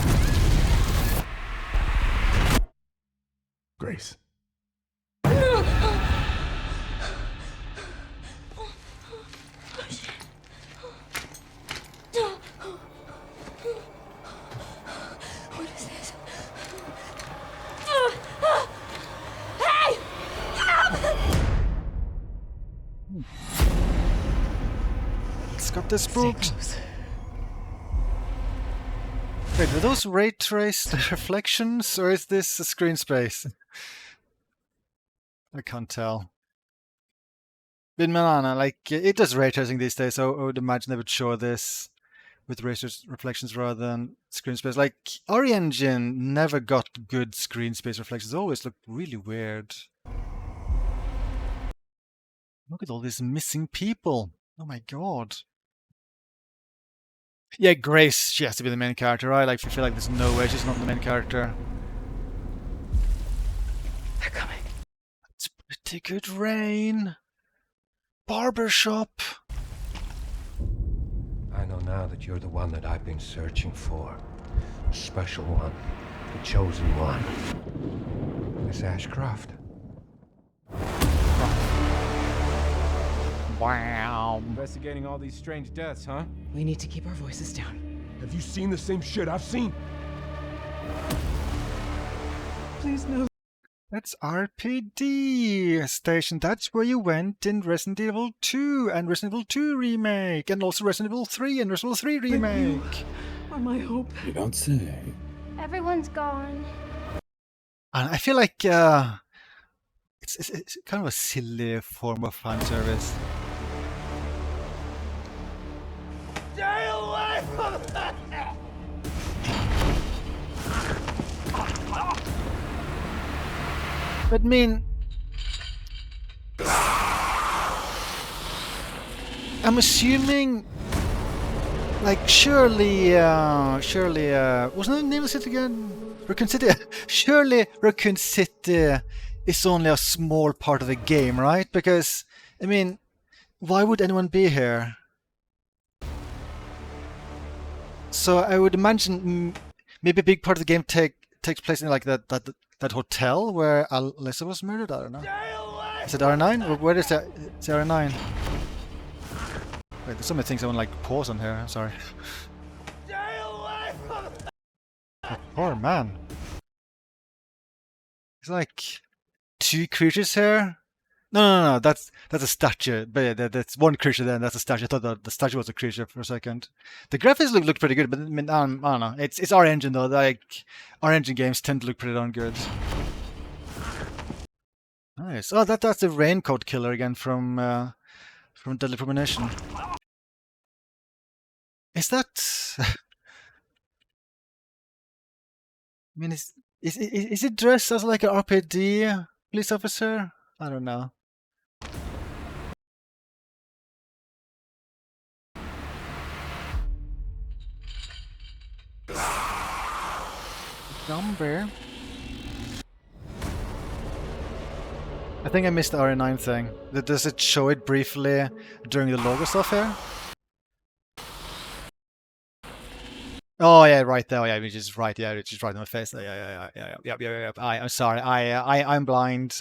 S12: Grace.
S18: What is this? Hey! Help!
S1: It's got this spooked. Wait, are those ray traced reflections or is this a screen space? I can't tell. In Manana, like it does ray tracing these days, so I would imagine they would show this with ray traced reflections rather than screen space. Like RE Engine never got good screen space reflections; they always looked really weird. Look at all these missing people! Oh my god! Yeah, Grace, she has to be the main character, right? Like, I feel like there's no way she's not the main character.
S18: They're coming.
S1: It's pretty good rain. Barbershop.
S11: I know now that you're the one that I've been searching for. The special one. The chosen one. Miss Ashcroft.
S1: Wow.
S19: Investigating all these strange deaths, huh?
S7: We need to keep our voices down.
S19: Have you seen the same shit I've seen?
S7: Please no.
S1: That's RPD station. That's where you went in Resident Evil 2 and Resident Evil 2 remake, and also Resident Evil 3 and Resident Evil 3 remake.
S7: Are my hope.
S3: You don't say.
S4: Everyone's gone.
S1: And I feel like it's kind of a silly form of fan service.
S18: Stay away from that!
S1: But I mean, I'm assuming, like, surely, wasn't the name of the city again? Raccoon City? Surely Raccoon City is only a small part of the game, right? Because, I mean, why would anyone be here? So I would imagine maybe a big part of the game takes place in like that hotel where Alyssa was murdered. I don't know. Is it R9? Or where is that? Is it R9? Wait, there's so many things I want to like pause on here. I'm sorry. Oh, poor man. It's like two creatures here. No. That's a statue. But yeah, that's one creature there. And that's a statue. I thought that the statue was a creature for a second. The graphics look pretty good, but I mean, I don't know. It's our engine though. Like our engine games tend to look pretty darn good. Nice. Oh, that's the raincoat killer again from Deadly Premonition. Is that? I mean, is it dressed as like an RPD police officer? I don't know. Number. I think I missed the R9 thing. Does it show it briefly during the logo stuff here? Oh yeah, right there. Yeah, which is right. Yeah, which is right in my face. Yeah. I'm sorry. I'm blind.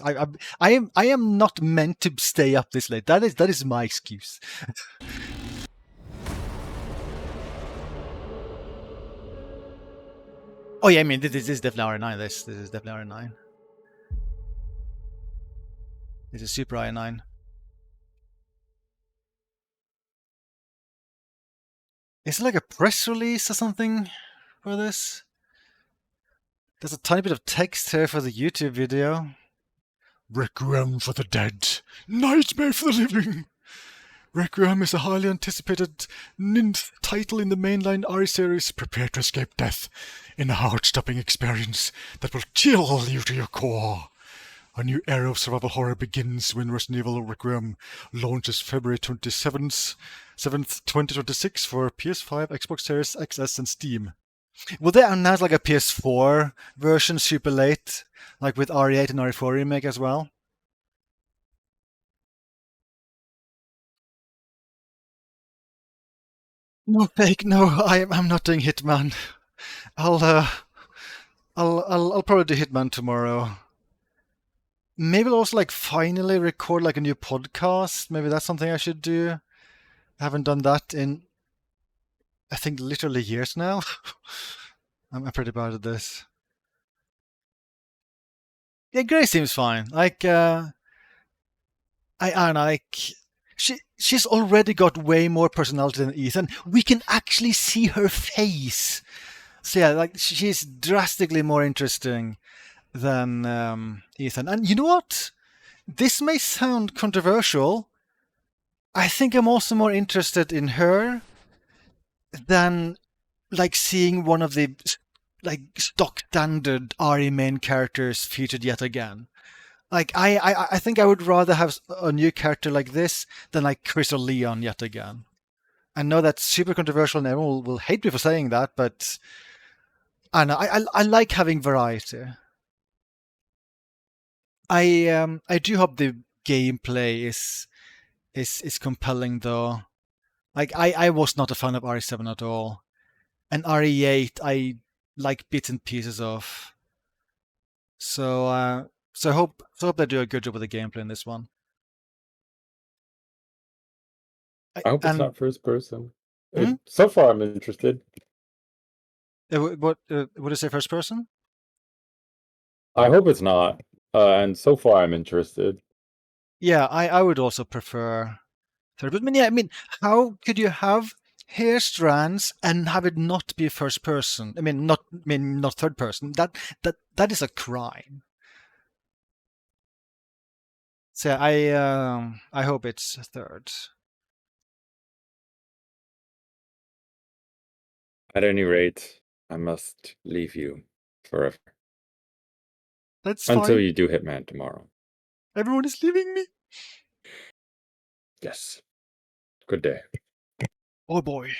S1: I am not meant to stay up this late. That is my excuse. Oh yeah, I mean this is definitely R9. This is definitely R9. This is super R9. Is it like a press release or something for this? There's a tiny bit of text here for the YouTube video. Requiem for the dead, nightmare for the living. Requiem is a highly anticipated ninth title in the mainline RE series. Prepare to escape death in a heart-stopping experience that will chill you to your core. A new era of survival horror begins when Resident Evil Requiem launches February 27th, 2026 for PS5, Xbox Series XS, and Steam. Will they announce like a PS4 version super late, like with RE8 and RE4 remake as well? No, fake. No, I'm not doing Hitman. I'll I'll probably do Hitman tomorrow. Maybe I'll also like finally record like a new podcast. Maybe that's something I should do. I haven't done that in I think literally years now. I'm pretty bad at this. Yeah, Grace seems fine. Like I don't know, like she's already got way more personality than Ethan. We can actually see her face. So yeah, like she's drastically more interesting than Ethan. And you know what? This may sound controversial. I think I'm also more interested in her than like seeing one of the like stock standard RE main characters featured yet again. Like I think I would rather have a new character like this than like Chris or Leon yet again. I know that's super controversial and everyone will hate me for saying that, but I know I like having variety. I do hope the gameplay is compelling though. Like I was not a fan of RE7 at all. And RE8 I like bits and pieces of. So I hope they do a good job with the gameplay in this one.
S3: I hope it's
S1: And
S3: not first person.
S1: Hmm?
S3: So far, I'm interested.
S1: What would you say first person?
S3: I hope it's not. And so far, I'm interested.
S1: Yeah, I would also prefer third. But I mean, yeah, I mean, how could you have hair strands and have it not be first person? I mean, not third person. That is a crime. So I hope it's third.
S3: At any rate, I must leave you forever.
S1: That's
S3: Until
S1: fine.
S3: you do Hitman tomorrow.
S1: Everyone is leaving me.
S3: Yes. Good day.
S1: Oh boy.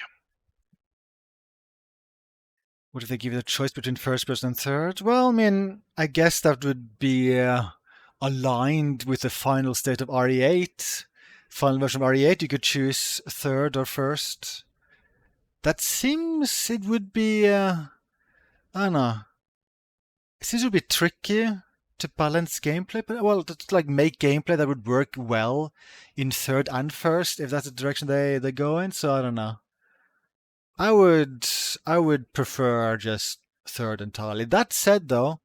S1: What if they give you the choice between first person and third? Well, I mean, I guess that would be aligned with the final state of RE8. Final version of RE8, you could choose third or first. That seems it would be, I don't know. It seems it would be tricky to balance gameplay, but well, to like make gameplay that would work well in third and first, if that's the direction they go in. So I don't know. I would prefer just third entirely. That said, though,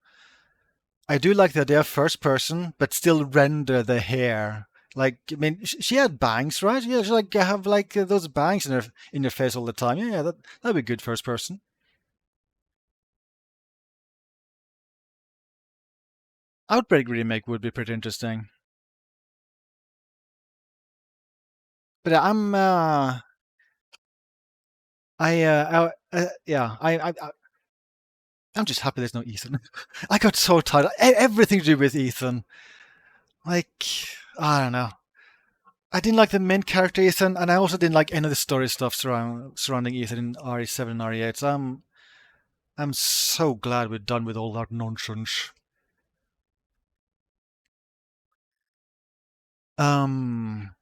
S1: I do like the idea of first person, but still render the hair. Like, I mean, she had bangs, right? Yeah, she like have like those bangs in her face all the time. Yeah, that'd be good first person. Outbreak remake would be pretty interesting. But yeah, I'm just happy there's no Ethan. I got so tired. Everything to do with Ethan. Like, I don't know. I didn't like the main character Ethan, and I also didn't like any of the story stuff surrounding Ethan in RE7 and RE8. So I'm so glad we're done with all that nonsense. I'm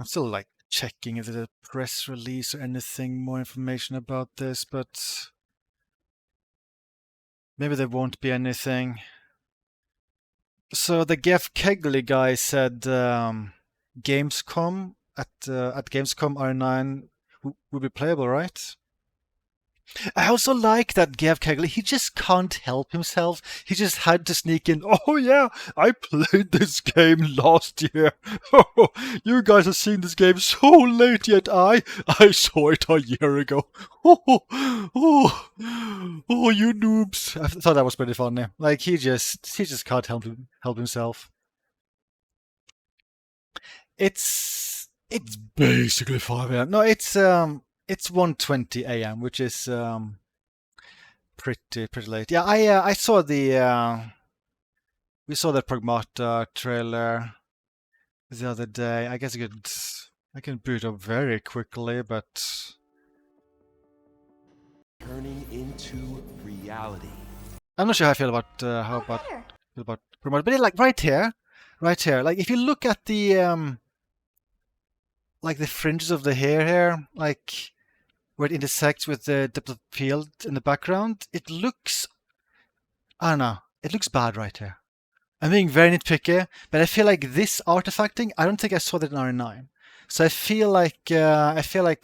S1: still like checking if there's a press release or anything more information about this, but maybe there won't be anything. So the Geoff Keighley guy said Gamescom at Gamescom R9 will be playable, right? I also like that Geoff Keighley, he just can't help himself. He just had to sneak in, oh yeah, I played this game last year. You guys have seen this game so late, yet I saw it a year ago. Oh, you noobs. I thought that was pretty funny. Like, he just can't help himself. It's basically 5 a.m. No, it's 1:20 a.m., which is pretty late. Yeah, I saw the we saw the Pragmata trailer the other day. I guess I can boot up very quickly, but
S8: Turning into reality.
S1: I'm not sure how I feel about Pragmata, but like right here, like if you look at the like the fringes of the hair here, like where it intersects with the depth of field in the background, it looks, I don't know, it looks bad right here. I'm being very nitpicky, but I feel like this artifacting, I don't think I saw that in R9. So I feel like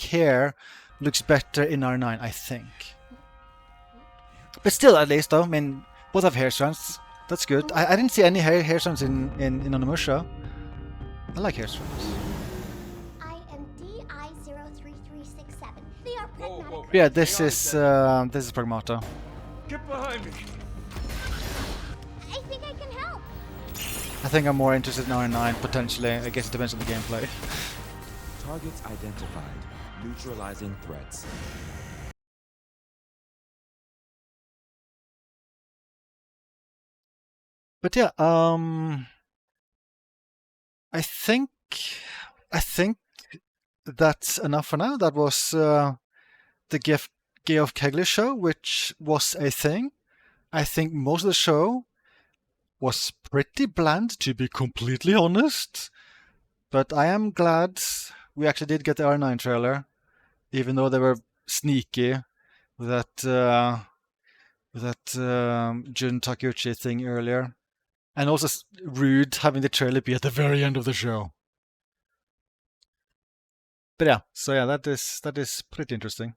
S1: hair looks better in R9, I think. But still, at least though, I mean, both have hair strands. That's good. I didn't see any hair strands in Onimusha. I like hair strands. Yeah, this is Pragmata.
S18: Get behind me.
S4: I think I can help.
S1: I think I'm more interested in R9, potentially. I guess it depends on the gameplay.
S14: Targets identified. Neutralizing threats.
S1: But yeah, I think that's enough for now. That was the Geoff Keighley show, which was a thing. I think most of the show was pretty bland, to be completely honest. But I am glad we actually did get the R9 trailer, even though they were sneaky with that Jun Takeuchi thing earlier. And also rude having the trailer be at the very end of the show. But yeah, so yeah, that is pretty interesting.